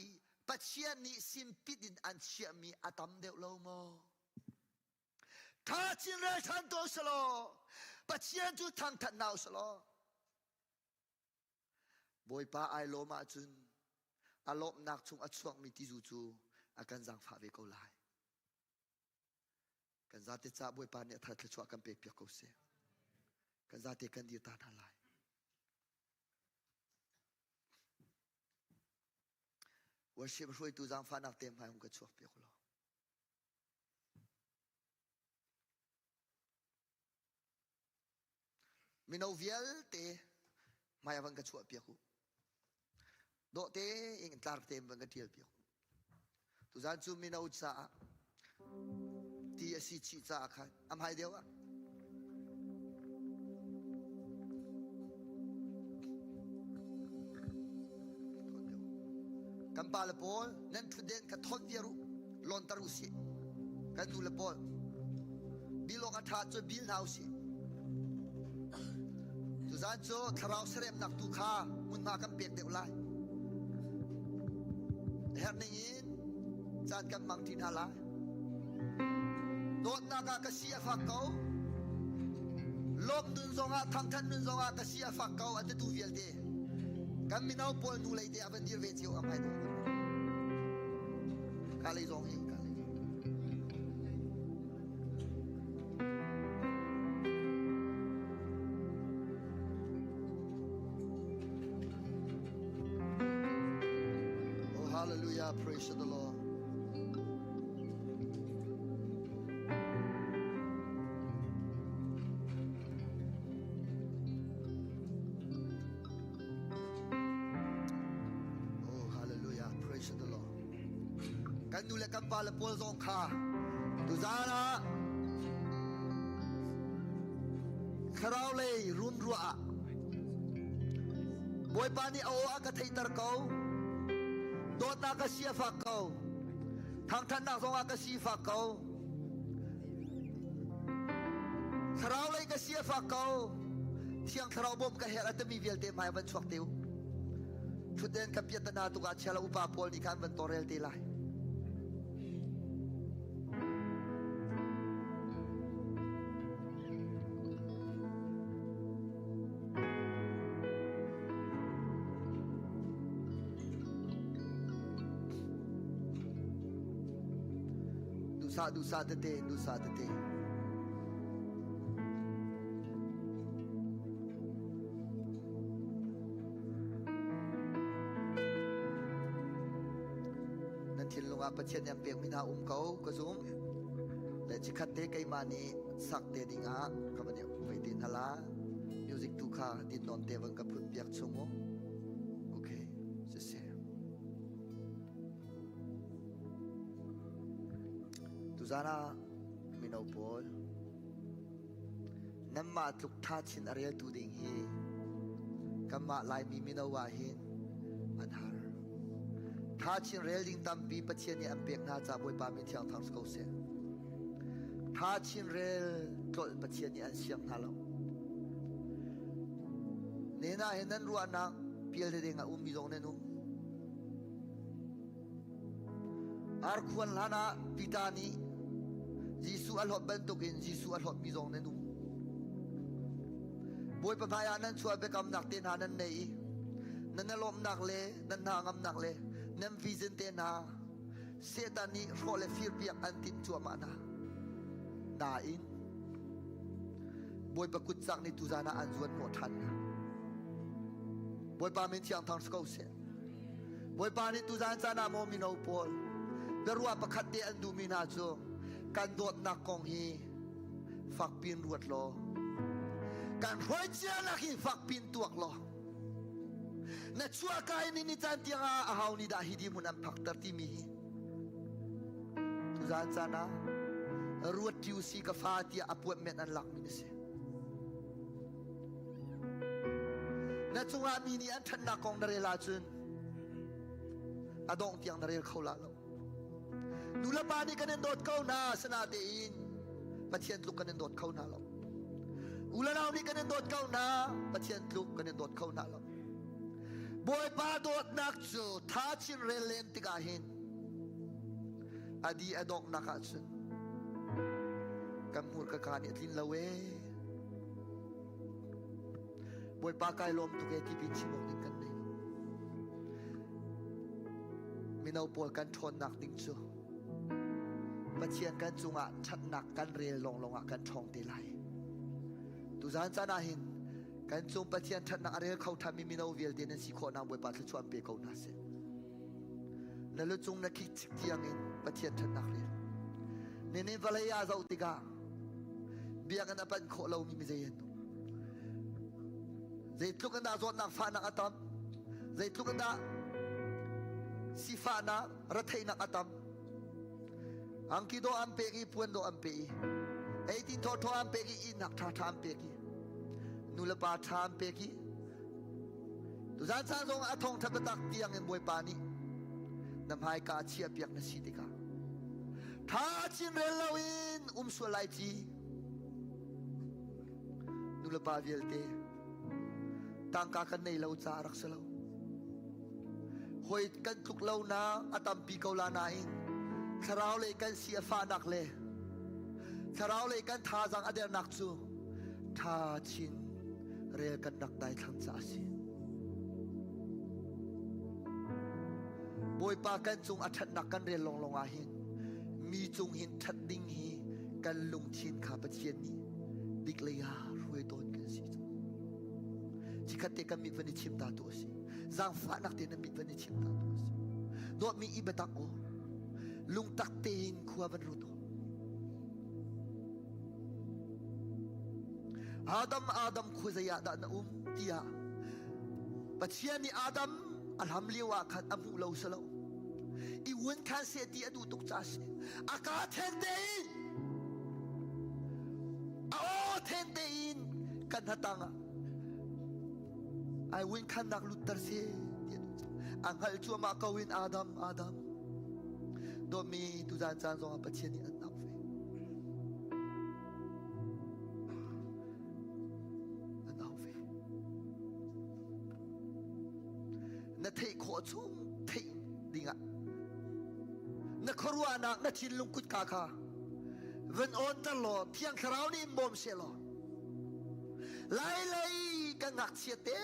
[SPEAKER 7] pathian ni sim pidin an chia mi atam de lo mo tha chin re chan to slo pathian tu thang that now slo boy pa ai lo ma chun alop nak chung achuak mi ti zu chu akan jang pha ve ko lai kan za te cha boy pa ne tha thla chuak kan pe pya ko se kan za te kan di ta na lai worship roi tu jang pha nak tem hai hung ka chuak pe ko lo mino viel te mai avang ka chuak pe ko do te ing tar te bang ka tiel pe ko tu zan chu mino cha ti asi chi cha khan am hai dewa kan pa le pol nan thuden ka thon viru lon taru si kan du le pol bilo ka tha cho bil nau si tu zan cho tharau serem nak tu kha mun ma kan pek de ulai her ning in chan kan mang tin hala dot na ka sia fa ko lom dun zonga thang than dun zonga ka sia fa ko at tu vial de kan minau pol nu lai de avan dir ve chiu am hai do ka lai zong hi ka lai oh hallelujah praise the Lord kan nu le kan pa le pol zong kha tu zana kharau le run ruwa boy pa ni o a ka thei tar ko do ta ka sia fa ko thang than na zong a ka si fa ko kharau le ka sia fa ko siang kharau bom ka her atami vial te mai ban chuak teu thuden ka piat na tu ka chala upa pol ni kan ban torel te lai dusa tete nan thil lunga pathian yam pek mina ko ko zum le chi khat te kai mani sak te dinga ka bane vai tin hala music tu kha din non te wang ka phut piak chungo okay se zana minau pol namma tluk tha chin arial tu ding hi kamma lai mi minau wa hin anhar tha chin rel ding tam pi pathian ni ampek na cha boy pa mi thiang thang sko se tha chin rel tol pathian ni an siam na lo ne na henan ruana piel de ding a mi jong ne nu ar khuan lana pitani Jisu alhot bentukin Jisu alhot mizong nenu boy papaya nan chua bekam nak tin hanan nei nan lom nak le nan hangam nak le nam vision te na setani role fir piak antin chua mana na in boy pakut sak ni tuzana anzuan mo than boy pa min chiang thang sko se boy pa ni tuzan chana mo mino pol berua pakhat te andu mina cho kan dot na kong hi fak pin ruat lo kan hoi chia na hi fak pin tuak lo na chua kai ni chan tianga a hau ni da hi di mun am phak tar ti mi tu zan chana ruat tiu si ka fa ti apuat met an lak mi ne se na chunga mi ni an than na kong na re la chun adong tiang na re khau la lo nu la ba ni kanen dot kau na sana te in pathian luk kanen dot kau na lo ulanau ni kanen dot kau na pathian luk kanen dot kau na lo boy pa dot nak chu tha chin re len ti ga hin adi adok nak chun kam hur ka kan itlin lawe boy pa kai lom tu ke ti pin chimok ning kan nei minau pol kan thon nak ding chu pathian kan chunga that nak kan rel long longa kan thong ti lai tu zan chana hin kan chung pathian that nak rel khau thami minau vel den si kho na boy pa thu chuan pe ko na se na lu chung na ki chik tiang in pathian that nak rel ne ne valaya zau tiga biang na pan kho lo mi mi zayen zai tluk anda zot nak fa nak atam zai tluk anda sifa na rathai nak atam angki do ampe ki puan do ampe ei tin tho tho ampe ki in nak tha tha ampe ki nula pa tha ampe ki tu zan sa zong athong tha tak tiang en boy pa ni nam hai ka chia piak na si tika tha chin rel lawin so lai chi nula pa velte tang ka kan nei lo cha rak salo hoi kan tuk lo na atam pi ko la na in tharau le kan sia fa nak le tharau le kan tha jang ader nak chu tha chin re kan dak dai thang cha si boy pa kan chung athat nak kan re long long a hin mi chung hin that ding hi kan lung thin kha pa chien ni dik le ya ruai ton kan si chikate kan mi vani chim ta to si zang fa nak te na mi vani chim ta to si dot mi ibetak o lung tak tein khuwa van ruto Adam khuzaya da na tia pathian ni Adam alham liwa khat amu lo salo I won kan se ti adu tok cha se aka then dein then dein kan hatanga I win kan nak lutar se ang hal chu ma ka win Adam do mi tu zan zan zo pathian ni an nak fe na thei kho chung thei dinga na khorwa nak na chin lung kut ka kha ven on ta lo thiang tharau ni bom se lo lai ka ngak chia te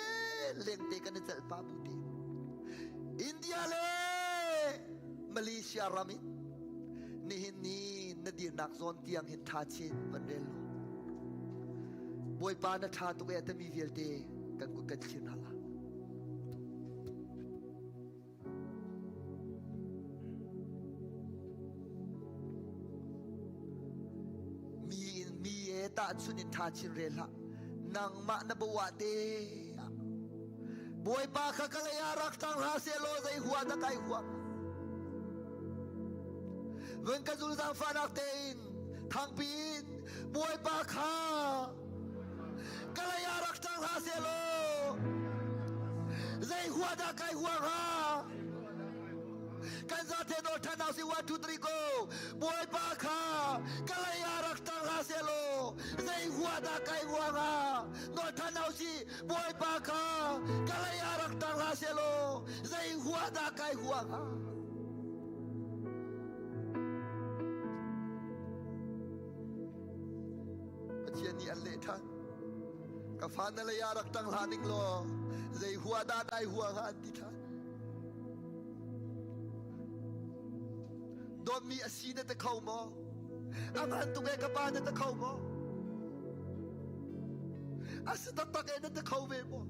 [SPEAKER 7] leng te kan chal pa bu te India le Malaysia ramit ni hin ni na dir nak zon tiang hin tha chin ban rel lo boy pa na tha tu ke ta mi vel te kan ku kan chin hala ta chunin tha chin re la nang ma na bawa te boy pa kha kala ya rak tang ha se lo zai huwa da kai huwa wen ka zul zang fa nak te in thang pin boy pa kha kala ya rak tang ha se lo zai huwa da kai huwa ha kan za te do thanau si 1 2 3 go boy pa kha kala ya rak tang ha se lo zai huwa da kai huwa ha no thanau si boy pa kha kala ya rak tang ha se lo zai huwa da kai huwa ha pathian ni alle than ka fa na la ya rak tang ha ning lo zai huwa da dai huwa ha ti than do mi asina ta khau mo aman tu ke ka pa na ta khau mo asa ta ta ke na ta khau ve mo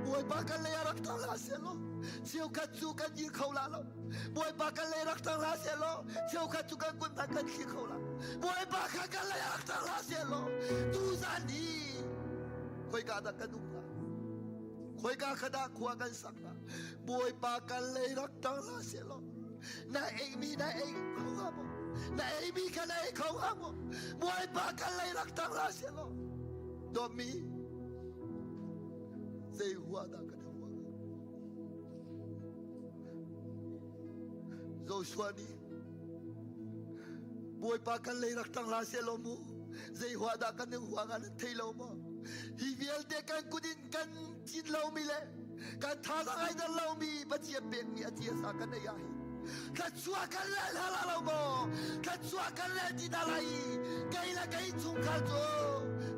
[SPEAKER 7] boy pa ka le rak ta la se lo siu ka chu ka ji khau la lo boy pa ka le rak ta la se lo siu ka chu ka kun ta ka ji khau la boy pa ka le rak ta la se lo tu za ni koi ka da ka du la khoi ka khada khua kan sakna boy pa kan lei rak tang la se lo na ei mi na ei khau ha mo na ei mi kan ei khau ha mo boy pa kan lei rak tang la se lo do mi sei hua da kan hua zo swani boy pa kan lei rak tang la se lo mu sei hua da kan hua kan thei lo mo hi vial te kan kudin kan chin lo mi le kan tha sa ai da lo mi ba chia pek mi a chia sa kan ya hi ka chua kan le la la lo mo ka chua kan le di da lai kai la kai chung kha zo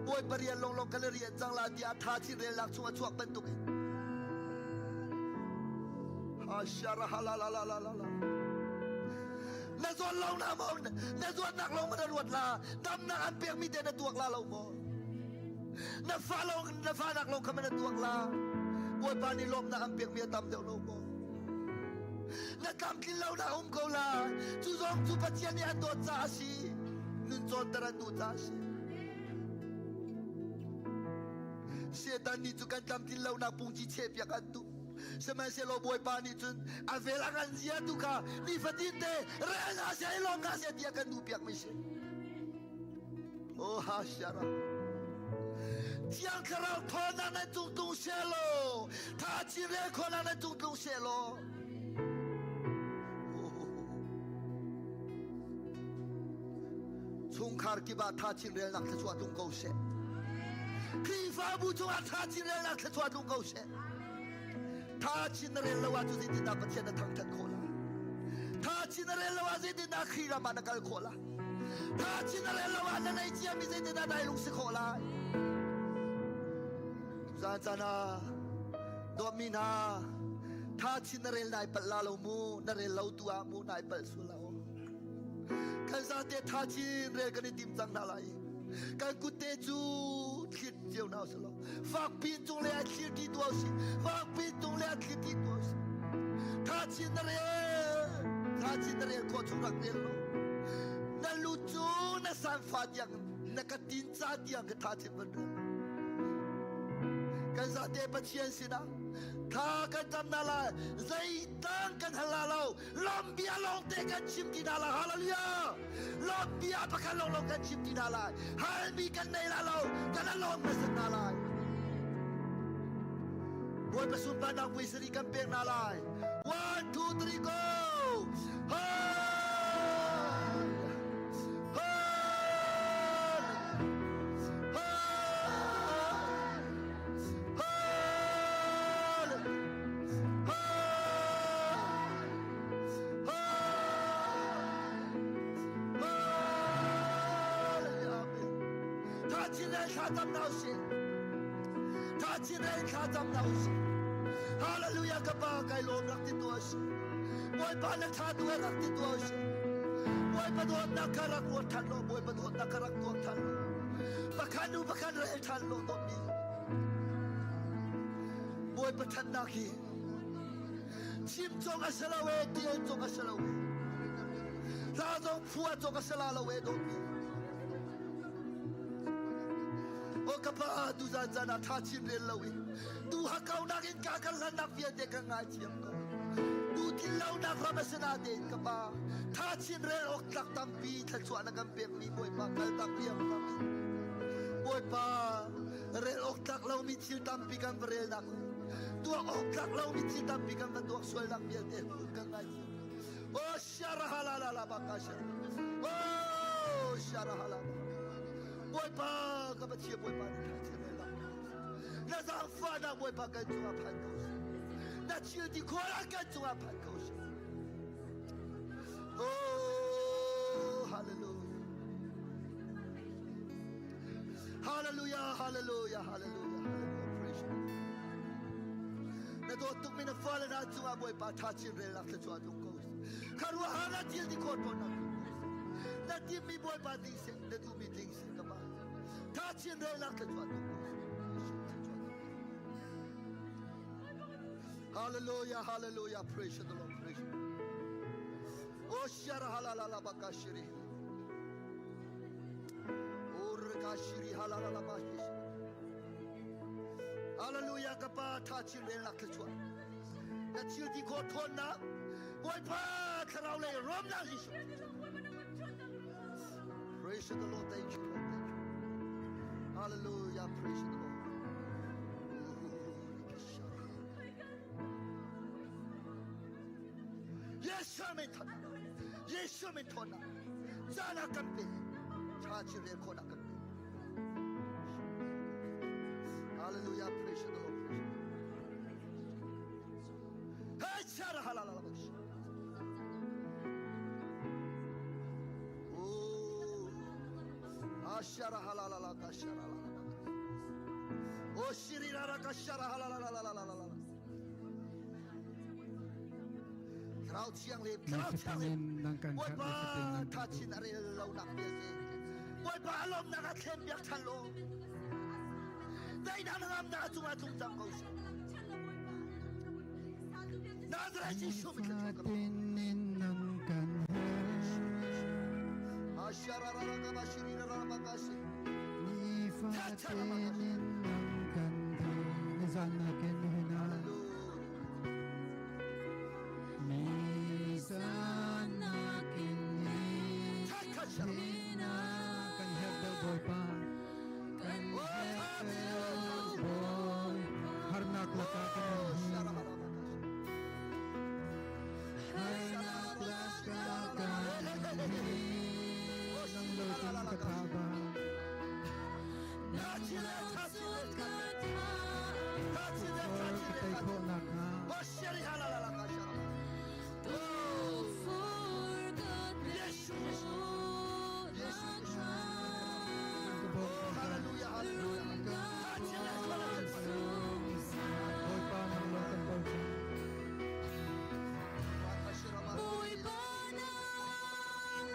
[SPEAKER 7] boy parian long long kan rian chang la dia tha chi re lak chung chuak ban tuk ha shara la la la la la la na zo long na mo na zo nak long ma da ruat la dam na an pek mi te na tuak la lo mo na fa nak long khamana tuak la boy pa ni lom na am pek mi tam deu lo mo na kam kin lo na ko la chu zong chu pathian ni an do cha si nun chon tara tu cha si setan ni chu kan tam kin lo na pung chi che pya kan tu sama se lo boy pa ni chun avela kan zia tu ka ni fatin te re na se lo ka se dia kan nu pyak mi se oh ha shara Tiang kerau kona na tung tung selo, ta cire kona na tung tung selo. Chung kar kiba ta cire nak sesuatu tung kau se. Kifa butuh ta cire nak sesuatu tung kau se. Ta cire lewat tu di dapat tiada tangkat kola. Ta cire lewat di nak kira mana kal kola. Ta cire lewat na ijia mi di nak dailung sekolah. Sana domina tha chin rel nai pal la lo mu na rel lo tua mu nai pal su la o kan sa te tha chin rel kan dim chang na lai kan ku te chu khit jiu na so lo fak pin chung le khit ti do si fak pin chung le khit ti do si tha chin rel ko chung rak rel lo na lu chu na san fa yang na ka tin cha yang ka tha chin ban kan sa te pathian sina tha kan tam na la zai tang kan halalo lombia long te kan chim ki na la hallelujah lombia pa kan long kan chim ki na la hal mi kan nei la lo kan long na sa na la boy pasun pa na pui seri kan pek na la 1 2 3 go Hallelujah kapa kai lom rak ti tuas boy pa na tha tu rak ti tuas boy pa do na karak wo than lo boy pa do na karak tu than lo pakhan re than lo to mi boy pa than na ki chim chong asalawe ti chong asalawe la dong phua chong asalawe do mi o kapa du za za na tha chim re lo tu hakau na kin ka kan lan nak via de kan ngai chiam ko tu tin lau na kha masana de ka ba tha chin re ok tak tam pi tha chwa na kam pek mi boy pa kal tak piam ka mi boy pa re ok tak lau mi chil tam pi kan re na tu ok tak lau mi chil tam pi kan va tu swal nak via de kan ngai chiam o shara halala la ba ka shara o shara halala boy pa ka ba chia boy pa ni tha chin na zang fa na boy pa kan chua phan ko na chil di ko la kan chua phan ko oh hallelujah hallelujah hallelujah hallelujah praise you na do tuk min fa na chua boy pa tha chin re la chua tung ko karwa hala chil di ko to na ti mi boy pa di se na tu mi ding se ka ba tha chin re la chua tung ko Hallelujah, hallelujah, praise the Lord, praise the Lord. Oh, shara halala bakashiri. Oh, rekashiri halala bakashiri. Hallelujah ka pa tha chil len lak chwa na chil ti ko thon na boy pa kharau le rom na ji praise the Lord thank you Lord thank you hallelujah praise the Lord Yesu men thona zana kampe cha chil le khona kampe hallelujah praise the Lord hey chara halala bash oh ashara halala kashara oh shirira kashara halala Crowd siang le crowd siang le boy pa touchin are lo nak biase boy pa alom na ka khem yak than lo dai na ngam na chunga chung jang ko shi na dra chi shu mi ka
[SPEAKER 2] Fatinin ng kanhel
[SPEAKER 7] ashara ra ga ba shiri ra ma ka shi
[SPEAKER 2] Ni fatinin ng kanhel Nizanakin hina Nizanakin hina Kanhel daw boy pa Kanhel daw boy Harnak laka kanhel Harnak laka kanhel Nang loting kataba Or katay ko naka
[SPEAKER 7] hallelujah hallelujah
[SPEAKER 2] Boy pa ng loting boy
[SPEAKER 8] Boy pa ng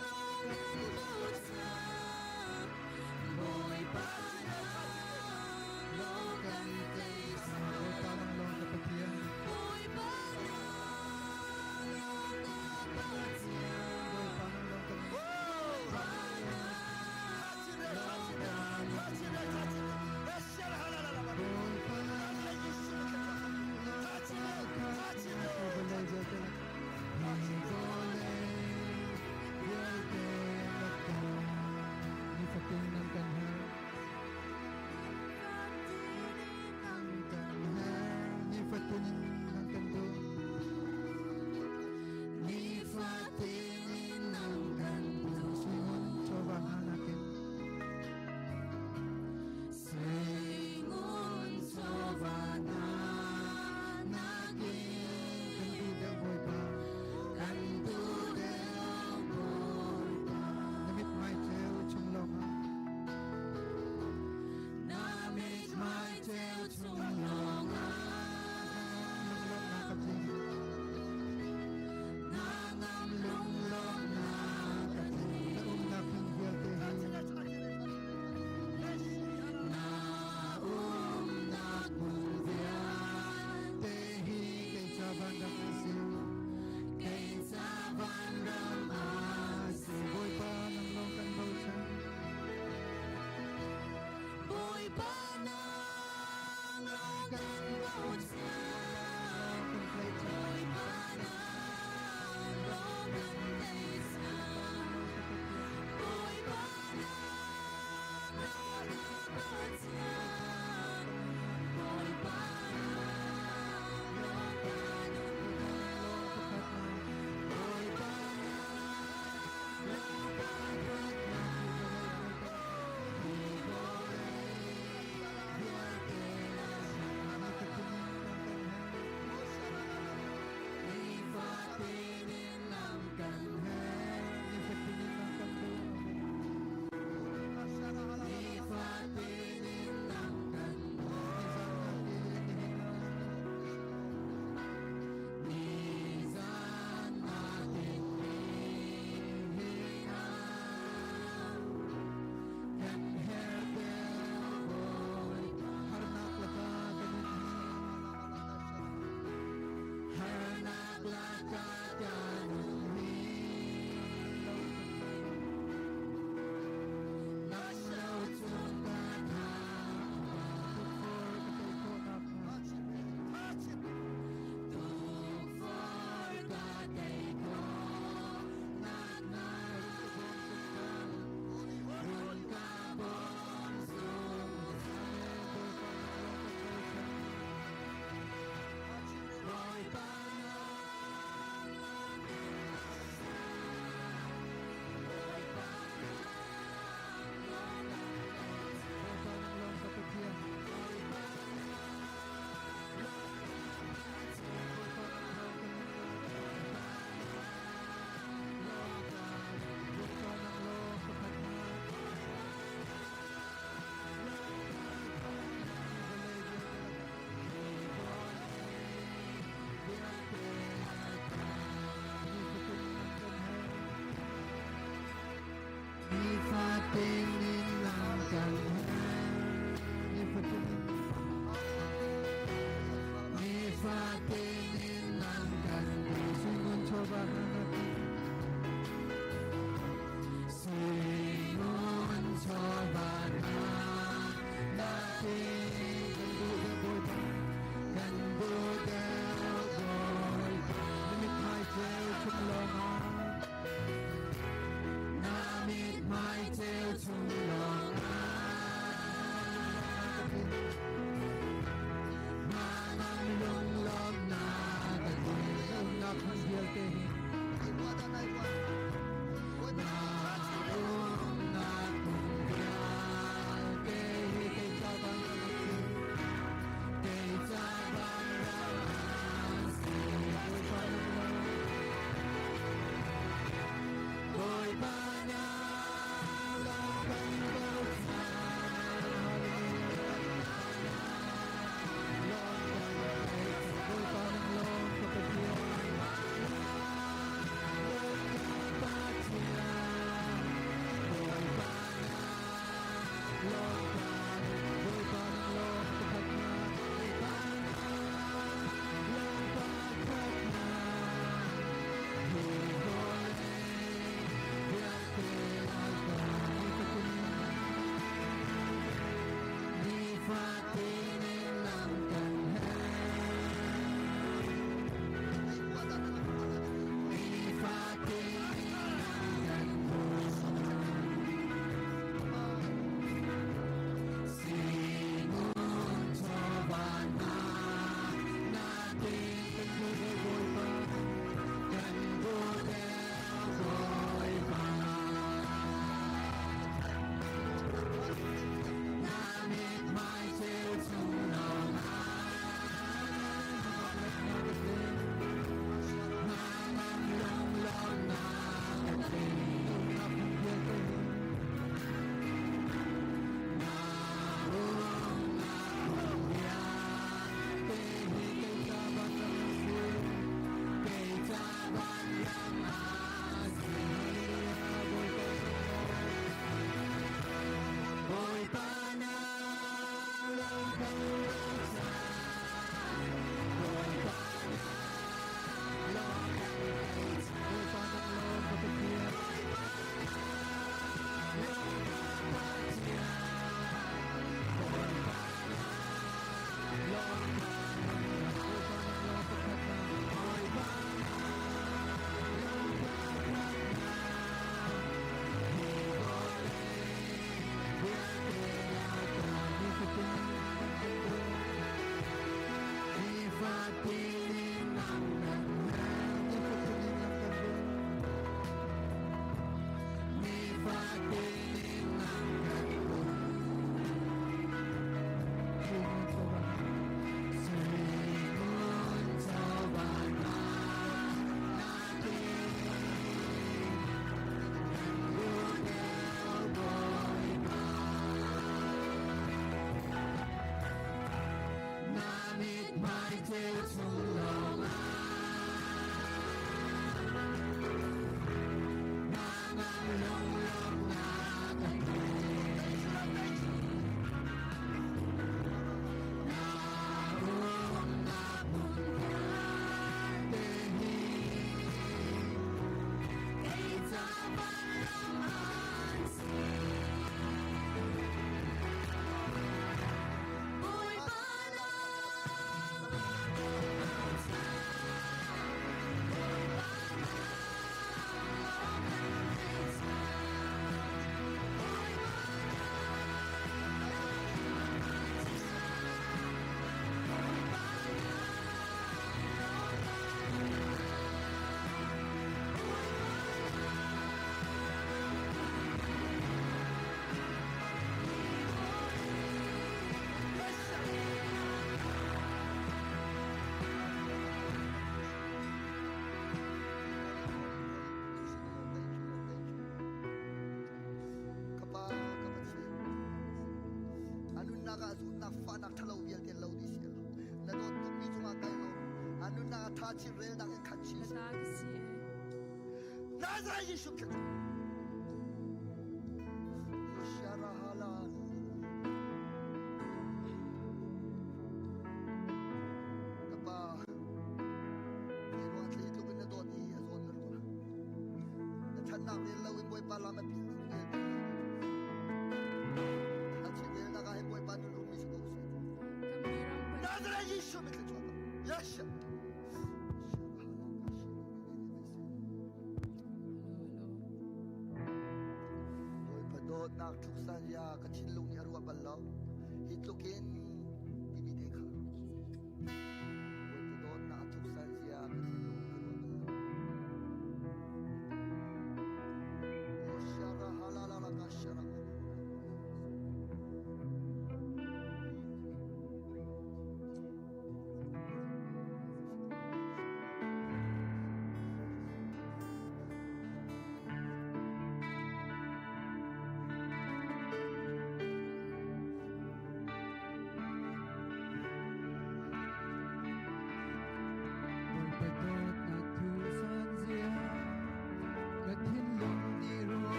[SPEAKER 8] logan bausa Boy pa ng logan place
[SPEAKER 2] Boy pa ng loting kapatiyan
[SPEAKER 8] Boy pa ng logan bausa
[SPEAKER 2] Boy pa ng loting
[SPEAKER 8] Boy pa ng
[SPEAKER 7] 나자라 예수 그리스도 요샤라할라 kapa yeron tle tu bin do di azon ro na thanna re lawin boy pala ma pi achi na ga boy pa nu mi se ko se 나자라 예수 믿을 야샤 nak tuksan ya kachin lung ni arwa ballaw hitlukin bibidekha woi don na tuksan ya kachin lung ni arwa ballaw shara halala la kashara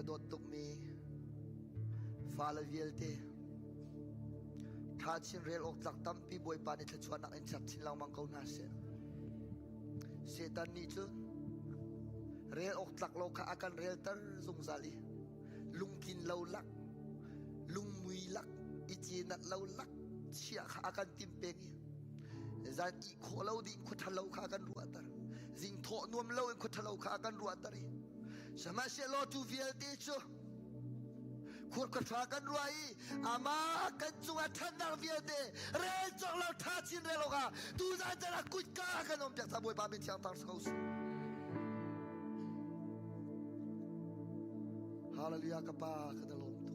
[SPEAKER 7] padot tuk mi fala vielte tha chin rel ok tlak tampi boy pa ni thachuan nak in chat chin lang mang kau na setan ni chu rel ok tlak lo kha akan rel tar zung zali lungkin lo lak lung mui lak ichi nat lo lak chia kha akan timpeng zan i kholo di khu thalo kha kan ruatar zing tho nuam lo khu thalo kha kan ruatari sama se lo tu viel ti chu khur ko tha kan ruai ama kan chunga thandar viel de re chok lo tha chin re lo ga tu za jara kuch ka kan om pyak sa boy pa bin chang tar skos hallelujah ka pa ka dalom tu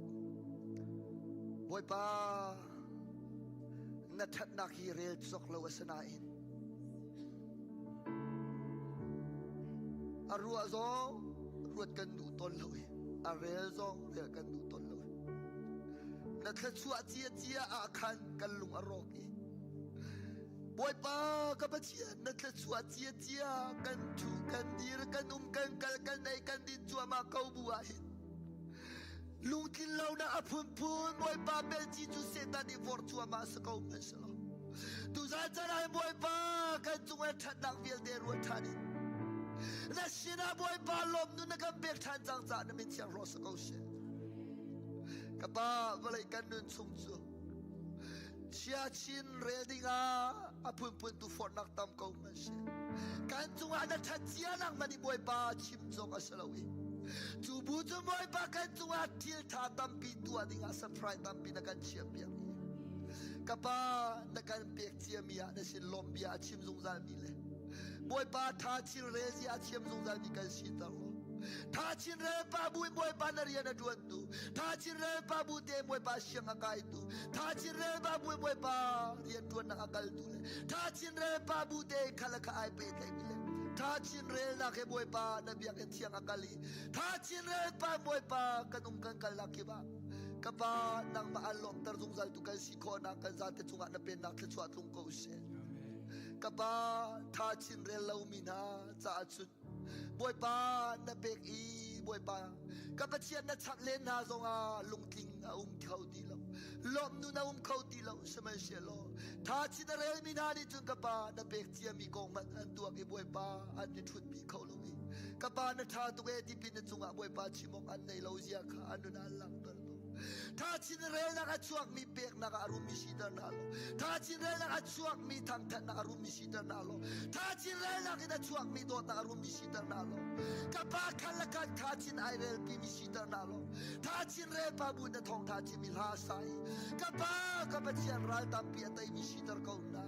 [SPEAKER 7] boy pa na that na ki rel chok lo asana in arua zo ruat kan du ton lo a rel zo rel kan du ton lo na that chua chia chia a khan kan lung arok i boy pa ka pa chia na that chua chia chia kan thu kan dir kan kan kal kan nei kan din chua ma kau bua hin lung tin lo na apun pun boy pa bel chi chu setan di vor chua ma sa kau ma sa tu za chana boy pa kan chunga that nak vil de ru thani na shina boy pa lom nu na kan bek than jang za na min chiang ro sa kau se ka pa valai kan nun chung chu chia chin re dinga apun pun tu for nak tam kau ma se kan chunga na that chia nak mani boy pa chim jong asalawi tu bu tu boy pa kan chunga til tha tam pi tu adinga surprise tam pi na kan chia piang kapa na kan pek chia mia na sin lombia chim zung zal mi le boy pa tha chin re zia chim zung zal mi kan si ta lo tha chin re pa boy pa na ria na duan tu tha chin re pa bu de boy pa siang akai tu tha chin re pa boy pa ria duan na akal tu le tha chin re pa bu de khala ka ai pe kai mi le tha chin re na ke boy pa na biak en siang akali tha chin re pa boy pa kanung kan kal la ke ba kapa nang maalom tar zungzal tu kan sikho na kan zate chunga na pen nak chua tung ko se kapa tha chin re lo mina cha chut boy pa na bek i boy pa kapa chian na chak len na zonga lungting na khau di lo lom nu na khau di lo sama se lo tha chin re mina ni chung kapa na bek chia mi kong man an tu ke boy pa an ni thut bi khau lo mi kapa na tha tu e di pin chunga boy pa chimok an nei lo zia kha anu na lang tar tha chin re na ka chuak mi pek na ka arum mi sidar na lo tha chin re na ka chuak mi thang that na arum mi sidar na lo tha chin re na ka chuak mi dot na arum mi sidar na lo ka pa khala ka tha chin ai rel pi mi sidar na lo tha chin re pa bu na thong tha chin mi la sai ka pa chian ral tam pi tai mi sidar ko na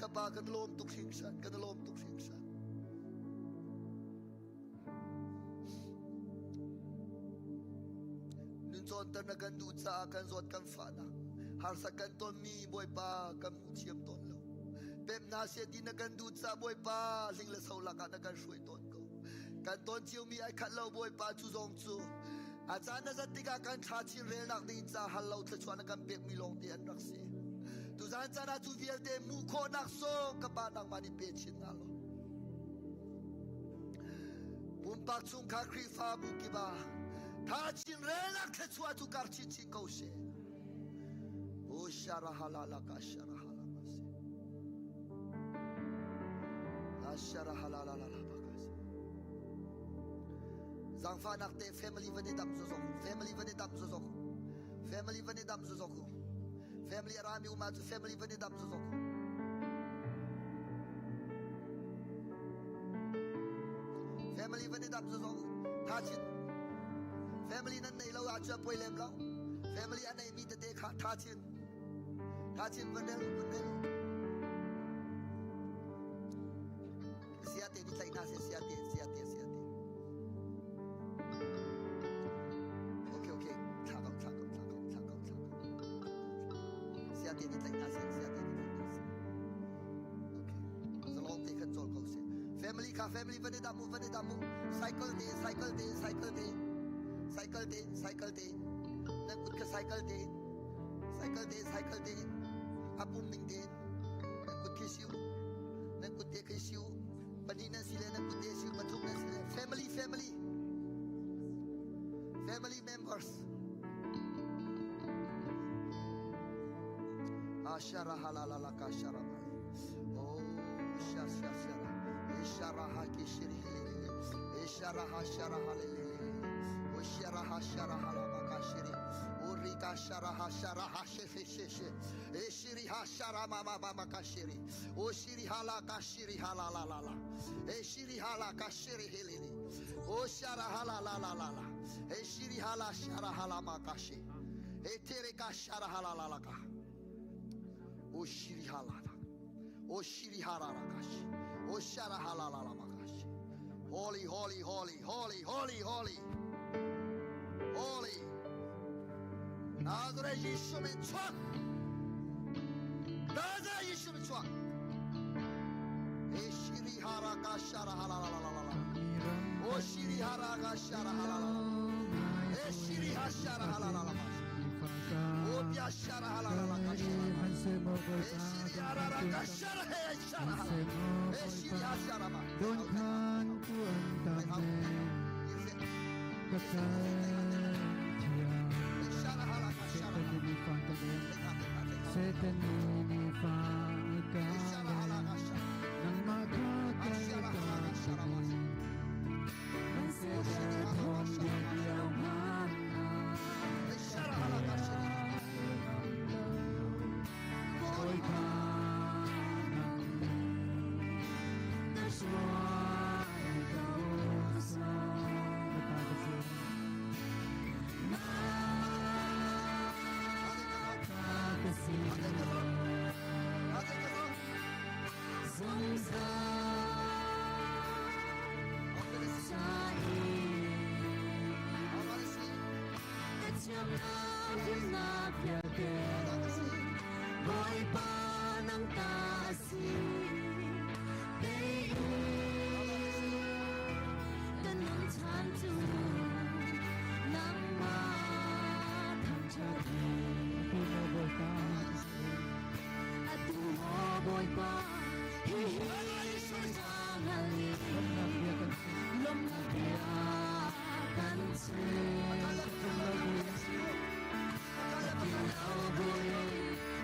[SPEAKER 7] ka pa kan lom tuk hing san kan lom tuk hing san zon tan na kan du cha kan zot kan fa na har sa kan ton mi boy pa kan mu chiam ton lo pem na se din na kan du cha boy pa ling la sau la ka na kan shui ton ko kan ton chiu mi ai khat lo boy pa chu zong chu a cha na za tika kan tha chin re nak din cha hal lo tla chuan kan pek mi long te an rak se tu zan cha na chu viel te mu kho nak so ka pa nak mani pe chin na lo bum pak chung kha kri fa bu ki ba tha chin re nak the chua tu kar chi chi ko se o shara halala ka shara halala se ashara halala la ba ka se zang fa nak te family vani dam zo zo family vani dam zo zo family vani dam zo zo family arami uma tu family vani dam zo zo family vani dam zo zo tha chin family nan nei lo a cha poi lem lo family an nei mi te kha tha chin vanel sia te ni tlai na sia te okay tha go sia te ni tlai na sia te ni okay so long te kha chol ko se family vani damu cycle day na kut ka cycle day apum ning day na kut kisiu na kut te kisiu panina sile na kut te siu patung na sile family family members. Ashara halala kashara. Oh, shashara. Ishara hakishiri. Ishara hashara halili. Oshara hashara halabakashiri. Urika shara hashara hashefeshe. Eshiri hashara mama mama kashiri. Oshiri halakashiri halalala. Eshiri halakashiri hilili. Oshara halalala. Eshiri halashara halamakashi. Etereka shara halalaka. Oshiri halala. Oshiri halalakashi. Oshara halalamakashi. Holy, holy, holy, holy, holy, holy. Holy. 나들의 예수의 천. 나들의 예수의 천. 에시리 하라가 샤라 하라라라라라. 오시리 하라가 샤라 하라라라. 에시리 하샤라 하라라라. 오비아 샤라 하라라라. 에시리 하라라가 샤라 해 샤라 하라. 에시리 하샤라마.
[SPEAKER 2] Tuhan ku entame Setan ini fangkalen Setan ini fangkalen Nang makakalitan Setan hondia diaman Oi kanang Nasway kausa Napagasirin
[SPEAKER 8] Boy pa ng kasi Ganun tanto Nang matangtagi At tumoboy pa Hihisang halin Lumagyakan siya Tinaboy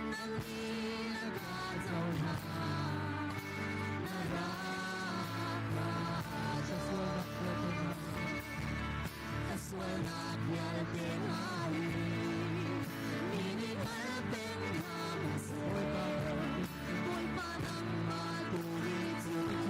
[SPEAKER 8] Nang inagadaw na Kaswal na piyalting halin Minimal penghamasay Boy pa ng matulit-tulit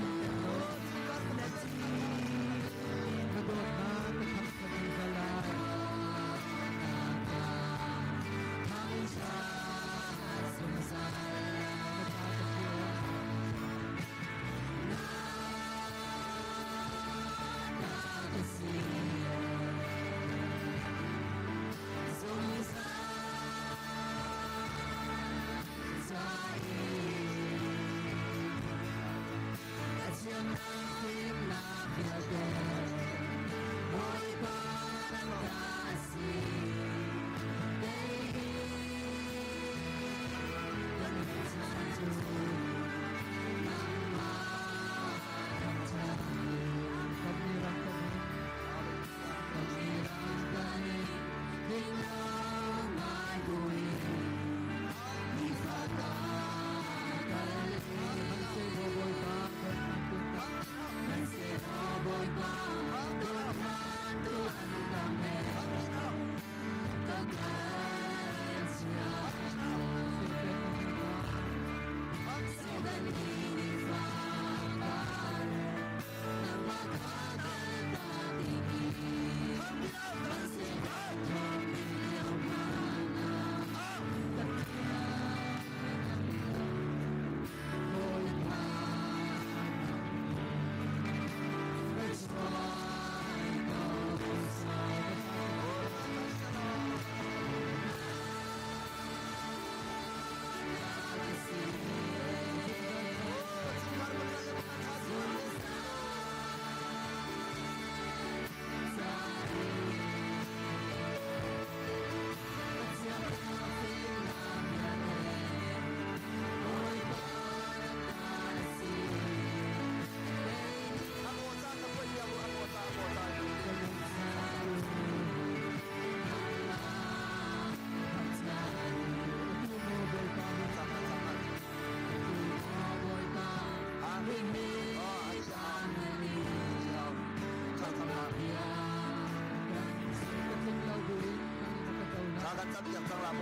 [SPEAKER 7] รับอยากฟังลาโม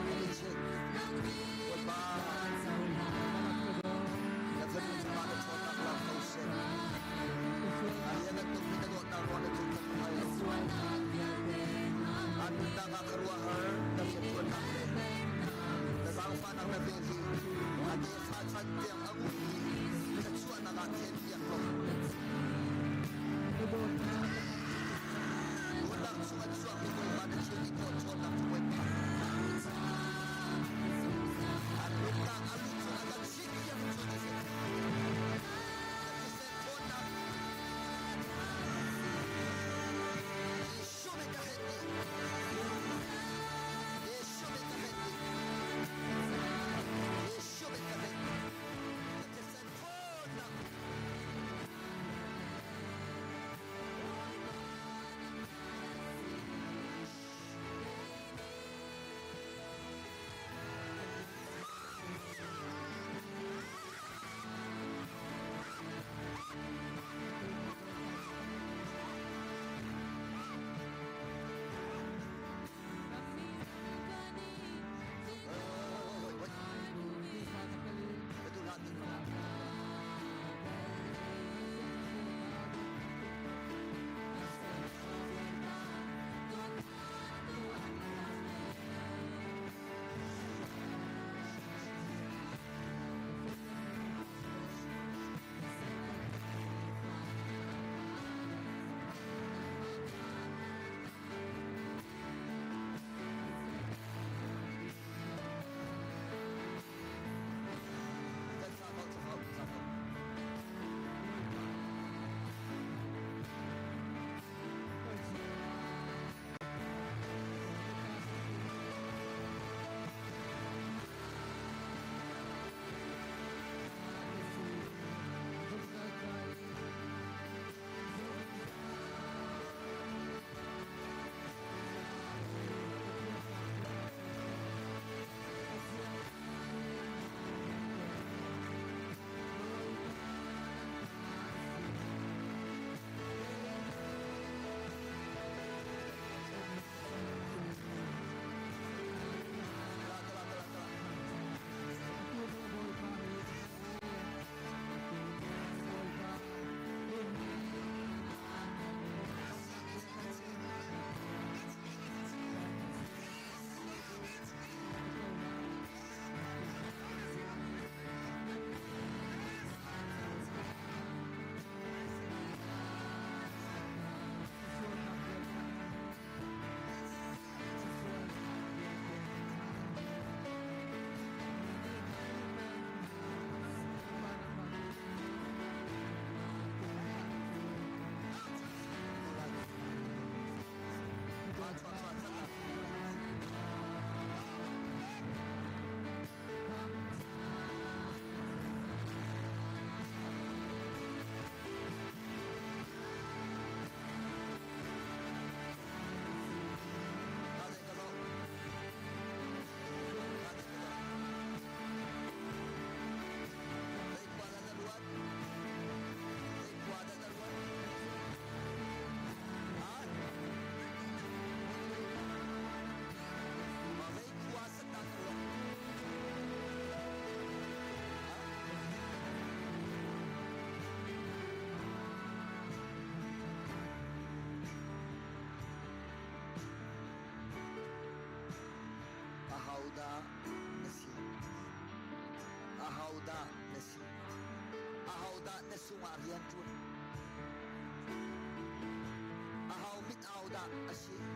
[SPEAKER 7] นี่เช่นวันบ้าอยากจะดูสมาธิชนนักลาเขาเช่นอายันตุมิตรโดนนารวันจุดทั้งหลายอันนั้นก็คือว่าเราจะชวนนักเล่นแต่บางฝ่ายนักเล่นที่อันนี้ฝ่ายชัดเจนอาวุธจะชวนนักเล่นที่ยังลงWalang sumat-suat ni Boy pada ciri kocok nak buat At bintang alut sa agad sige ang sulit Nagkisenton na Isyo may kahit Isyo may kahit Isyo may kahit Nagkisenton na Betul hati Ahauda nasi Ahauda nasungarian jun Ahau mit auda asi